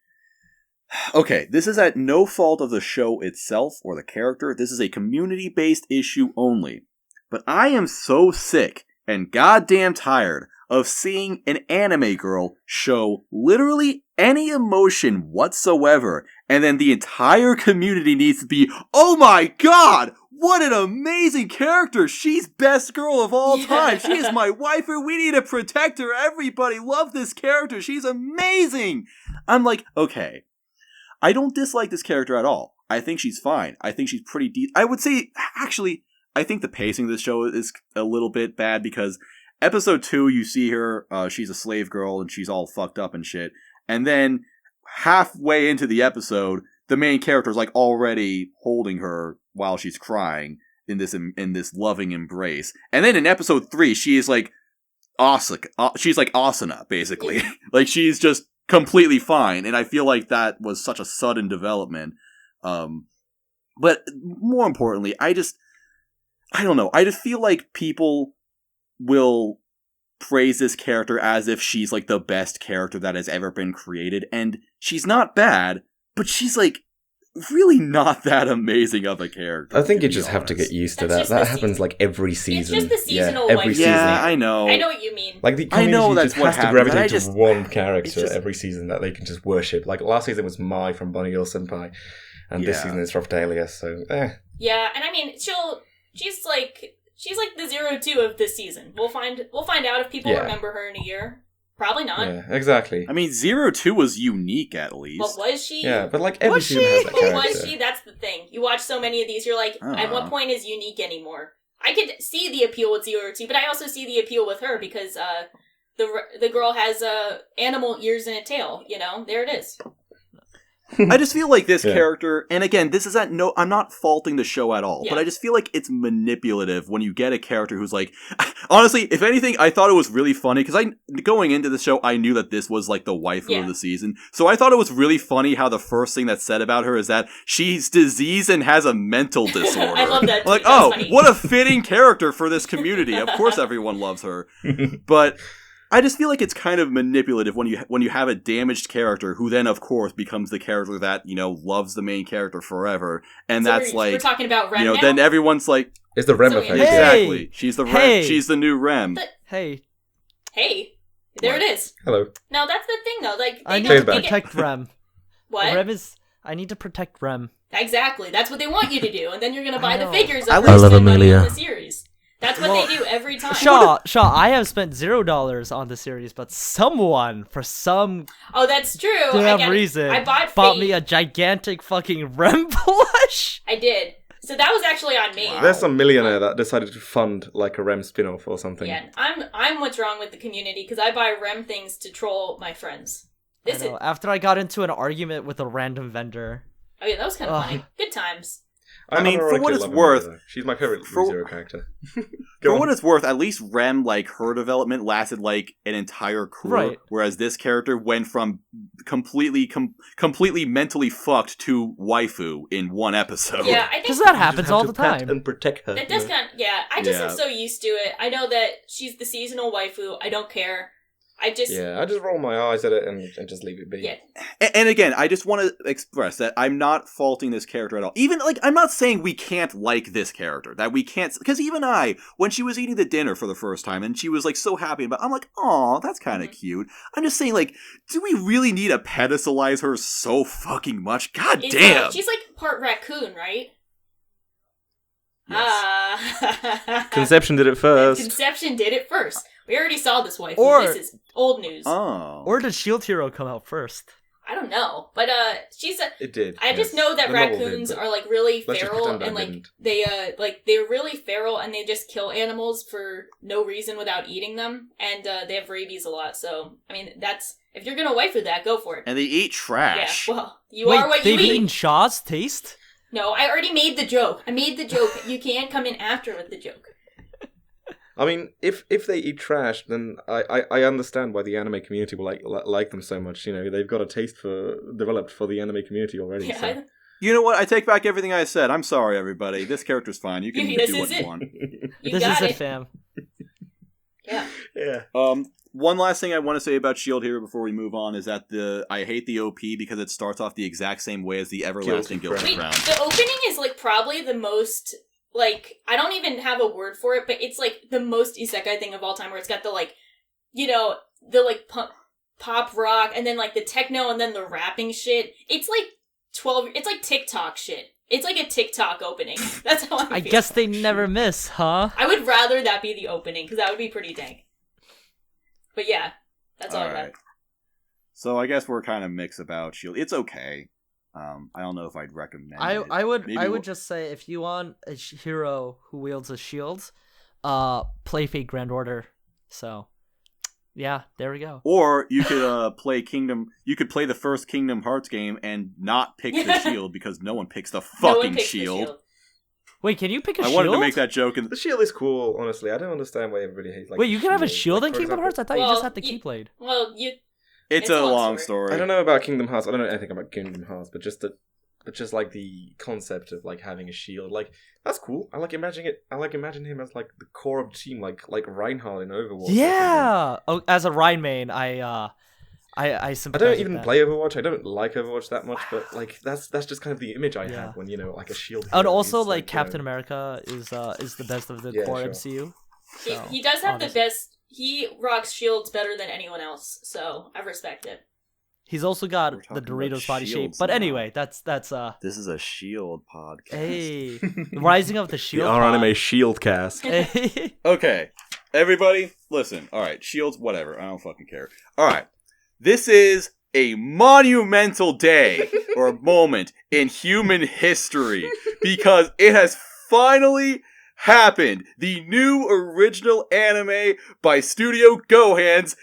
okay, this is at no fault of the show itself or the character. This is a community-based issue only. But I am so sick and goddamn tired of seeing an anime girl show literally any emotion whatsoever, and then the entire community needs to be, oh my god, what an amazing character, she's best girl of all time, she is my waifu, we need to protect her, everybody love this character, she's amazing. I'm like, okay, I don't dislike this character at all. I think she's fine. I think she's pretty decent. I would say, actually, I think the pacing of this show is a little bit bad because episode 2, you see her, she's a slave girl and she's all fucked up and shit. And then halfway into the episode, the main character is like already holding her while she's crying in this loving embrace. And then in episode 3, she is like she's like Asuna, basically. Like she's just completely fine. And I feel like that was such a sudden development. But more importantly, I don't know. I just feel like people will praise this character as if she's like the best character that has ever been created, and she's not bad, but she's like really not that amazing of a character. I think you just have to get used to that. That happens like every season. It's just the seasonal every season. Yeah, I know. I know what you mean. Like the I know community that's just what has to happens, gravitate to one character just- every season that they can just worship. Like last season was Mai from Bunny Girl Senpai, and this Yeah. season it's Raphtalia. So, Yeah, and I mean, she's like the 02 of this season. We'll find out if people remember her in a year. Probably not. yeah, exactly. I mean, 02 was unique at least. But was she? Yeah, but like every Was season she? has that But character. was she? That's the thing. You watch so many of these, you're like, at what point is unique anymore? I could see the appeal with 02, but I also see the appeal with her because the girl has animal ears and a tail. You know, there it is. I just feel like this Yeah. character, and again, this is I'm not faulting the show at all, Yeah. but I just feel like it's manipulative when you get a character who's like, honestly, if anything, I thought it was really funny, because going into the show, I knew that this was like the waifu of the season, so I thought it was really funny how the first thing that's said about her is that she's diseased and has a mental disorder. I love that. Like, tweet. That's oh, funny. what a fitting character for this community. Of course everyone loves her. But I just feel like it's kind of manipulative when you have a damaged character who then, of course, becomes the character that, you know, loves the main character forever. And So that's we're like, talking about Rem you know, now? then everyone's like, It's the Rem So, effect. yeah. exactly. She's the Rem. Hey. She's the new Rem. Hey, Hey, there it is. Hello. No, that's the thing though. Like I they need Take to it back. protect Rem. What? Rem is. I need to protect Rem. Exactly. That's what they want you to do, and then you're gonna buy the know. figures I of love her spend money Amelia. on the series. That's what Well, they do every time. Shaw, I have spent $0 on the series, but someone, for some Oh, that's true. I damn get it. reason, I bought bought Fate. me a gigantic fucking Rem plush. I did. So that was actually on me. There's some millionaire that decided to fund like a Rem spin-off or something. Yeah, I'm what's wrong with the community because I buy Rem things to troll my friends. I know, after I got into an argument with a random vendor. Oh yeah, that was kind of Ugh. funny. Good times. I mean, for ironically what it's love Amelia, worth- though. She's my favorite for- ReZero character. For what it's worth, at least Rem, like, her development lasted, like, an entire career. Right. Whereas this character went from completely mentally fucked to waifu in one episode. Yeah, I think Because that happens all the time. And protect her. that does kind of, yeah, I just Yeah. am so used to it. I know that she's the seasonal waifu. I don't care. I just, Yeah, I just roll my eyes at it and just leave it be. yeah. And again, I just want to express that I'm not faulting this character at all. Even, like, I'm not saying we can't like this character. That we can't... Because even when she was eating the dinner for the first time, and she was, like, so happy about it, I'm like, aw, that's kind of cute. I'm just saying, like, do we really need to pedestalize her so fucking much? God It's damn! she's like part raccoon, right? Yes. Ah. Conception did it first. Conception did it first. We already saw this waifu. Or- This is old news. Oh. Or did Shield Hero come out first? I don't know, but she's a. It did. I just yes. know that The novel did, raccoons but are like really let's just feral pretend I and like didn't. they're really feral and they just kill animals for no reason without eating them, and they have rabies a lot. So I mean, that's if you're gonna waifu that, go for it. And they eat trash. Yeah, well, you Wait, are what you they've eaten eat. Shaw's taste? No, I already made the joke. I made the joke. You can't come in after with the joke. I mean, if they eat trash, then I understand why the anime community will like them so much. You know, they've got a taste developed for the anime community already. Yeah, So. You know what? I take back everything I said. I'm sorry, everybody. This character's fine. You can This do what is you it. want. you This got is it. it, fam. Yeah. Yeah. One last thing I want to say about Shield Hero before we move on is that I hate the OP because it starts off the exact same way as the Everlasting Guilty Wait, Crown. the opening is like probably the most like I don't even have a word for it, but it's like the most isekai thing of all time, where it's got the like, you know, the like pop rock and then like the techno and then the rapping shit. It's like it's like TikTok shit. It's like a TikTok opening. That's how I guess they never miss, huh? I would rather that be the opening because that would be pretty dank. But yeah, that's all I got. Alright. So I guess we're kind of mixed about Shield. It's okay. I don't know if I'd recommend it. I would Maybe I we'll- would just say if you want a hero who wields a shield, play Fate Grand Order. So, yeah, there we go. Or you could play Kingdom. You could play the first Kingdom Hearts game and not pick the shield because no one picks the No one fucking picks the shield. Wait, can you pick a I shield? wanted to make that joke. And The shield is cool, honestly. I don't understand why everybody hates. Like, Wait, you can have a shield. shield Like, in for Kingdom example- Hearts? I thought you Well, just had the you- Keyblade. Well, it's a long story. I don't know about Kingdom Hearts. I don't know anything about Kingdom Hearts, but just that but just like the concept of like having a shield, like that's cool. I like imagining it. I like imagining him as like the core of the team, like Reinhardt in Overwatch. Yeah. Oh, as a Rhine main, I I sympathize don't with even that. play Overwatch. I don't like Overwatch that much, but like that's just kind of the image I Yeah. have when like a shield. And hero also is, like you know- Captain America is the best of the Yeah, core sure. MCU. He, So, he does have honestly. the best. He rocks shields better than anyone else, so I respect it. He's also got We're the talking about Doritos body shape. shields But now. anyway, that's This is a Shield podcast. hey, Rising of the The Shield. R pod. anime shield cast. Hey. Okay, everybody, listen. All right, Shields, whatever. I don't fucking care. All right, this is a monumental day or moment in human history because it has finally happened. The new original anime by Studio Gohan's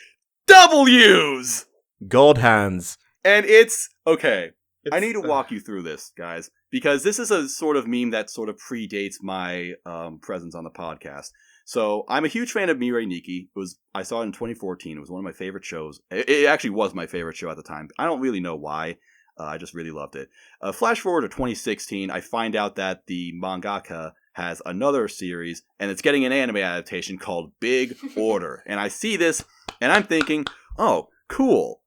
W's! God hands. And it's okay. I It's- need to walk you through this, guys, because this is a sort of meme that sort of predates my presence on the podcast. So I'm a huge fan of Mirai Nikki. I saw it in 2014. It was one of my favorite shows. It actually was my favorite show at the time. I don't really know why. I just really loved it. Flash forward to 2016, I find out that the mangaka has another series, and it's getting an anime adaptation called Big Order. And I see this, and I'm thinking, oh, cool.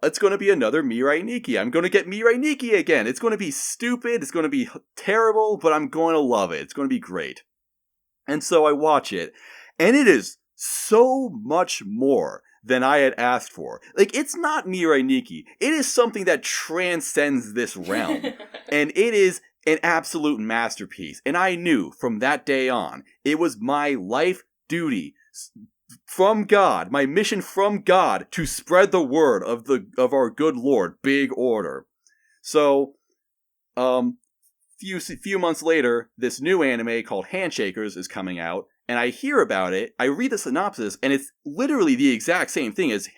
It's going to be another Mirai Nikki. I'm going to get Mirai Nikki again. It's going to be stupid. It's going to be terrible, but I'm going to love it. It's going to be great. And so I watch it, and it is so much more than I had asked for. Like, it's not Mirai Nikki. It is something that transcends this realm. And it is an absolute masterpiece. And I knew from that day on, it was my life duty from God, my mission from God, to spread the word of our good Lord, Big Order. So, few months later, this new anime called Handshakers is coming out, and I hear about it, I read the synopsis, and it's literally the exact same thing as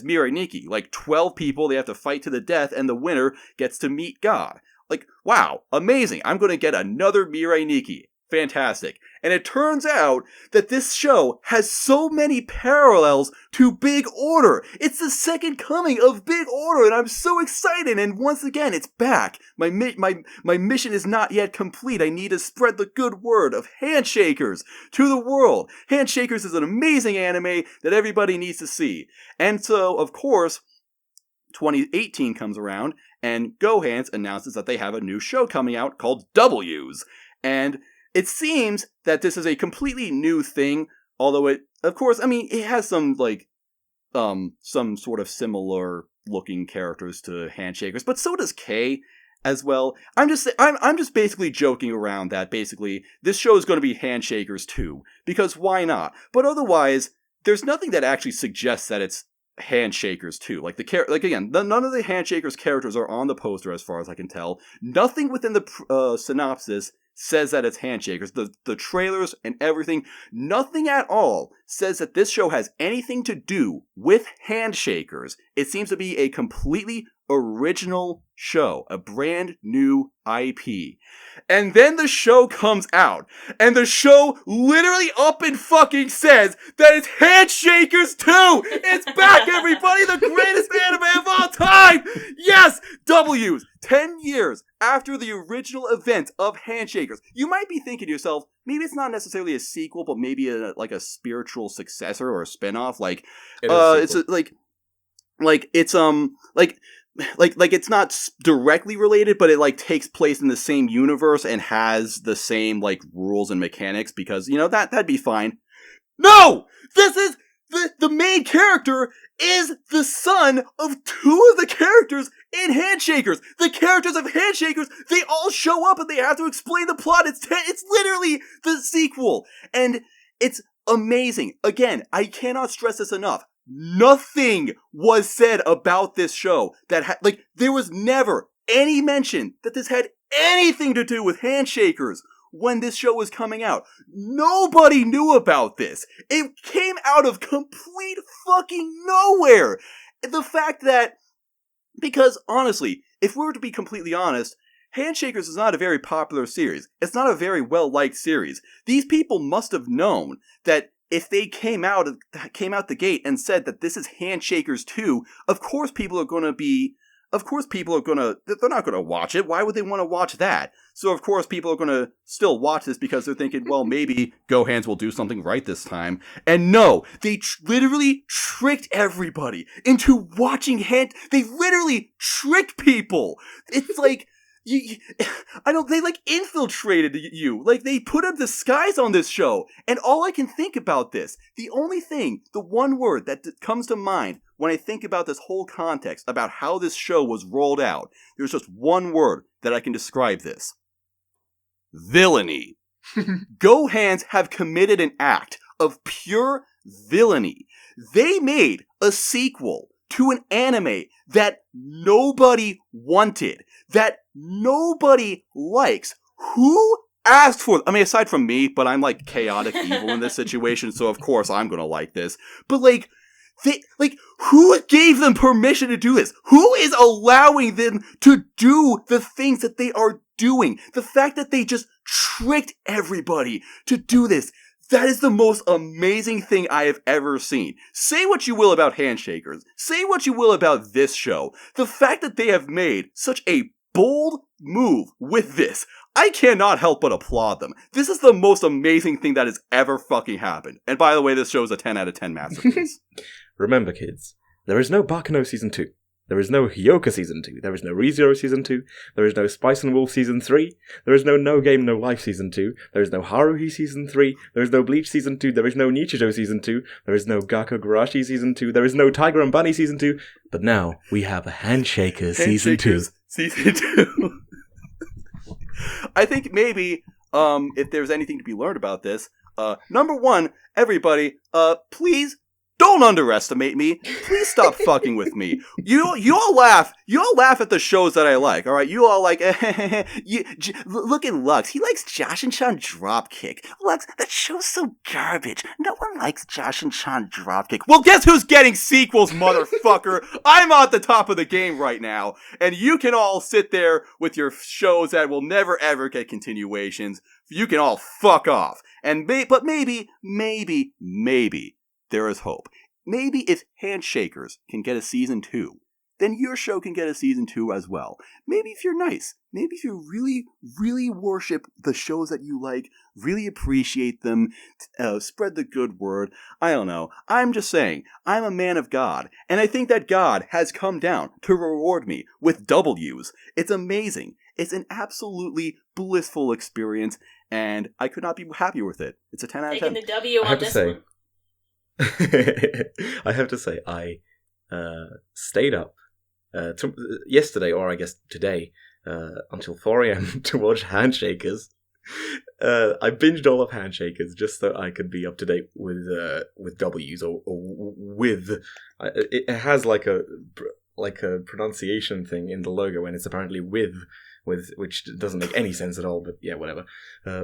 Mirai Nikki. Like, 12 people, they have to fight to the death, and the winner gets to meet God. Like, wow, amazing. I'm going to get another Mirai Nikki. Fantastic. And it turns out that this show has so many parallels to Big Order. It's the second coming of Big Order, and I'm so excited. And once again, it's back. My mission is not yet complete. I need to spread the good word of Handshakers to the world. Handshakers is an amazing anime that everybody needs to see. And so, of course, 2018 comes around, and Gohans announces that they have a new show coming out called W's. And it seems that this is a completely new thing, although it, of course, I mean, it has some, like, some sort of similar looking characters to Handshakers, but so does K as well. I'm just basically joking around that basically this show is going to be Handshakers too, because why not? But otherwise, there's nothing that actually suggests that it's Handshakers too. Like none of the Handshakers characters are on the poster as far as I can tell. Nothing within the synopsis says that it's Handshakers. The trailers and everything, nothing at all says that this show has anything to do with Handshakers. It seems to be a completely original show, a brand new IP. And then the show comes out, and the show literally up and fucking says that it's Handshakers 2! It's back, everybody! The greatest anime of all time! Yes! W's! 10 years after the original event of Handshakers. You might be thinking to yourself, maybe it's not necessarily a sequel, but maybe a spiritual successor or a spin-off. Like, it's it's not directly related, but it takes place in the same universe and has the same rules and mechanics, because that'd be fine. No, this is the main character is the son of two of the characters in Handshakers. The characters of Handshakers, they all show up and they have to explain the plot. It's literally the sequel, and it's amazing. Again, I cannot stress this enough. Nothing was said about this show that there was never any mention that this had anything to do with Handshakers when this show was coming out. Nobody knew about this. It came out of complete fucking nowhere. The fact that, because honestly, if we were to be completely honest, Handshakers is not a very popular series. It's not a very well-liked series. These people must have known that if they came out the gate and said that this is Handshakers 2, of course people are going to be of course people are they're not gonna watch it. Why would they want to watch that? So of course people are gonna still watch this because they're thinking, well, maybe Gohans will do something right this time. And no, they literally tricked everybody into watching They literally tricked people. It's like, they like infiltrated you. Like they put a disguise on this show. And all I can think about this, the one word that comes to mind when I think about this whole context about how this show was rolled out, there's just one word that I can describe this. Villainy. Gohans have committed an act of pure villainy. They made a sequel to an anime that nobody wanted, that nobody likes. Who asked for it? I mean, aside from me, but I'm like chaotic evil in this situation, so of course I'm gonna like this. But who gave them permission to do this? Who is allowing them to do the things that they are doing? The fact that they just tricked everybody to do this. That is the most amazing thing I have ever seen. Say what you will about Handshakers. Say what you will about this show. The fact that they have made such a bold move with this, I cannot help but applaud them. This is the most amazing thing that has ever fucking happened. And by the way, this show is a 10 out of 10 masterpiece. Remember, kids, there is no Baccano Season 2. There is no Hyoka Season 2. There is no ReZero Season 2. There is no Spice and Wolf Season 3. There is no Game No Life Season 2. There is no Haruhi Season 3. There is no Bleach Season 2. There is no Nichijou Season 2. There is no Gakugurashi Season 2. There is no Tiger and Bunny Season 2. But now we have a Handshakers Season 2. Season 2. I think maybe, if there's anything to be learned about this, number one, everybody, please don't underestimate me. Please stop fucking with me. You all laugh. You all laugh at the shows that I like, alright? You all like, look at Lux. He likes Josh and Chan Dropkick. Lux, that show's so garbage. No one likes Josh and Chan Dropkick. Well, guess who's getting sequels, motherfucker? I'm at the top of the game right now. And you can all sit there with your shows that will never ever get continuations. You can all fuck off. But maybe, there is hope. Maybe if Handshakers can get a season 2, then your show can get a season 2 as well. Maybe if you're nice. Maybe if you really, really worship the shows that you like, really appreciate them, spread the good word. I don't know. I'm just saying, I'm a man of God, and I think that God has come down to reward me with W's. It's amazing. It's an absolutely blissful experience, and I could not be happier with it. It's a 10 out of 10. Taking the W on this one. I have to say, I stayed up yesterday, or I guess today, until 4 a.m. to watch Handshakers. I binged all of Handshakers just so I could be up to date with W's or with. It has like a pronunciation thing in the logo, and it's apparently with which doesn't make any sense at all. But yeah, whatever.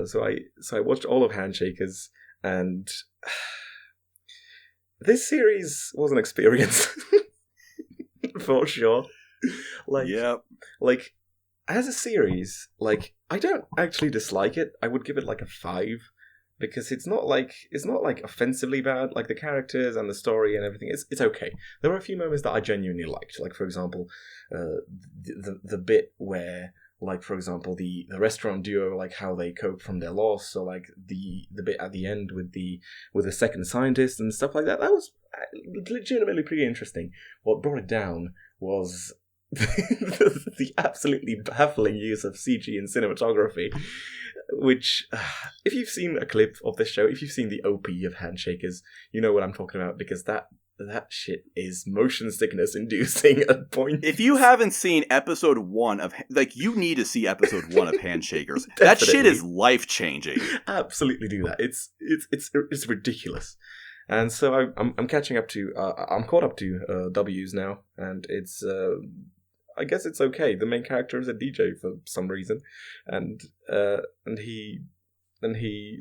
So I watched all of Handshakers, and this series was an experience for sure. Like as a series, like I don't actually dislike it. I would give it like a 5 because it's not like offensively bad. Like the characters and the story and everything, it's okay. There were a few moments that I genuinely liked. Like for example, the bit where, like for example, the restaurant duo, like how they cope from their loss. So like the bit at the end with the second scientist and stuff like that. That was legitimately pretty interesting. What brought it down was the absolutely baffling use of CG and cinematography, which, if you've seen a clip of this show, if you've seen the OP of Handshakers, you know what I'm talking about, because that shit is motion sickness inducing at points. If you haven't seen episode 1 of, you need to see episode 1 of Handshakers. That shit is life changing. Absolutely do that. It's ridiculous. And so I'm catching up to I'm caught up to W's now, and it's I guess it's okay. The main character is a DJ for some reason, and he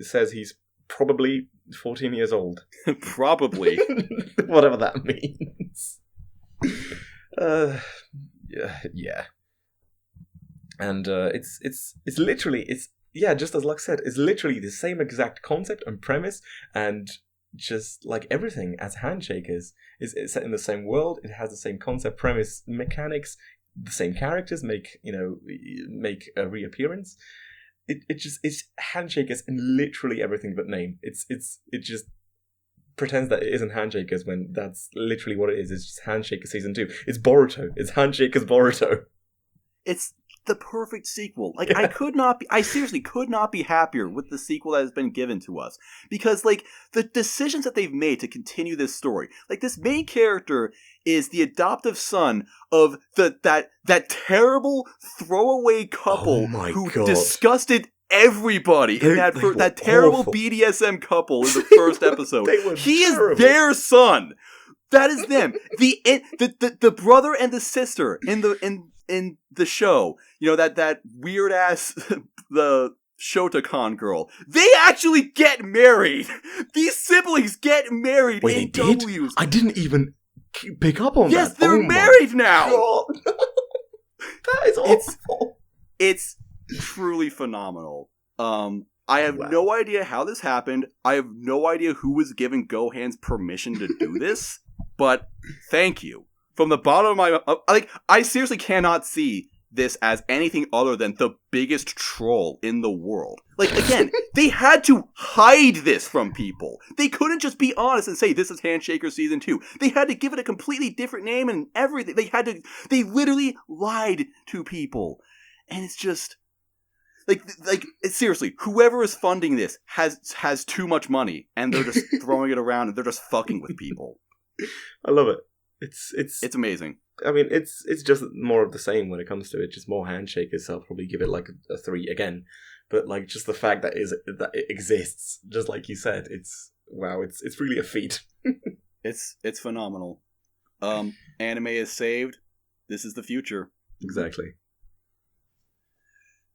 says he's probably 14 years old. Probably. Whatever that means. Yeah. And it's literally, just as Lux said, it's literally the same exact concept and premise, and just like everything as Handshakers is set in the same world. It has the same concept, premise, mechanics, the same characters make a reappearance. It's Handshakers in literally everything but name. It just pretends that it isn't Handshakers when that's literally what it is. It's just Handshakers Season 2. It's Boruto. It's Handshakers Boruto. It's the perfect sequel. Like, I seriously could not be happier with the sequel that has been given to us. Because, like, the decisions that they've made to continue this story. Like, this main character is the adoptive son of that terrible throwaway couple who disgusted everybody in that terrible awful. BDSM couple in the first episode. He terrible. is their son. That is them. The brother and the sister in the show, that weird ass the Shotokan girl. They actually get married. These siblings get married. Wait, in they did? W's. I didn't even pick up on that. Yes, they're married now. God. That is awful. It's truly phenomenal. I have no idea how this happened. I have no idea who was giving Gohan's permission to do this, but thank you. From the bottom of my... I seriously cannot see this as anything other than the biggest troll in the world. Like, again, they had to hide this from people. They couldn't just be honest and say, this is Handshaker Season 2. They had to give it a completely different name and everything. They literally lied to people. And it's just... seriously, whoever is funding this has too much money, and they're just throwing it around, and they're just fucking with people. I love it. It's amazing. I mean, it's just more of the same when it comes to it. Just more Handshakers. So I'll probably give it like a 3 again. But like just the fact that it exists, just like you said, it's really a feat. It's phenomenal. Anime is saved. This is the future. Exactly.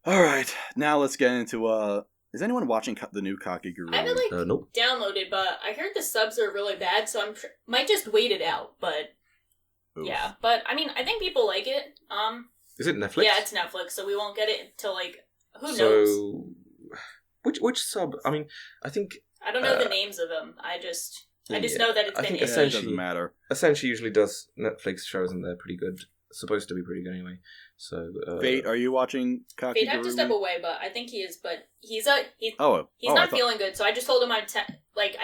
All right, now let's get into is anyone watching the new Kakegurui? I haven't Nope. downloaded, but I heard the subs are really bad, so might just wait it out. But Oof. yeah, but I mean, I think people like it. Is it Netflix? Yeah, it's Netflix, so we won't get it until who knows? So, which sub? I mean, I think I don't know the names of them. I just know that it's I been think in. It doesn't matter. Essentially, usually does Netflix shows, and they're pretty good. Supposed to be pretty good anyway. So, Fate, are you watching Kakegurui? Fate, I have to step away, but I think he is. But he's not feeling good, so I just told him I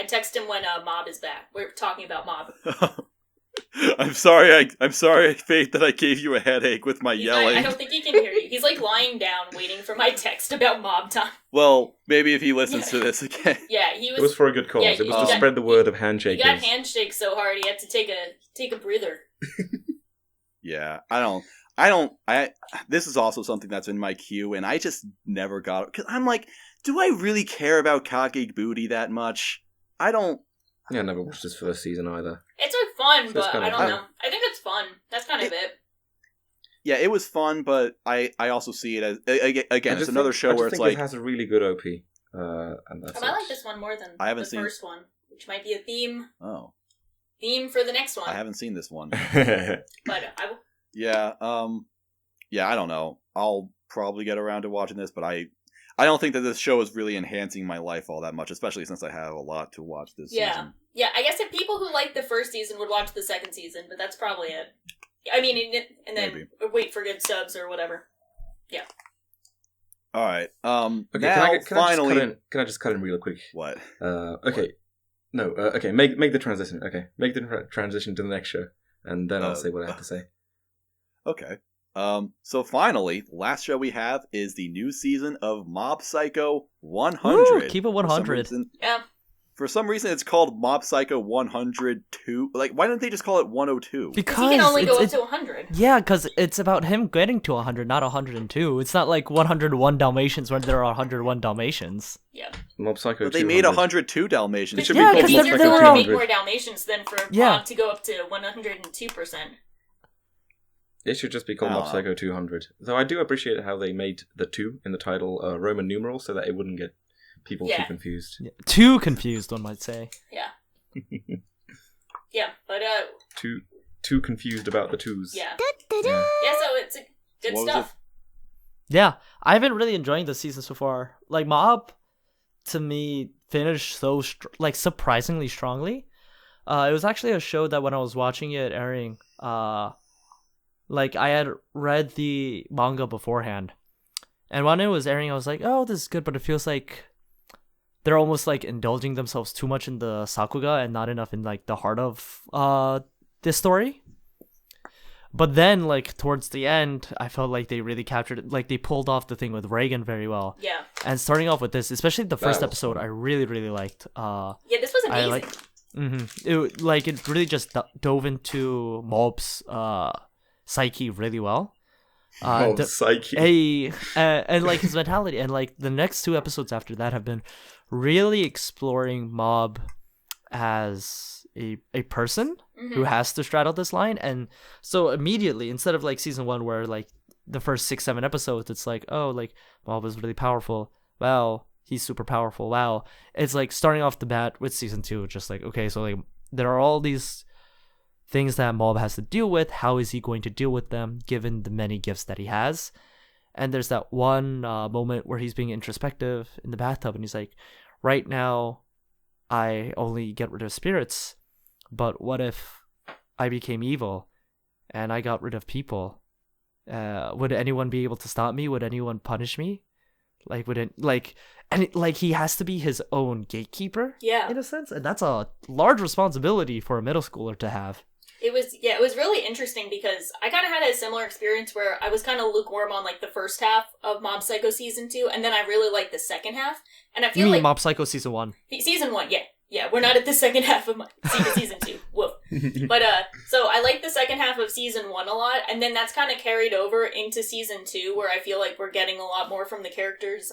text him when Mob is back. We're talking about Mob. I'm sorry, Fate, that I gave you a headache with my yelling. I don't think he can hear you. He's lying down, waiting for my text about Mob time. Well, maybe if he listens to this again. Yeah, it was for a good cause. Yeah, it was to spread the word of handshakers. He got handshake so hard he had to take a breather. Yeah, this is also something that's in my queue, and I just never got it. Because I'm like, do I really care about Kakegurui that much? I don't... Yeah, I never watched this first season either. It's fun, So but it's kind I of don't fun. know. I think it's fun. That's kind of it. Yeah, it was fun, but I also see it as... Again, it's another show where it's like... it has a really good OP. And that's I like this one more than the first one, which might be a theme. Oh. Theme for the next one. I haven't seen this one. But I will... Yeah, I don't know. I'll probably get around to watching this, but I don't think that this show is really enhancing my life all that much, especially since I have a lot to watch this season. Yeah, I guess if people who like the first season would watch the second season, but that's probably it. I mean, and then Maybe. wait for good subs or whatever. Yeah. All right. Okay, now, finally... Can I just cut in real quick? What? Okay. What? No, okay, make the transition. Okay, make the transition to the next show, and then I'll say what I have to say. Okay. So finally, the last show we have is the new season of Mob Psycho 100. Woo, keep it 100. Yeah. For some reason, it's called Mob Psycho 102. Like, why didn't they just call it 102? Because he can only go up to 100. Yeah, because it's about him getting to 100, not 102. It's not like 101 Dalmatians when there are 101 Dalmatians. Yeah. Mob Psycho. But they made 102 Dalmatians. It should Yeah, be It's called easier Mob for Psycho them to make 200. more Dalmatians than for Yeah. Mob to go up to 102%. It should just be called I don't Mob Psycho 200. Though I do appreciate how they made the 2 in the title Roman numeral so that it wouldn't get people too confused. Yeah. Too confused, one might say. Yeah. Yeah, but Too confused about the 2s. yeah. Yeah. Yeah, so it's good What was stuff. Yeah, I've been really enjoying the season so far. Like, Mob, to me, finished so, surprisingly strongly. It was actually a show that when I was watching it airing, like I had read the manga beforehand, and when it was airing, I was like, oh, this is good, but it feels like they're almost like indulging themselves too much in the sakuga and not enough in like the heart of this story. But then, like, towards the end, I felt like they really captured it. Like, they pulled off the thing with Reagan very well. Yeah. And starting off with this, especially the first episode, I really, really liked. Yeah, this was amazing. It really just dove into Mob's psyche really well. Psyche. And, like, his mentality. And, like, the next 2 episodes after that have been really exploring Mob as a person who has to straddle this line. And so immediately, instead of like season 1 where like the first 6-7 episodes it's like, oh, like Mob is really powerful, wow, he's super powerful, wow, it's like starting off the bat with season 2 just like, okay, so like there are all these things that Mob has to deal with. How is he going to deal with them given the many gifts that he has? And there's that one moment where he's being introspective in the bathtub and he's like, right now I only get rid of spirits, but what if I became evil and I got rid of people? Would anyone be able to stop me? Would anyone punish me? Like, would it, like, and like he has to be his own gatekeeper, in a sense, and that's a large responsibility for a middle schooler to have. It was really interesting because I kind of had a similar experience where I was kind of lukewarm on like the first half of Mob Psycho season 2, and then I really liked the second half. And I feel like Mob Psycho season 1. Season 1, yeah, we're not at the second half of season 2. Woof. But so I like the second half of season 1 a lot, and then that's kind of carried over into season 2, where I feel like we're getting a lot more from the characters.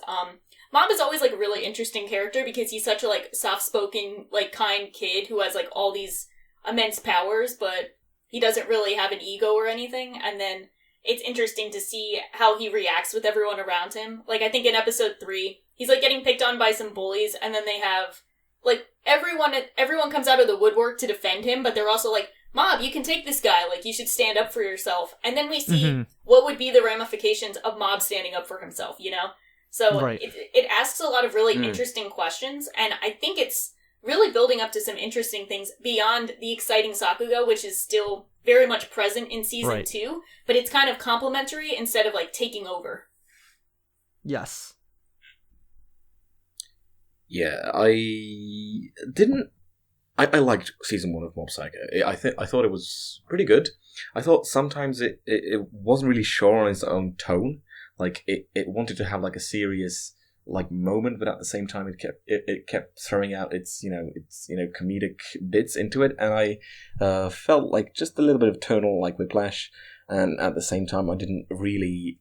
Mob is always like a really interesting character because he's such a like soft-spoken, like kind kid who has like all these immense powers, but he doesn't really have an ego or anything. And then it's interesting to see how he reacts with everyone around him. Like, I think in episode 3, he's like getting picked on by some bullies, and then they have like everyone comes out of the woodwork to defend him, but they're also like, Mob, you can take this guy, like you should stand up for yourself. And then we see what would be the ramifications of Mob standing up for himself, you know? So it asks a lot of really interesting questions, and I think it's really building up to some interesting things beyond the exciting Sakuga, which is still very much present in season 2, but it's kind of complementary instead of like taking over. Yes. Yeah, I liked season 1 of Mob Psycho. I thought it was pretty good. I thought sometimes it wasn't really sure on its own tone. Like it wanted to have like a serious like moment, but at the same time it kept throwing out its comedic bits into it, and I felt like just a little bit of tonal like whiplash, and at the same time I didn't really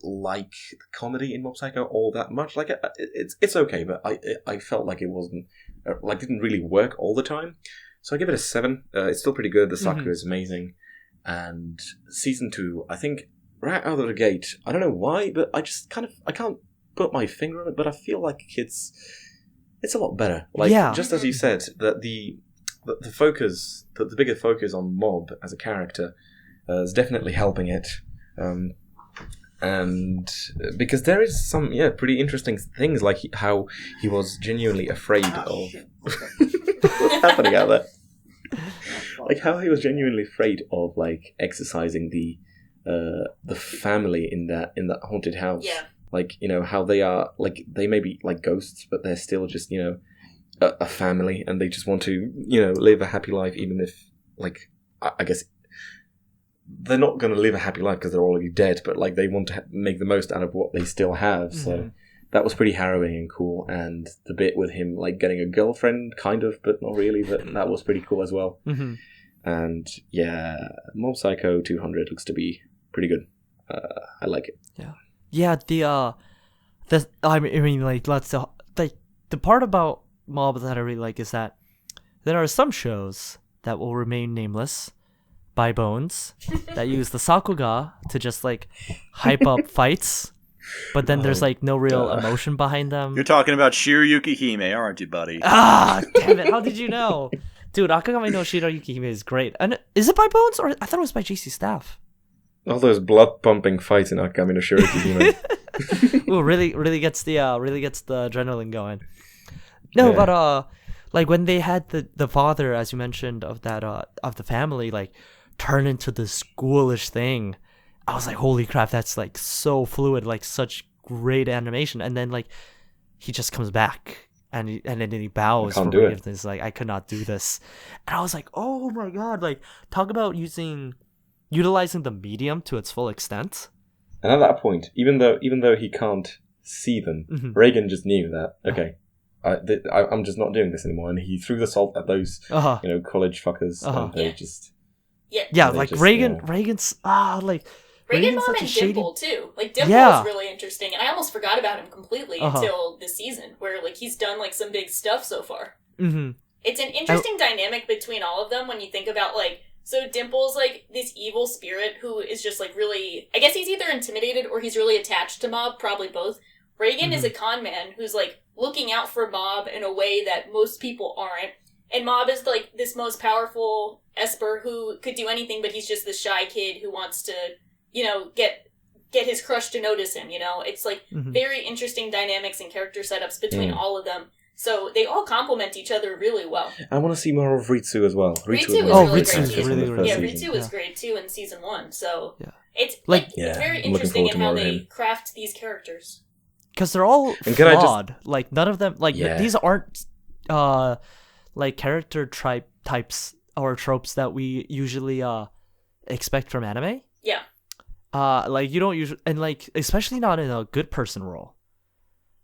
like the comedy in Mob Psycho all that much. Like it's okay, but I felt like it wasn't like didn't really work all the time. So I give it a 7. It's still pretty good. The Sakura is amazing, and season 2, I think right out of the gate, I don't know why, but I just I can't put my finger on it, but I feel like it's a lot better. Like just as you said, that the focus, the bigger focus on Mob as a character is definitely helping it. And because there is some pretty interesting things, like how he was genuinely afraid of what's happening out there. Like how he was genuinely afraid of like exercising the family in that haunted house. Yeah. Like, you know, how they are, like, they may be like ghosts, but they're still just, you know, a family, and they just want to, you know, live a happy life, even if, like, I guess they're not going to live a happy life because they're already dead, but, like, they want to make the most out of what they still have. So that was pretty harrowing and cool, and the bit with him, like, getting a girlfriend, kind of, but not really, but that was pretty cool as well. And, yeah, Mob Psycho 200 looks to be pretty good. I like it. Yeah, I mean, like, the part about Mob that I really like is that there are some shows that will remain nameless by Bones that use the Sakuga to just, like, hype up fights, but then there's, like, no real emotion behind them. You're talking about Shiryuki Hime, aren't you, buddy? Ah, damn it, how did you know? Dude, Akagami no Shiryuki Hime is great. And is it by Bones, or I thought it was by JC Staff? All those blood-pumping fights in Akagami no Shiryuki Hime. Ooh, really gets the adrenaline going. No, but like when they had the father, as you mentioned, of that of the family, like turn into this ghoulish thing. I was like, holy crap, that's like so fluid, like such great animation. And then like he just comes back and then he bows for forgiveness. Like, I could not do this. And I was like, oh my god, like talk about utilizing the medium to its full extent. And at that point, even though he can't see them, Reagan just knew that, okay, I'm just not doing this anymore. And he threw the salt at those college fuckers, and they just like Reagan's Reagan Mom and Dimple too. Like Dimple is really interesting, and I almost forgot about him completely until this season, where like he's done like some big stuff so far. It's an interesting dynamic between all of them when you think about like, so Dimple's like this evil spirit who is just like really, I guess he's either intimidated or he's really attached to Mob, probably both. Reagan is a con man who's like looking out for Mob in a way that most people aren't. And Mob is like this most powerful Esper who could do anything, but he's just this shy kid who wants to, get his crush to notice him, It's like very interesting dynamics and character setups between all of them. So they all complement each other really well. I want to see more of Ritsu as well. Ritsu was great too in season 1. So it's it's very interesting in how they craft these characters. Because they're all flawed. Like none of them, these aren't like character types or tropes that we usually expect from anime. Yeah. Like you don't usually, and like especially not in a good person role,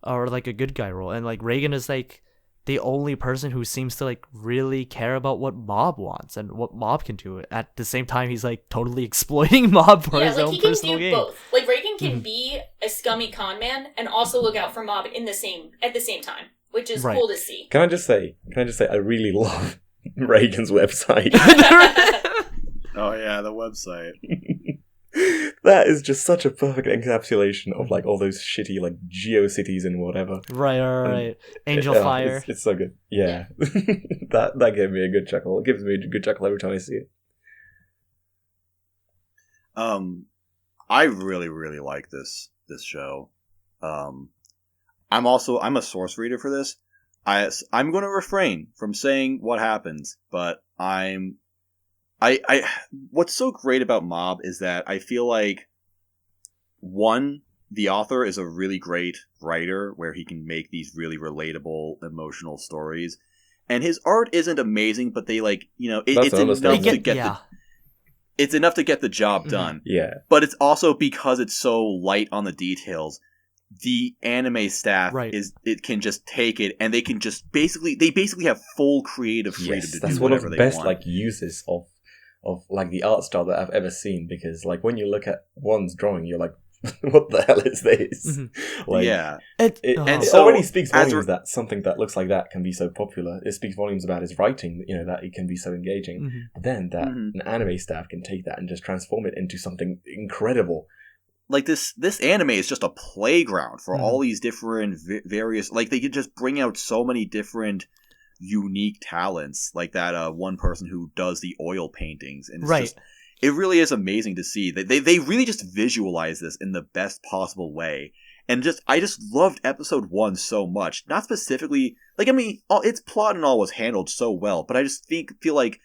or like a good guy role. And like Reagan is like the only person who seems to like really care about what Mob wants and what Mob can do. At the same time, he's like totally exploiting Mob for his own personal gain. Both. Like Reagan can be a scummy con man and also look out for Mob at the same time, which is cool to see. Can I just say I really love Reagan's website. Oh yeah, the website. That is just such a perfect encapsulation of like all those shitty like GeoCities and whatever. Right. Angel Fire. It's so good. Yeah. that gave me a good chuckle. It gives me a good chuckle every time I see it. I really, really like this show. I'm a source reader for this. I'm going to refrain from saying what happens, but what's so great about Mob is that I feel like, one, the author is a really great writer where he can make these really relatable, emotional stories. And his art isn't amazing, but they it's enough to get the job done. Yeah. But it's also because it's so light on the details, the anime staff it can just take it and they can just basically have full creative freedom to do whatever they want. That's one of the best like uses of like the art style that I've ever seen, because like when you look at one's drawing, you're like, what the hell is this? Like, it already speaks volumes that something that looks like that can be so popular. It speaks volumes about his writing, that it can be so engaging. But then that an anime staff can take that and just transform it into something incredible. Like this anime is just a playground for all these different various, like they could just bring out so many different unique talents, like that one person who does the oil paintings, and it's just, it really is amazing to see that they really just visualize this in the best possible way. And I just loved episode 1 so much. Not specifically, like, I mean, its plot and all was handled so well, but I just feel like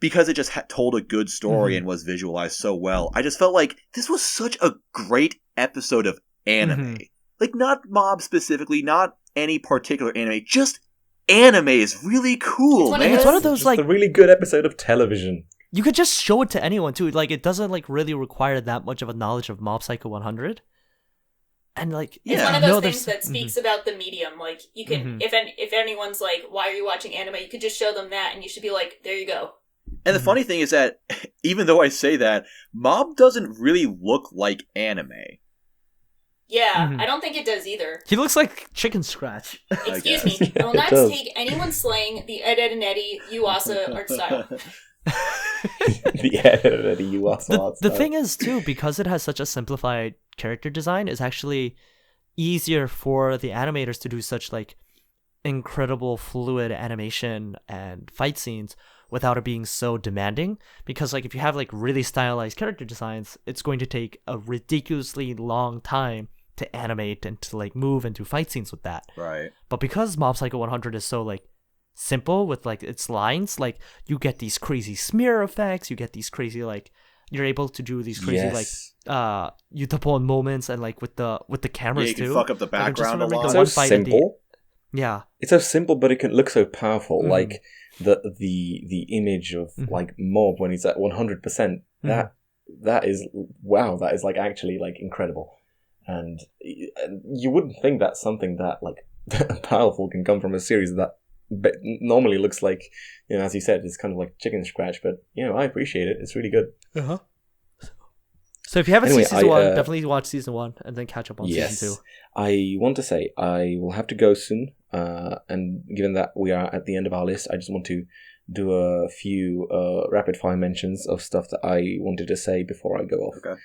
because it just told a good story and was visualized so well, I just felt like this was such a great episode of anime. Like, not Mob specifically, not any particular anime, just anime is really cool, man. It's one of those, like, a really good episode of television. You could just show it to anyone, too. Like, it doesn't, like, really require that much of a knowledge of Mob Psycho 100. And, like, it's one of those things that speaks about the medium. Like, you can, if anyone's like, why are you watching anime? You could just show them that, and you should be like, there you go. And the funny thing is that, even though I say that, Mob doesn't really look like anime. Yeah, I don't think it does either. He looks like Chicken Scratch. Excuse me, I will not take anyone slaying the Ed, Edd and Eddy Yuasa art style. The Ed, Edd and Eddy Yuasa art style. The thing is, too, because it has such a simplified character design, it's actually easier for the animators to do such, like, incredible fluid animation and fight scenes without it being so demanding. Because, like, if you have, like, really stylized character designs, it's going to take a ridiculously long time to animate and to, like, move and do fight scenes with that. Right. But because Mob Psycho 100 is so, like, simple with like its lines. Like you get these crazy smear effects, you get these crazy like you're able to do these crazy like Utapon moments and like with the cameras you can too. fuck up the background a lot. It's so simple. Yeah, it's so simple, but it can look so powerful. Mm-hmm. Like the image of like Mob when he's at 100%. That is that is like actually like incredible, and you wouldn't think that something that like powerful can come from a series that normally looks like, as you said, it's kind of like chicken scratch. But I appreciate it. It's really good. Uh-huh. So if you haven't seen season 1, definitely watch season 1 and then catch up on season 2. I want to say I will have to go soon, and given that we are at the end of our list, I just want to do a few rapid fire mentions of stuff that I wanted to say before I go off. Okay.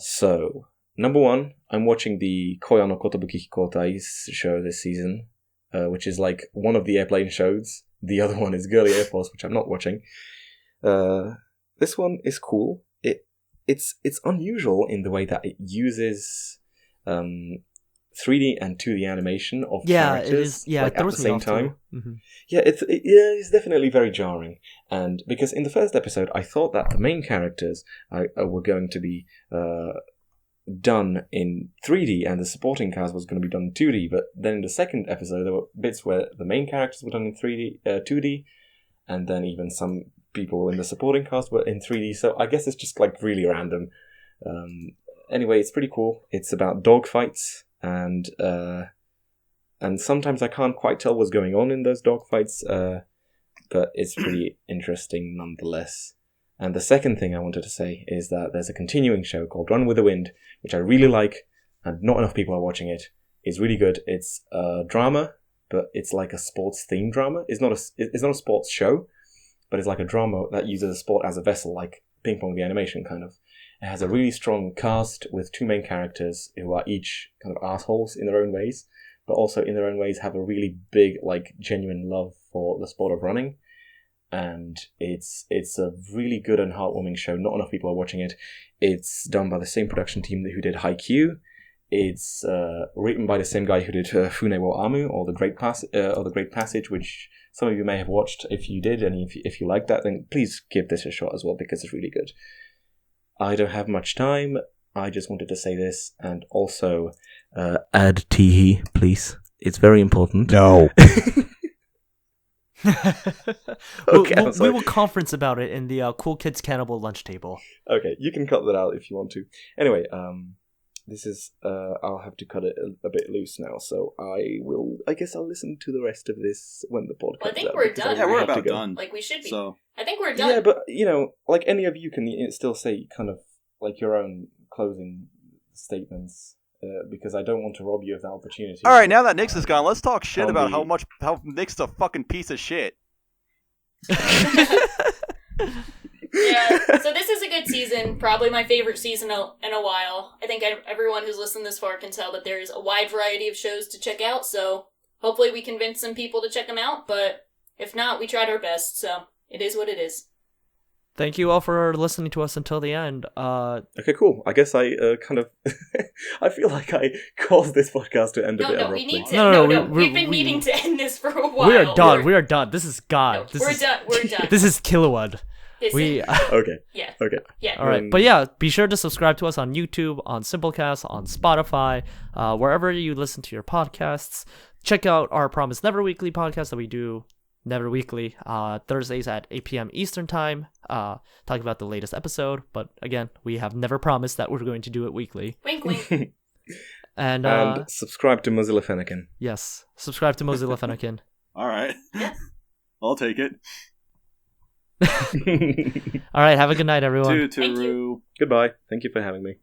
So number 1, I'm watching the Kouya no Kotobuki Hikoutai show this season, which is like one of the airplane shows. The other one is Girly Air Force, which I'm not watching. This one is cool. It's unusual in the way that it uses 3D and 2D animation of characters at the same time. Mm-hmm. Yeah, it's definitely very jarring. And because in the first episode, I thought that the main characters were going to be done in 3D and the supporting cast was going to be done in 2D. But then in the second episode, there were bits where the main characters were done in 2D, and then even some people in the supporting cast were in 3D. So I guess it's just like really random. Anyway, it's pretty cool. It's about dogfights. And sometimes I can't quite tell what's going on in those dogfights, but it's pretty interesting nonetheless. And the second thing I wanted to say is that there's a continuing show called Run with the Wind, which I really like, and not enough people are watching it. It's really good. It's a drama, but it's like a sports themed drama. It's not a sports show, but it's like a drama that uses a sport as a vessel, like Ping Pong the animation kind of. It has a really strong cast with 2 main characters who are each kind of assholes in their own ways, but also in their own ways have a really big, like, genuine love for the sport of running. And it's a really good and heartwarming show. Not enough people are watching it. It's done by the same production team who did Haikyuu. It's written by the same guy who did Fune wo Amu, or the Great Passage, which some of you may have watched. If you did, and if you like that, then please give this a shot as well, because it's really good. I don't have much time. I just wanted to say this, and also add Teehee, please. It's very important. No. We will conference about it in the Cool Kids Cannibal lunch table. Okay, you can cut that out if you want to. Anyway, this is I'll have to cut it a bit loose now, so I guess I'll listen to the rest of this when the podcast. Well, I think we're done. Yeah, we're about done. Like we should be. So I think we're done. Yeah, but like any of you can still say kind of like your own closing statements, because I don't want to rob you of that opportunity. all right, now that Nix is gone, let's talk shit about how Nix is a fucking piece of shit. Yeah, so this is a good season. Probably my favorite season in a while. I think everyone who's listened this far can tell that there's a wide variety of shows to check out, so hopefully we convince some people to check them out, but if not, we tried our best, so it is what it is. Thank you all for listening to us until the end. Okay, cool. I guess I kind of... I feel like I caused this podcast to end a bit abruptly. We need to... We've been needing to end this for a while. We are done. We are done. This is God. We're done. This is Kilowatt. Okay. Yeah. Okay. Yeah. All right. But yeah, be sure to subscribe to us on YouTube, on Simplecast, on Spotify, wherever you listen to your podcasts. Check out our Promise Never Weekly podcast that we do Never Weekly, Thursdays at 8 p.m. Eastern Time, talking about the latest episode. But again, we have never promised that we're going to do it weekly. Wink, wink. And subscribe to Mozilla Fennekin. Yes, subscribe to Mozilla Fennekin. All right. I'll take it. All right, have a good night, everyone. Toodaloo. Goodbye. Thank you for having me.